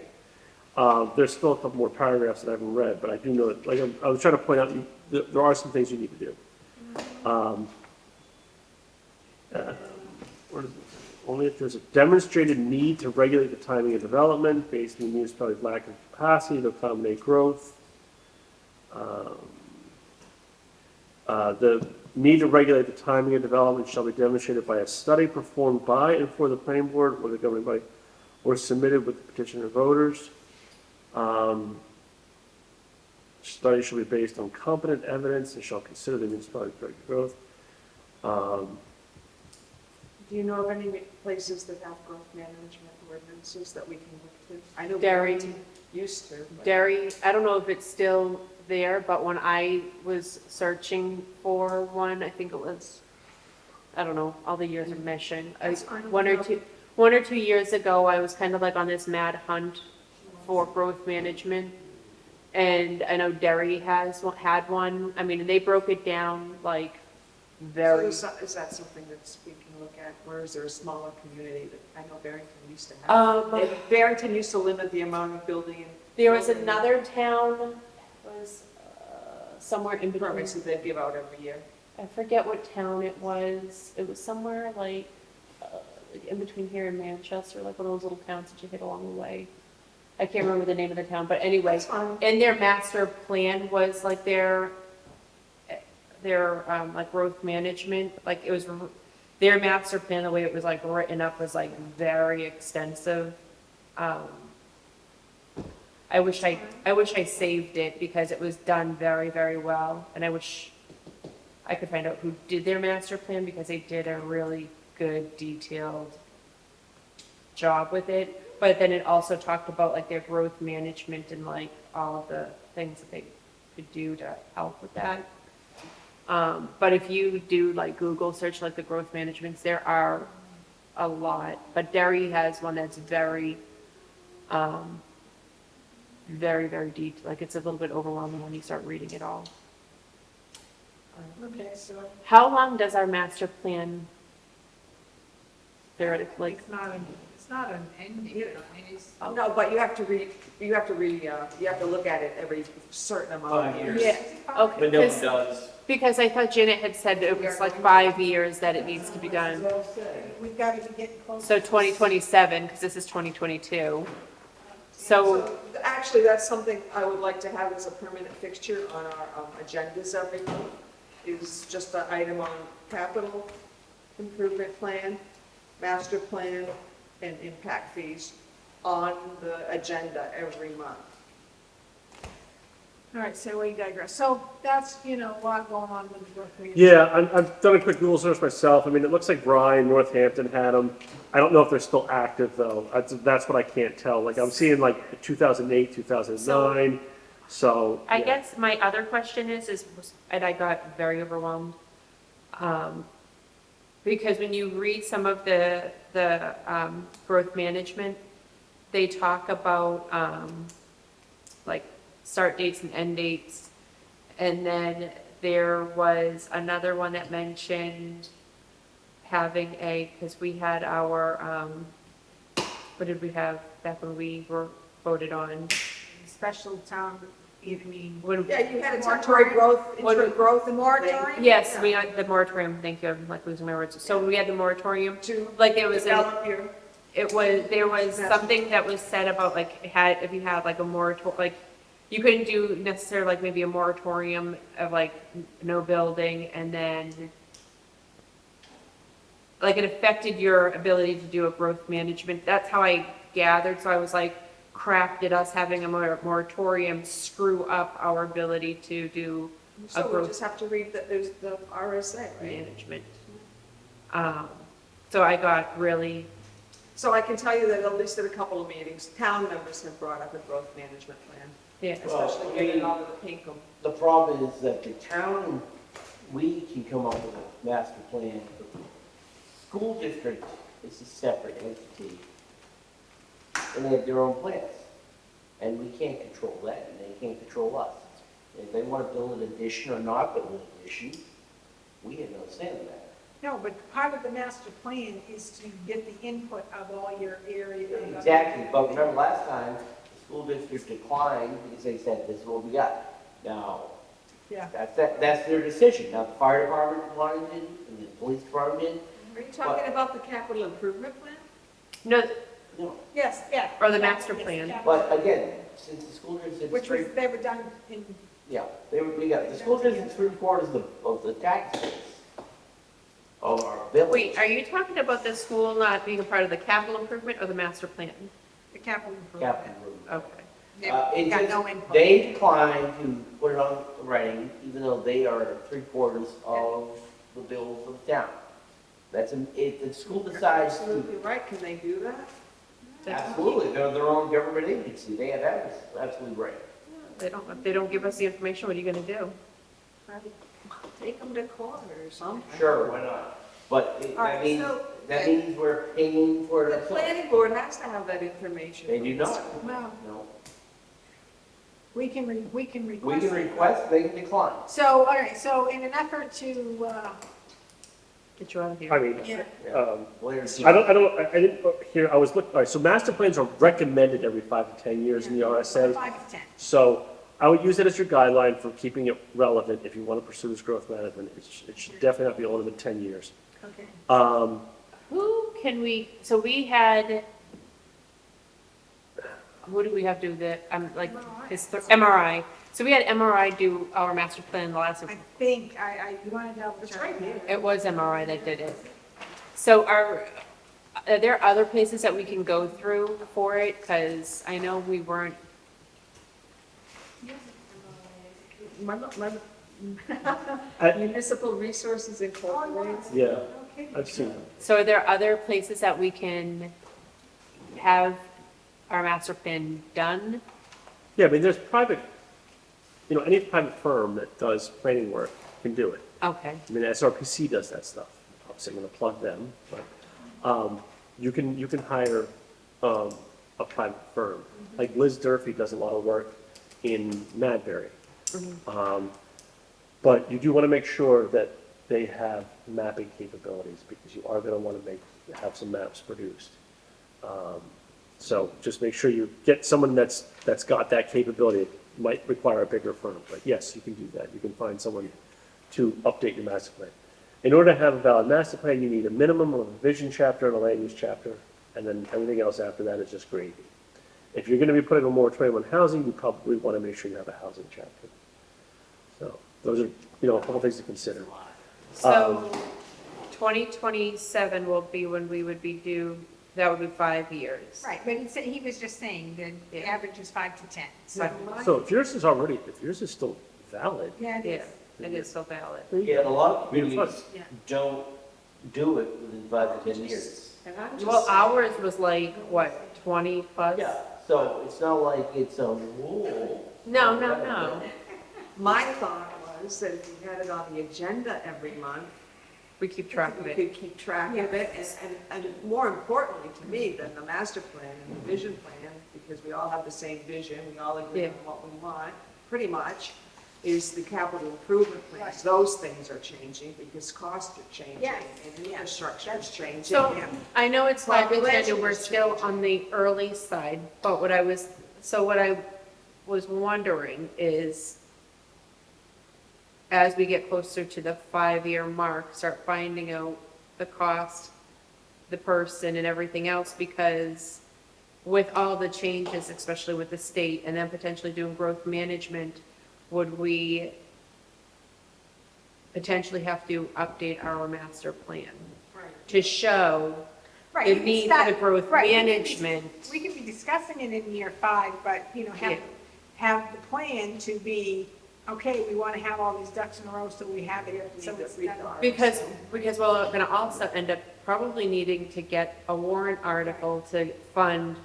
There's still a couple more paragraphs that I haven't read, but I do know that, like, I was trying to point out, there are some things you need to do. Where is it? Only if there's a demonstrated need to regulate the timing of development based on the municipality's lack of capacity to accommodate growth. The need to regulate the timing of development shall be demonstrated by a study performed by and for the planning board or the governing body, or submitted with the petition of voters. Study shall be based on competent evidence and shall consider the municipality's project growth. Do you know of any places that have growth management ordinances that we can look to? I know Derry. Barrington used to. but- Derry, I don't know if it's still there, but when I was searching for one, I think it was, I don't know, all the years of mission. That's fine. 1 or 2 years ago, I was kind of like on this mad hunt for growth management. And I know Derry had one. I mean, they broke it down like very. So is that something that we can look at, or is there a smaller community that, I know Barrington used to have? Barrington used to limit the amount of building. There was another town, was somewhere in between. Permits that they give out every year. I forget what town it was. It was somewhere like in between here and Manchester, like one of those little towns that you hit along the way. I can't remember the name of the town, but anyway. That's fine. And their master plan was like their like growth management, like it was, their master plan, the way it was like written up was like very extensive. I wish I saved it because it was done very, very well. And I wish I could find out who did their master plan because they did a really good detailed job with it. But then it also talked about like their growth management and like all of the things that they could do to help with that. But if you do like Google search like the growth managements, there are a lot. But Derry has one that's very, very, very deep. Like it's a little bit overwhelming when you start reading it all. Okay, so How long does our master plan theoretically? it's not an ending, you know, it's. No, but you have to you have to look at it every certain amount of 5 years. years. Yeah, okay. But no one does. Because I thought Janet had said it was like 5 years that it needs to be done. We've got to be getting close. So 2027, because this is 2022. So, Actually, that's something I would like to have as a permanent fixture on our agendas every month, is just an item on capital improvement plan, master plan, and impact fees on the agenda every month. All right, so we digress. So that's, a lot going on with the growth management. Yeah, I've done a quick Google search myself. I mean, it looks like Bryan, Northampton had them. I don't know if they're still active though. That's what I can't tell. Like I'm seeing like 2008, 2009. So. I yeah. guess my other question is, and I got very overwhelmed, because when you read some of the growth management, they talk about, like, start dates and end dates, and then there was another one that mentioned having because we had our, what did we have back when we were voted on? Special town, you mean? When- Yeah, you had a temporary growth, interim growth. The moratorium? Yes, Yeah. we had the moratorium, thank you, I'm like losing my words. So we had the moratorium, To like there was, develop your, there was something that was said about like, if you had like a moratorium, like, you couldn't do necessarily like maybe a moratorium of like no building and then like it affected your ability to do a growth management. That's how I gathered, so I was like, crap, did us having a moratorium screw up our ability to do a so we growth just have to read the RSA, right? management? So I got really, So I can tell you that at least at a couple of meetings, town members have brought up a growth management plan, yeah, Well, especially I getting mean- out of the pinkum. The problem is that the town, we can come up with a master plan. The school district is a separate entity, and they have their own plans. And we can't control that, and they can't control us. If they want to build an addition or not build an addition, we have no say in that. No, but part of the master plan is to get the input of all your area. Exactly, but remember last time, the school district declined because they said, this is what we got. Now, Yeah. that's their decision. Now, the fire department wanted it, and the police department did. Are you talking about the capital improvement plan? no, No. Yes, yeah. Or the master Yes, plan. yeah. But again, since the school district. Which was, they were done in, Yeah, we got, the school district's 3/4 of the tax base of our village. wait, are you talking about the school not being a part of the capital improvement or the master plan? the capital improvement. Capital improvement. Okay. They It got just- no input. They declined to put it on writing, even though they are 3/4 of the bills of the town. If the school decides to, Absolutely right, can they do that? absolutely, they're their own government agency, they have absolutely right. If they don't give us the information, what are you gonna do? Take them to court or something. Sure, why not? But All that right, means, so that means we're paying for it the ourselves. planning board has to have that information. They do not. Well, No. we can request. We can it. request, they can decline. So, all right, so in an effort to, Get you out of here. I mean, yeah, Lawyers- I didn't hear, I was looking, all right, so master plans are recommended every 5 to 10 years in the RSA. 5 to 10. So I would use it as your guideline for keeping it relevant if you want to pursue this growth management. It should definitely not be older than 10 years. Okay. Who can so we had, who do we have do the, like, MRI. So we had MRI do our master plan the last, I think, you want to double It's check? right here. it was MRI that did it. So are there other places that we can go through for it? Because I know we weren't, Municipal Resources Incorporated. Yeah, Okay. I've seen it. so are there other places that we can have our master plan done? Yeah, I mean, there's private, any private firm that does planning work can do it. Okay, I mean, SRPC does that stuff. Obviously, I'm going to plug them, but you can hire a private firm. Like Liz Durfee does a lot of work in Madbury. But you do want to make sure that they have mapping capabilities because you are going to want to have some maps produced. So just make sure you get someone that's got that capability. It might require a bigger firm, but yes, you can do that. You can find someone to update your master plan. In order to have a valid master plan, you need a minimum of a vision chapter and a land use chapter, and then everything else after that is just gravy. If you're going to be putting a moratorium on housing, you probably want to make sure you have a housing chapter. So those are, a couple things to consider. so 2027 will be when we would be due, that would be 5 years. Right, but he was just saying that the average is 5 to 10. So if yours is still valid, Yeah, it Yeah, is. it is still valid. Yeah, and a lot of Beautiful. communities Yeah. don't do it within 5 to 10 years. And I'm just Well, saying- ours was like, what, 20 plus? Yeah, so it's not like it's a rule. No. My thought was that if you had it on the agenda every month, We keep track of we it. could keep track of it, and more importantly to me than the master plan and the vision plan, because we all have the same vision, we all agree Yeah. on what we want, pretty much. is the capital improvement plans. Right. Those things are changing because costs are changing Yes. and infrastructure is changing. So I know it's not Population intended, we're is still changing. on the early side, but what I was wondering is, as we get closer to the 5-year mark, start finding out the cost, the person and everything else, because with all the changes, especially with the state, and then potentially doing growth management, would we potentially have to update our master plan Right. to show Right, the you can need start- for the growth right, we can be- management? We could be discussing it in year 5, but, Yeah. have the plan to be, okay, we want to have all these ducks in a row, so we have it, so it's done. Because we're gonna also end up probably needing to get a warrant article to fund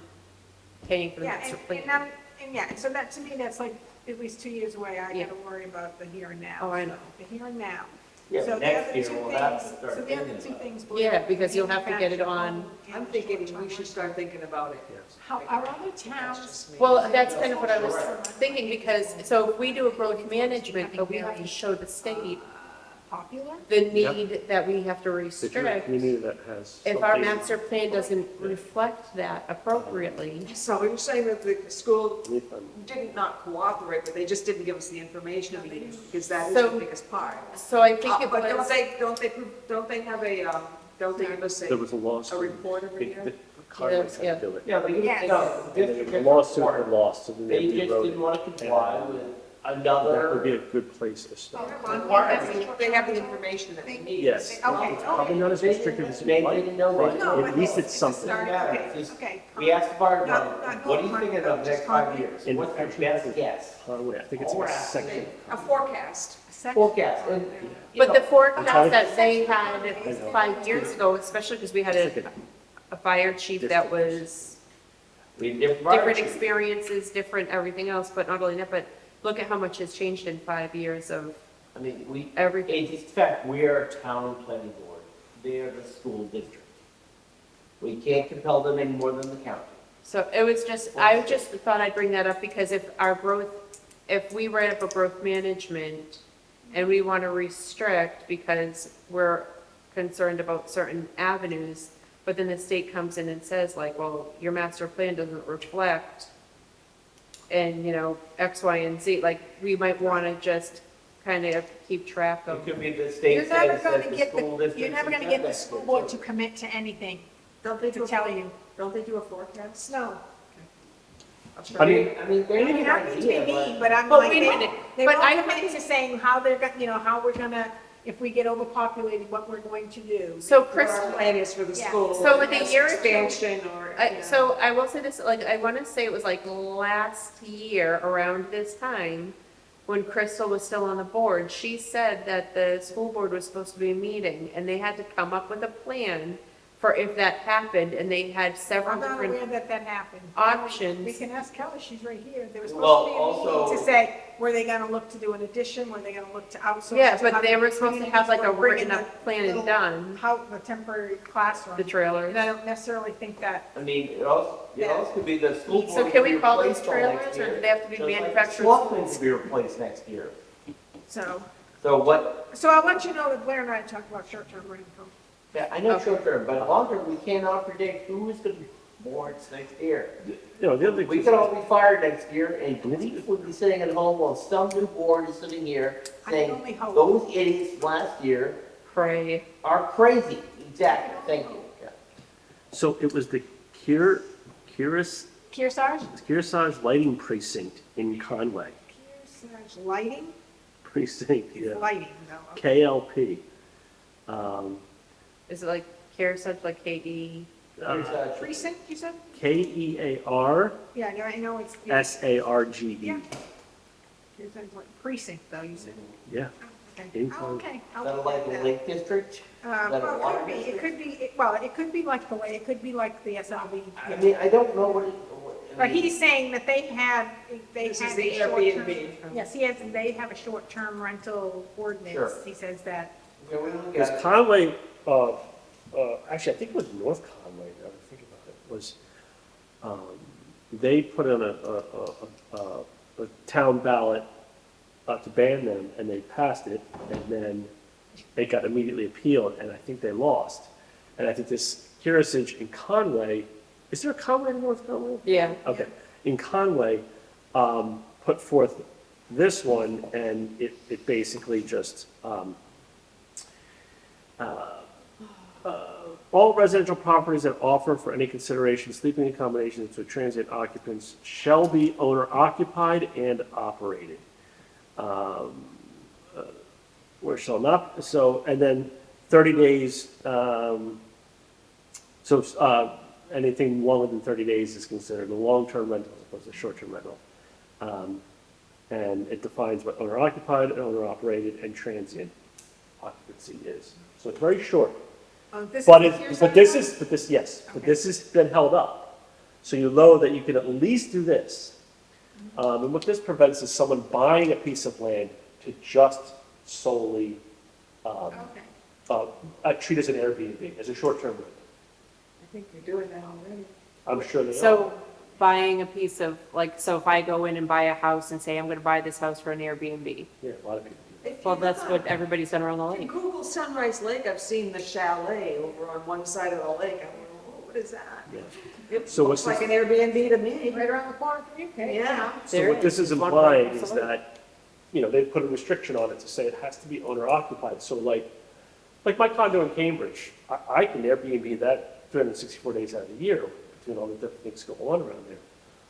paying for the Yeah, master and plan. and so that, to me, that's like at least 2 years away. I Yeah. gotta worry about the here and now. Oh, I know. The here and now. Yeah, So but the next other year two we'll have to things- start So the other thinking two about it. things. Yeah, because you'll have to get it on- manufactured I'm home thinking and we should start thinking about it. How, are other That's towns, just me. Well, that's kind of what I was thinking, because, so if we do a growth management, but we have to show the state popular? the need that we have to That you're a restrict. community that has. If our something- master plan doesn't reflect that appropriately, So you're saying that the school We need fund. did not cooperate, but they just didn't give us the information we needed, because that is So- the biggest part. so I think it But don't was, they have a, don't they give us There was a a lawsuit. report every year? Conway had Yeah. to do it. Yeah, but you, Yes. no, And then district the is lawsuit required. had lost, so then They they just rewrote didn't it. want to comply with another. That would be a good place to start. They have the information that we need. Yes. Okay, It's probably not as restrictive as They you'd like, didn't know but they- No, at least it's something. Doesn't matter. Okay, It's just- okay. We asked the fire Not department, what are you gold thinking mine, of the next just 5 concrete. years? And What's your actually, best guess? Conway, I think it's All like a we're section. asking- A forecast. Forecast, and, you but know, the forecast trying- that they had 5 years ago, especially because we had It's like a fire chief that was we had different. fire different chiefs. experiences, different everything else, but not only that, but look at how much has changed in 5 years of I mean, we, everything. in fact, we are a town planning board. They are the school district. We can't compel them any more than the county. So it was just, I just thought I'd bring that up because if we write up a growth management and we want to restrict because we're concerned about certain avenues, but then the state comes in and says like, well, your master plan doesn't reflect and, X, Y, and Z, like, we might want to just kind of keep track It of. could be the You're state never says gonna that the get school the, district. you're never gonna get the school board to commit to anything, Don't they do to a, tell you. don't they do a forecast? No. I mean, they You have have an to be idea, mean, but but I'm But like, wait a minute, they but I won't commit haven't- to saying how they're, how we're gonna, if we get overpopulated, what we're going to do. So What Chris, our plan is for the Yeah. school. So with a year or two- Expansion or, so I will say this, like, I want to say it was like last year around this time, when Crystal was still on the board, she said that the school board was supposed to be meeting and they had to come up with a plan for if that happened, and they had several I'm not aware different that that happened. options. We can ask Kelly, she's right here. There was Well, supposed to be a meeting also- to say, were they gonna look to do an addition, were they gonna look to outsource? Yeah, to but other they were supposed to have like a communities, written or up plan bring in and the done, How, the temporary classroom. the trailers. And I don't necessarily think that, I mean, it also could be the school board. So can could we be call these replaced all next trailers, or year, do they have to be just like the manufactured swamp schools? needs to be replaced next year. so. So what, So I'll let you know that Blair and I talked about short-term rental. yeah, I know Okay. short term, but long term, we cannot predict who is gonna be boards next year. The other thing. We could all be fired next year, and police would be sitting at home while some new board is sitting here I can saying, only hope. those idiots last year Pray. are crazy. Exactly, thank you. Yeah. So it was the Kearsarge Lighting Precinct in Conway. Kearsarge Lighting, Precinct, it's yeah. lighting though. Okay. KLP. Is it like Kearsarge, like KE? Here's, Precinct, you said? KEARSARGE. Yeah, I know it's. E. Yeah. Kearsarge Light- Precinct though, you said. Yeah. Okay. In Oh, Con- okay. I'll Is that look like at the that. Lake District? that a Well, water it could be, district? it could be, well, it could be like the way, it could be like the SLB. I mean, I don't know what it. But he's saying that they had This is a the short-term. Airbnb. Yes, they have a short-term rental ordinance. Sure. He says that. Can we look Because at it? Conway, actually, I think it was North Conway, now that I think about it, was, they put on a town ballot to ban them, and they passed it, and then it got immediately appealed, and I think they lost. And I think this Heritage in Conway, is there a Conway in North Conway? Yeah. Okay, in Conway, put forth this one, and it basically just, all residential properties that offer for any consideration sleeping accommodations to transient occupants shall be owner occupied and operated. Where shall not, so, and then 30 days, anything longer than 30 days is considered a long-term rental as opposed to short-term rental. And it defines what owner occupied, owner operated, and transient occupancy is. So it's very short. This But is it, here's but that this one? is, but this, yes, but Okay. this has been held up. So you know that you can at least do this. And what this prevents is someone buying a piece of land to just solely, Okay. treat as an Airbnb, as a short-term rental. I think you're doing that already. I'm sure they are. So buying a piece of, like, so if I go in and buy a house and say, I'm gonna buy this house for an Airbnb, Yeah, a lot of people do. If well, you that's look- what everybody's done around the If you lake. Google Sunrise Lake, I've seen the chalet over on one side of the lake. I'm like, oh, what is that? Yeah. It So looks what's like an Airbnb to me. Right around the corner from you, okay? Yeah. So There what this is. is One implying right is across the that, they put a restriction on it to say it has to be owner occupied. So like my condo in Cambridge, I can Airbnb that 364 days out of the year between all the different things going on around there.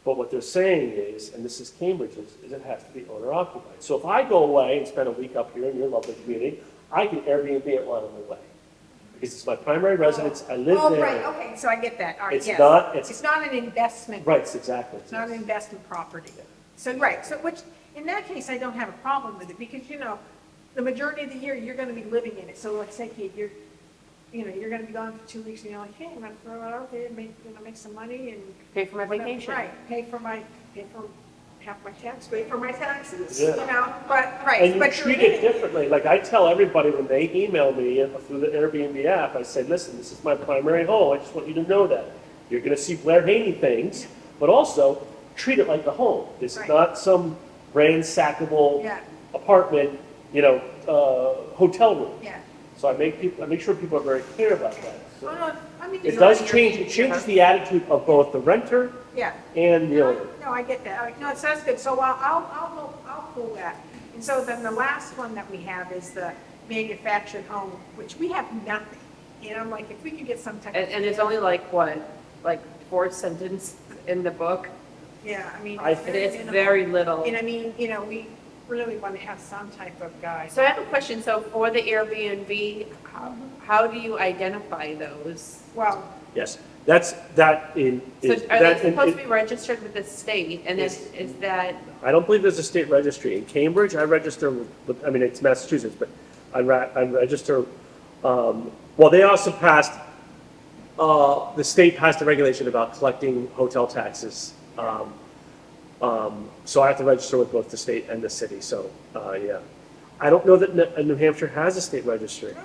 But what they're saying is, and this is Cambridge, is it has to be owner occupied. So if I go away and spend a week up here in your lovely community, I can Airbnb it while I'm away. Because it's my primary residence, I live Oh, there. right, okay, so I get that, all right, It's yes. not- it's- It's not an investment. Right, it's exactly. It's not an investment property. So, right, so which, in that case, I don't have a problem with it, because, the majority of the year, you're gonna be living in it. So let's say, Kate, you're gonna be gone for 2 weeks, and you're like, hey, I'm gonna throw it out there and make some money and. Pay for my vacation. Right, pay for half my tax, pay for my taxes, Yeah. but, right, And you but you're treat in it differently. Like I tell everybody when they email me through the Airbnb app, I say, listen, this is my primary home. I just want you to know that. You're going to see Blair Haney things, but also treat it like a home. This is Right. not some ransackable Yeah. apartment, hotel room. Yeah. So I make sure people are very clear about that. So Oh, no, I mean. it does change. It changes the attitude of both the renter Yeah. and the owner. No, I get that. All right, no, it sounds good. So I'll pull that. And so then the last one that we have is the manufactured home, which we have nothing. And I'm like, if we could get some type of. And it's only like, what, like 4 sentences in the book? Yeah, I mean. I- It's minimal. very little. And I mean, we really want to have some type of guide. So I have a question. So for the Airbnb, how do you identify those? Well, Yes, that in. So is- are that they in- supposed to be registered with the state? And then Yes. is that, I don't believe there's a state registry. In Cambridge, I register with I mean, it's Massachusetts, but I register, they also passed, the state passed a regulation about collecting hotel taxes. So I have to register with both the state and the city, so, yeah. I don't know that New Hampshire has a state registry.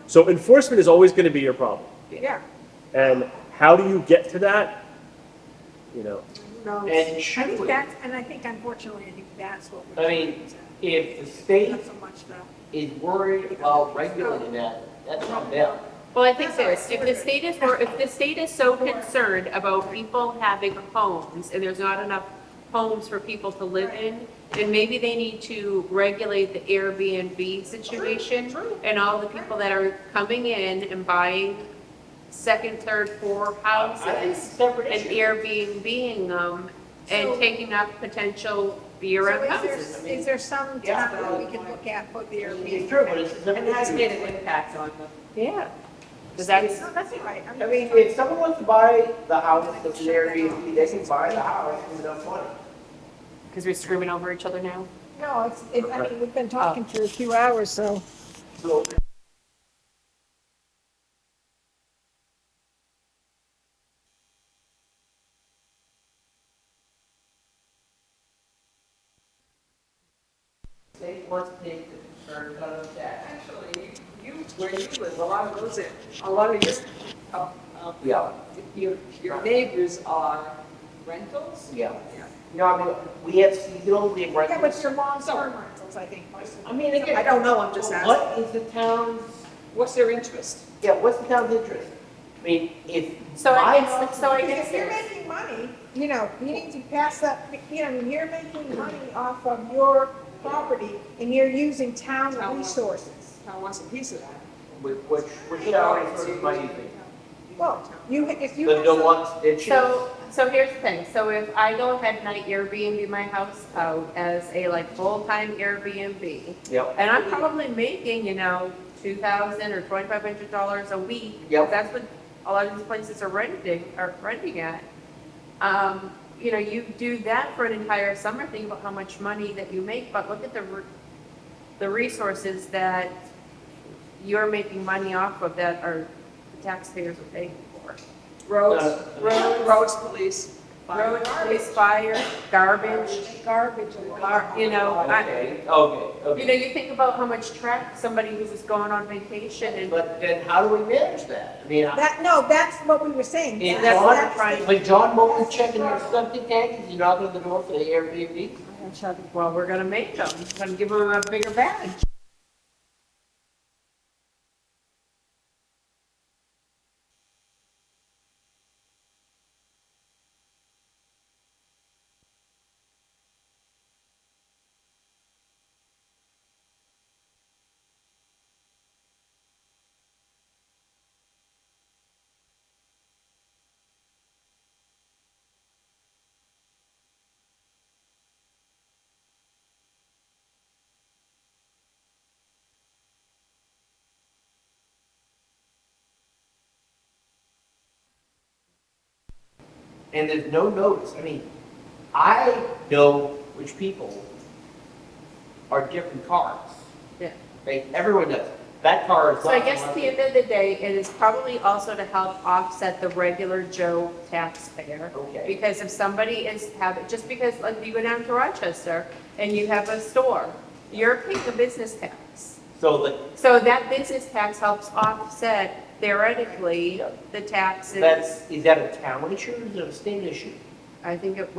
So enforcement is always going to be your problem. yeah. And how do you get to that? No. And I should think we? that's, and I think unfortunately, I think that's what we're. I mean, if the state Not so much the. is worried about regulating that, that's on them. well, I think this, if the state is so concerned about people having homes and there's not enough homes for people to live in, then maybe they need to regulate the Airbnb situation and all the people that are coming in and buying second, third, fourth I think it's a houses separate and issue. Airbnb-ing them and So- taking up potential So year-round is houses. there, is there some Yeah. time that we can look at for the It's Airbnb? true, but it's a And separate it has issue. made an impact on them. Yeah. Because that's, No, that's all right. I mean, if someone wants to buy the house that's an Airbnb, they can buy the house with enough money. because we're screaming over each other now. No, I mean, we've been talking for a few hours, so. So state wants to take the concern out of that. Actually, where you live, a lot of Yeah. your neighbors are rentals? Yeah. Yeah. You know, I mean, we have seasonal, we have Yeah, but rentals. your long-term rentals, I think, most of them. I mean, again. I don't know, I'm just asking. What is the town's, What's their interest? yeah, what's the town's interest? I mean, if So my I house. guess, so I Because guess if you're there's, making money, you know, you need to pass that, you know, you're making money off of your property and you're using town Town. resources. Town wants a piece of that. Which shower source of money you think? Well, if you The have some, deluxe ditches? so here's the thing, so if I go ahead and I Airbnb my house out as a like full-time Airbnb, Yep. and I'm probably making, you know, $2,000 or $2,500 a week. Yep. That's what a lot of these places are renting at. You know, you do that for an entire summer, think about how much money that you make, but look at the resources that you're making money off of that are the taxpayers are paying for. Roads, Uh, roads, police. fire. Road, police, fire, garbage, garbage. you know, Okay, you okay. know, you think about how much track somebody who's just going on vacation and But then how do we manage that? I mean, That's what we were saying. is that's what I'm John, trying- when John Moulton checking your septic tank, is he knocking on the door for the Airbnb? well, we're gonna make them, we're gonna give them a bigger badge. And there's no notice. I mean, I know which people are different cars. Yeah. Like, everyone does. That car is. So I not guess at the end of the day, it is probably also to help offset the regular Joe taxpayer. Okay. Because if somebody is having, just because like you go down to Rochester and you have a store, you're paying a business tax. So So that business tax helps offset theoretically Yeah. the taxes. is that a town issue or is it a state issue? I think it's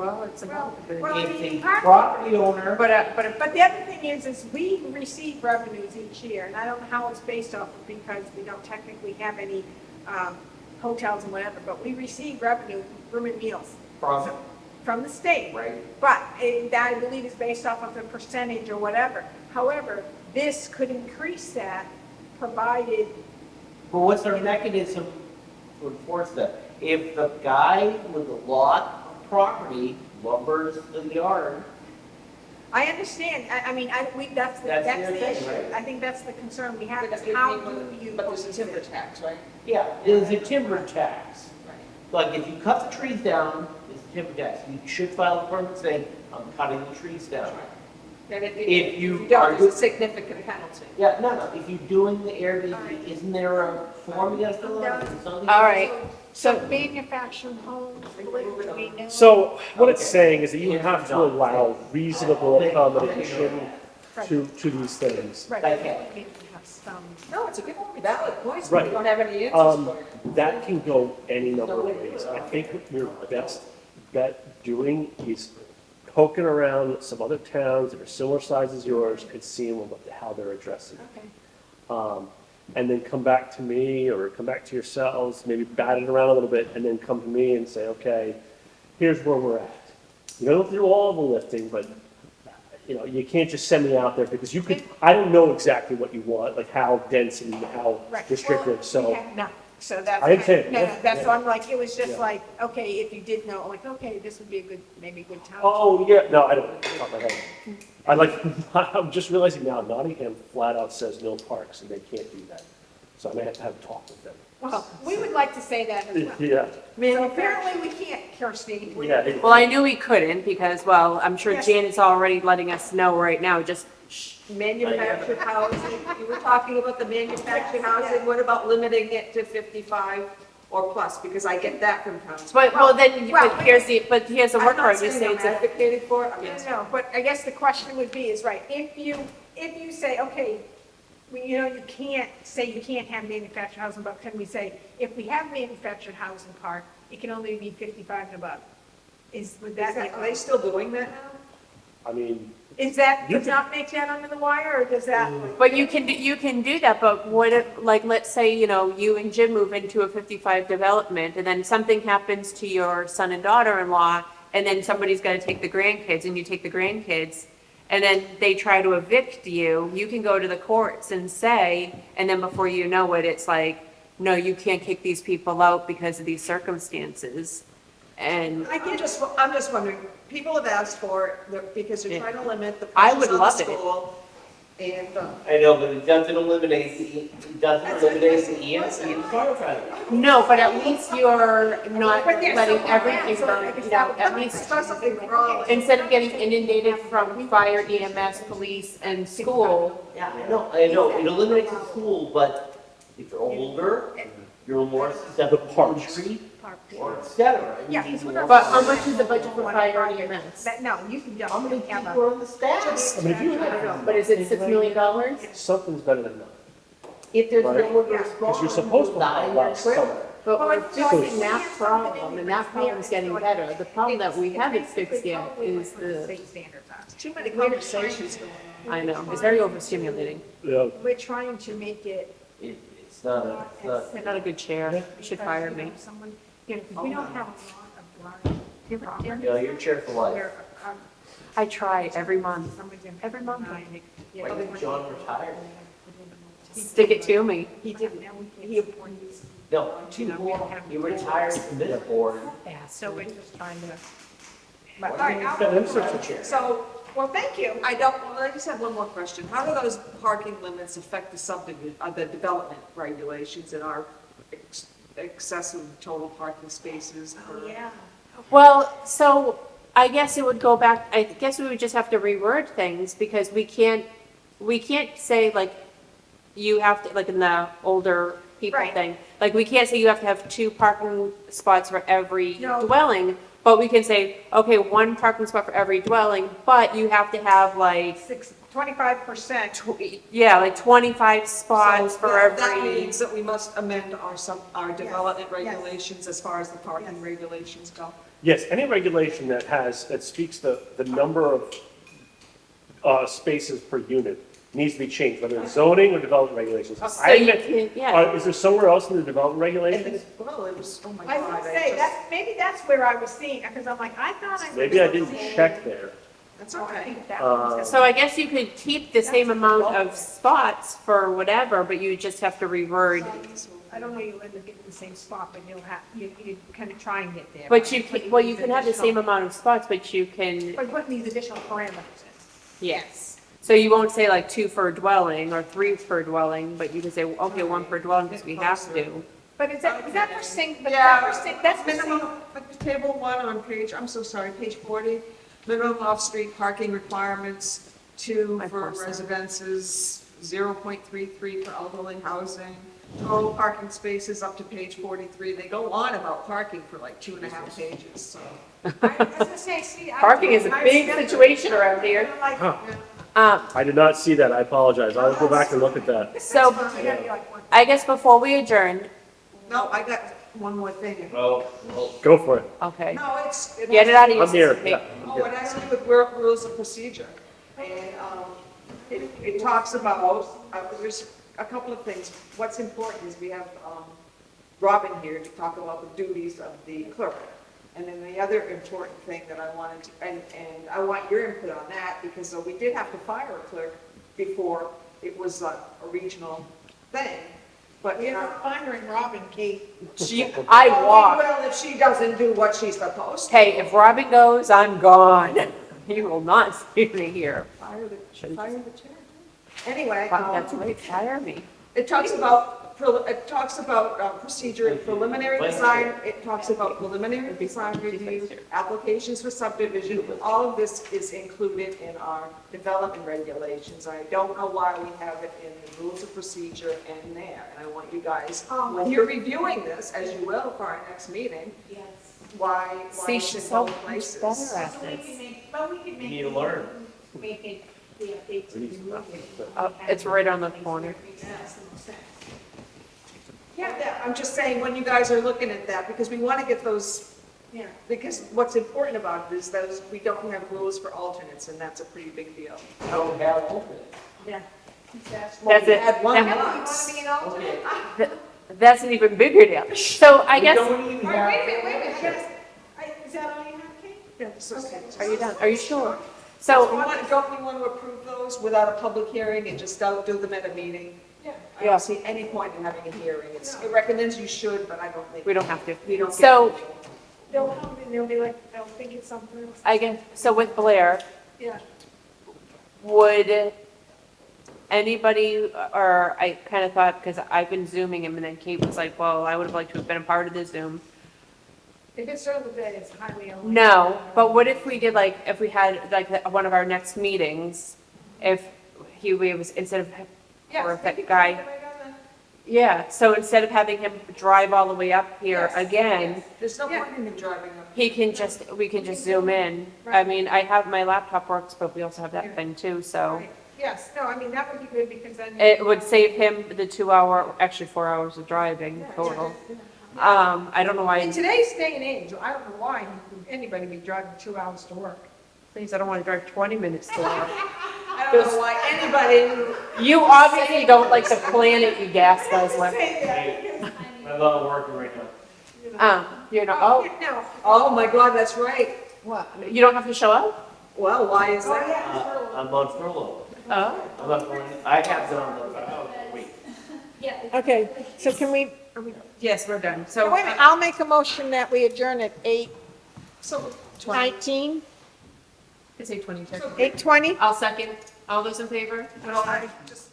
about. Well, If the part- property owner, But the other thing is we receive revenues each year, and I don't know how it's based off of because we don't technically have any hotels and whatever, but we receive revenue, room and meals from the state. right? But that I believe is based off of a percentage or whatever. However, this could increase that provided, Well, what's our mechanism to enforce that? If the guy with the lot of property lumbers the yard, I understand, that's That's the their thing, issue. right? I think that's the concern we have, But is you how mean, do you. but there's a timber tax, right? yeah, there's a timber tax. Right. Like, if you cut the trees down, it's a timber tax. You should file a permit saying, I'm cutting the trees down. And If you don't, are there's a significant penalty. Yeah, no, if you're doing the Airbnb, isn't there a form you gotta fill out or something? All right. So manufactured homes, we know. So what it's Okay. saying is that you have to allow reasonable accommodation to these things. Right. They can. We have some. No, it's a good, valid point. Right. We don't have any answers for you. That can go any number of ways. I think what your best bet doing is poking around some other towns that are similar size as yours and seeing how they're addressing it. Okay. And then come back to me or come back to yourselves, maybe bat it around a little bit, and then come to me and say, okay, here's where we're at. You don't do all the lifting, but, you know, you can't just send me out there because you could, I don't know exactly what you want, like how dense and how Right. restrictive, Well, we so. have nothing. So that's. I understand. No, Yeah, that's yeah. why I'm like, it was just Yeah. like, okay, if you did know, like, okay, this would be a good, maybe a good town. Oh, yeah, no, I don't, off the top of my head. I like, I'm just realizing now Nottingham flat out says no parks and they can't do that. So I may have to have a talk with them. Well, we would like to say that as well. Yeah, So apparently we can't, Kirsty. yeah. it- Well, I knew we couldn't because, well, I'm sure Yes. Janet's already letting us know right now, just shh. Manufactured housing, you were talking about the manufactured housing, what about limiting it to 55 or plus? Because I get that from towns. But, well, then, well, but here's the I'm workaround, not you saying say I'm it's a, advocating for it, I'm No, asking. no, but I guess the question would be is, right, if you say, okay, you know, you can't say you can't have manufactured housing, but can we say, if we have manufactured housing park, it can only be 55 and above? would that be? Are they still doing that now? I mean, Is that, You does not make that under the wire, or does that? But you can do that, but what if, like, let's say, you know, you and Jim move into a 55 development, and then something happens to your son and daughter-in-law, and then somebody's gotta take the grandkids, and you take the grandkids, and then they try to evict you, you can go to the courts and say, and then before you know it, it's like, no, you can't kick these people out because of these circumstances. And I'm just wondering, people have asked for it because they're trying to limit the I pressures would on the love it. school. And, I know, but it doesn't eliminate the EMC and the firefighter. no, but at least you're not But yeah, letting so- everything so burn, like you if know, that- at least Try something wrong. instead of getting inundated from fire, EMS, police, and school. Yeah, I know, it eliminates the school, but if you're older, you're more susceptible to parks. injury, or et cetera. and you Yeah, need because we're more not- But how much is the budget for fire and EMS? No, you can How many definitely have people a. are on the staff? I mean, if you have, But is it $6 million? something's better than nothing. If there's Right. no one to Yeah. respond. Because you're supposed to die have in that your trailer. somewhere. But Well, we're it's fixing just- that problem, and that problem's getting better. The problem that we haven't fixed yet is the, State standards are. Too many conversations going on. I know, it's very overstimulating. Yeah, We're trying to make it. It's not, I'm not a good chair. You should fire me. Someone, you know, 'cause we don't have a lot of blind. you know, you're chair for life. Where, I try every month. someone's in. Every month. Yeah. Why did John retire? Stick it to me. He didn't, he appointed. No, he retired from this board. So we're just trying to. Why All right, didn't I'll- you get him such a chair? So, Well, thank you. well, I just have one more question. How do those parking limits affect the subdivision, the development regulations and our excessive total parking spaces? Oh, yeah. Well, so I guess it would go back, I guess we would just have to reword things because we can't say like, you have to, like in the older people Right. thing, like we can't say you have to have 2 parking spots for every No. dwelling, but we can say, okay, 1 parking spot for every dwelling, but you have to have like, 25%. yeah, like 25 spots So for that every. means that we must amend our development regulations as far as the parking Yes. regulations go. yes, any regulation that speaks the number of spaces per unit needs to be changed, whether it's zoning or development regulations. So I you admit, can, yeah. is there somewhere else in the development And regulations? well, it was, oh my I God. would say, maybe that's where I was seeing, because I'm like, I thought I. Maybe I didn't check there. That's Oh, I okay. think that was- So I guess you could keep the same amount of spots for whatever, but you just have to reword. I don't know, you'll end up getting the same spot, but you kind of try and get there. But you can, well, you can have the same amount of spots, but you can, But putting these additional parameters in. yes. So you won't say like 2 for a dwelling or 3 per dwelling, but you can say, okay, 1 per dwelling because we have to. But is that for but Yeah, that for that's for minimum, like table 1 on page, I'm so sorry, page 40, minimum off-street parking requirements, 2 My for poor son. residences, 0.33 for elderly housing, total parking spaces up to page 43. They go on about parking for like 2.5 pages, so. I was gonna say, see. Parking is a big situation around here. Like, Huh. Um, I did not see that, I apologize, I'll go back and look at that. so like, I guess before we adjourn, No, I got one more thing. Well, Go for it. okay, No, it's. get it out of your I'm here, system. yeah. Oh, it has to do with rules of procedure. And it talks about, there's a couple of things. What's important is we have Robin here to talk about the duties of the clerk. And then the other important thing that I wanted to, and I want your input on that, because we did have to fire a clerk before it was a regional thing. But We're not firing Robin, Kate. I Oh, walk. well, if she doesn't do what she's supposed to. Hey, if Robin goes, I'm gone. You will not see me here. Fire the chair. Anyway, That's right, fire me. it talks about procedure and preliminary design, it talks about preliminary design review, applications for subdivision, all of this is included in our development regulations. I don't know why we have it in the rules of procedure and there, and I want you guys, when you're reviewing this, as you will for our next meeting, why See, it's she's in so both much places. better at this. you need to learn. Make it, the updates. It's right on the corner. Yeah, I'm just saying, when you guys are looking at that, because we want to get those Yeah, Because what's important about it is that we don't have rules for alternates, and that's a pretty big deal. Don't have alternates. yeah. Well, That's we it. had one That- You once. wanna be an alternate? Okay. That's an even bigger deal. So I We guess, don't even Wait a have. minute, I guess, is that all you have, Kate? Yeah, so- are you done? Are you sure? So, So, don't we want to approve those without a public hearing and just do them at a meeting? Yeah. I Yeah. don't see any point in having a hearing. It recommends you should, but I don't think. we don't have to. We don't get. So They'll come and they'll be like, they'll think it's something else. I guess, so with Blair, Yeah. would anybody, or I kind of thought, because I've been Zooming him, and then Kate was like, well, I would have liked to have been a part of the Zoom. If it's during the day, it's highly unlikely. No, but what if we did like, if we had like one of our next meetings, if we was, instead of, Yes, or if we that could guy, put it right on yeah, so instead of having him drive all the way up here Yes, again, yes. There's no Yeah. point in him driving up. he can just, we can just zoom in. I Right. mean, I have, my laptop works, but we also have that Yeah. thing too, the- so. right. Yes, no, I mean, that would be good because then. It would save him the 2 hour, actually 4 hours of driving total. I don't know In why, today's day and age, I don't know why anybody would be driving 2 hours to work. please, I don't want to drive 20 minutes to work. I don't know why anybody. You obviously don't like the planet you gas Guzzler. I'm not working right now. You know, No. Oh, my God, that's right. What? you don't have to show up? Well, why is Oh, that? yeah. I'm on furlough. Oh. I'm not going, I have been on the, wait. Okay, so can we, Yes, we're done. wait So, a minute, I'll make a motion that we adjourn at So, 8:19, it's 8:22. 8:20? I'll second. All those in favor? well, I just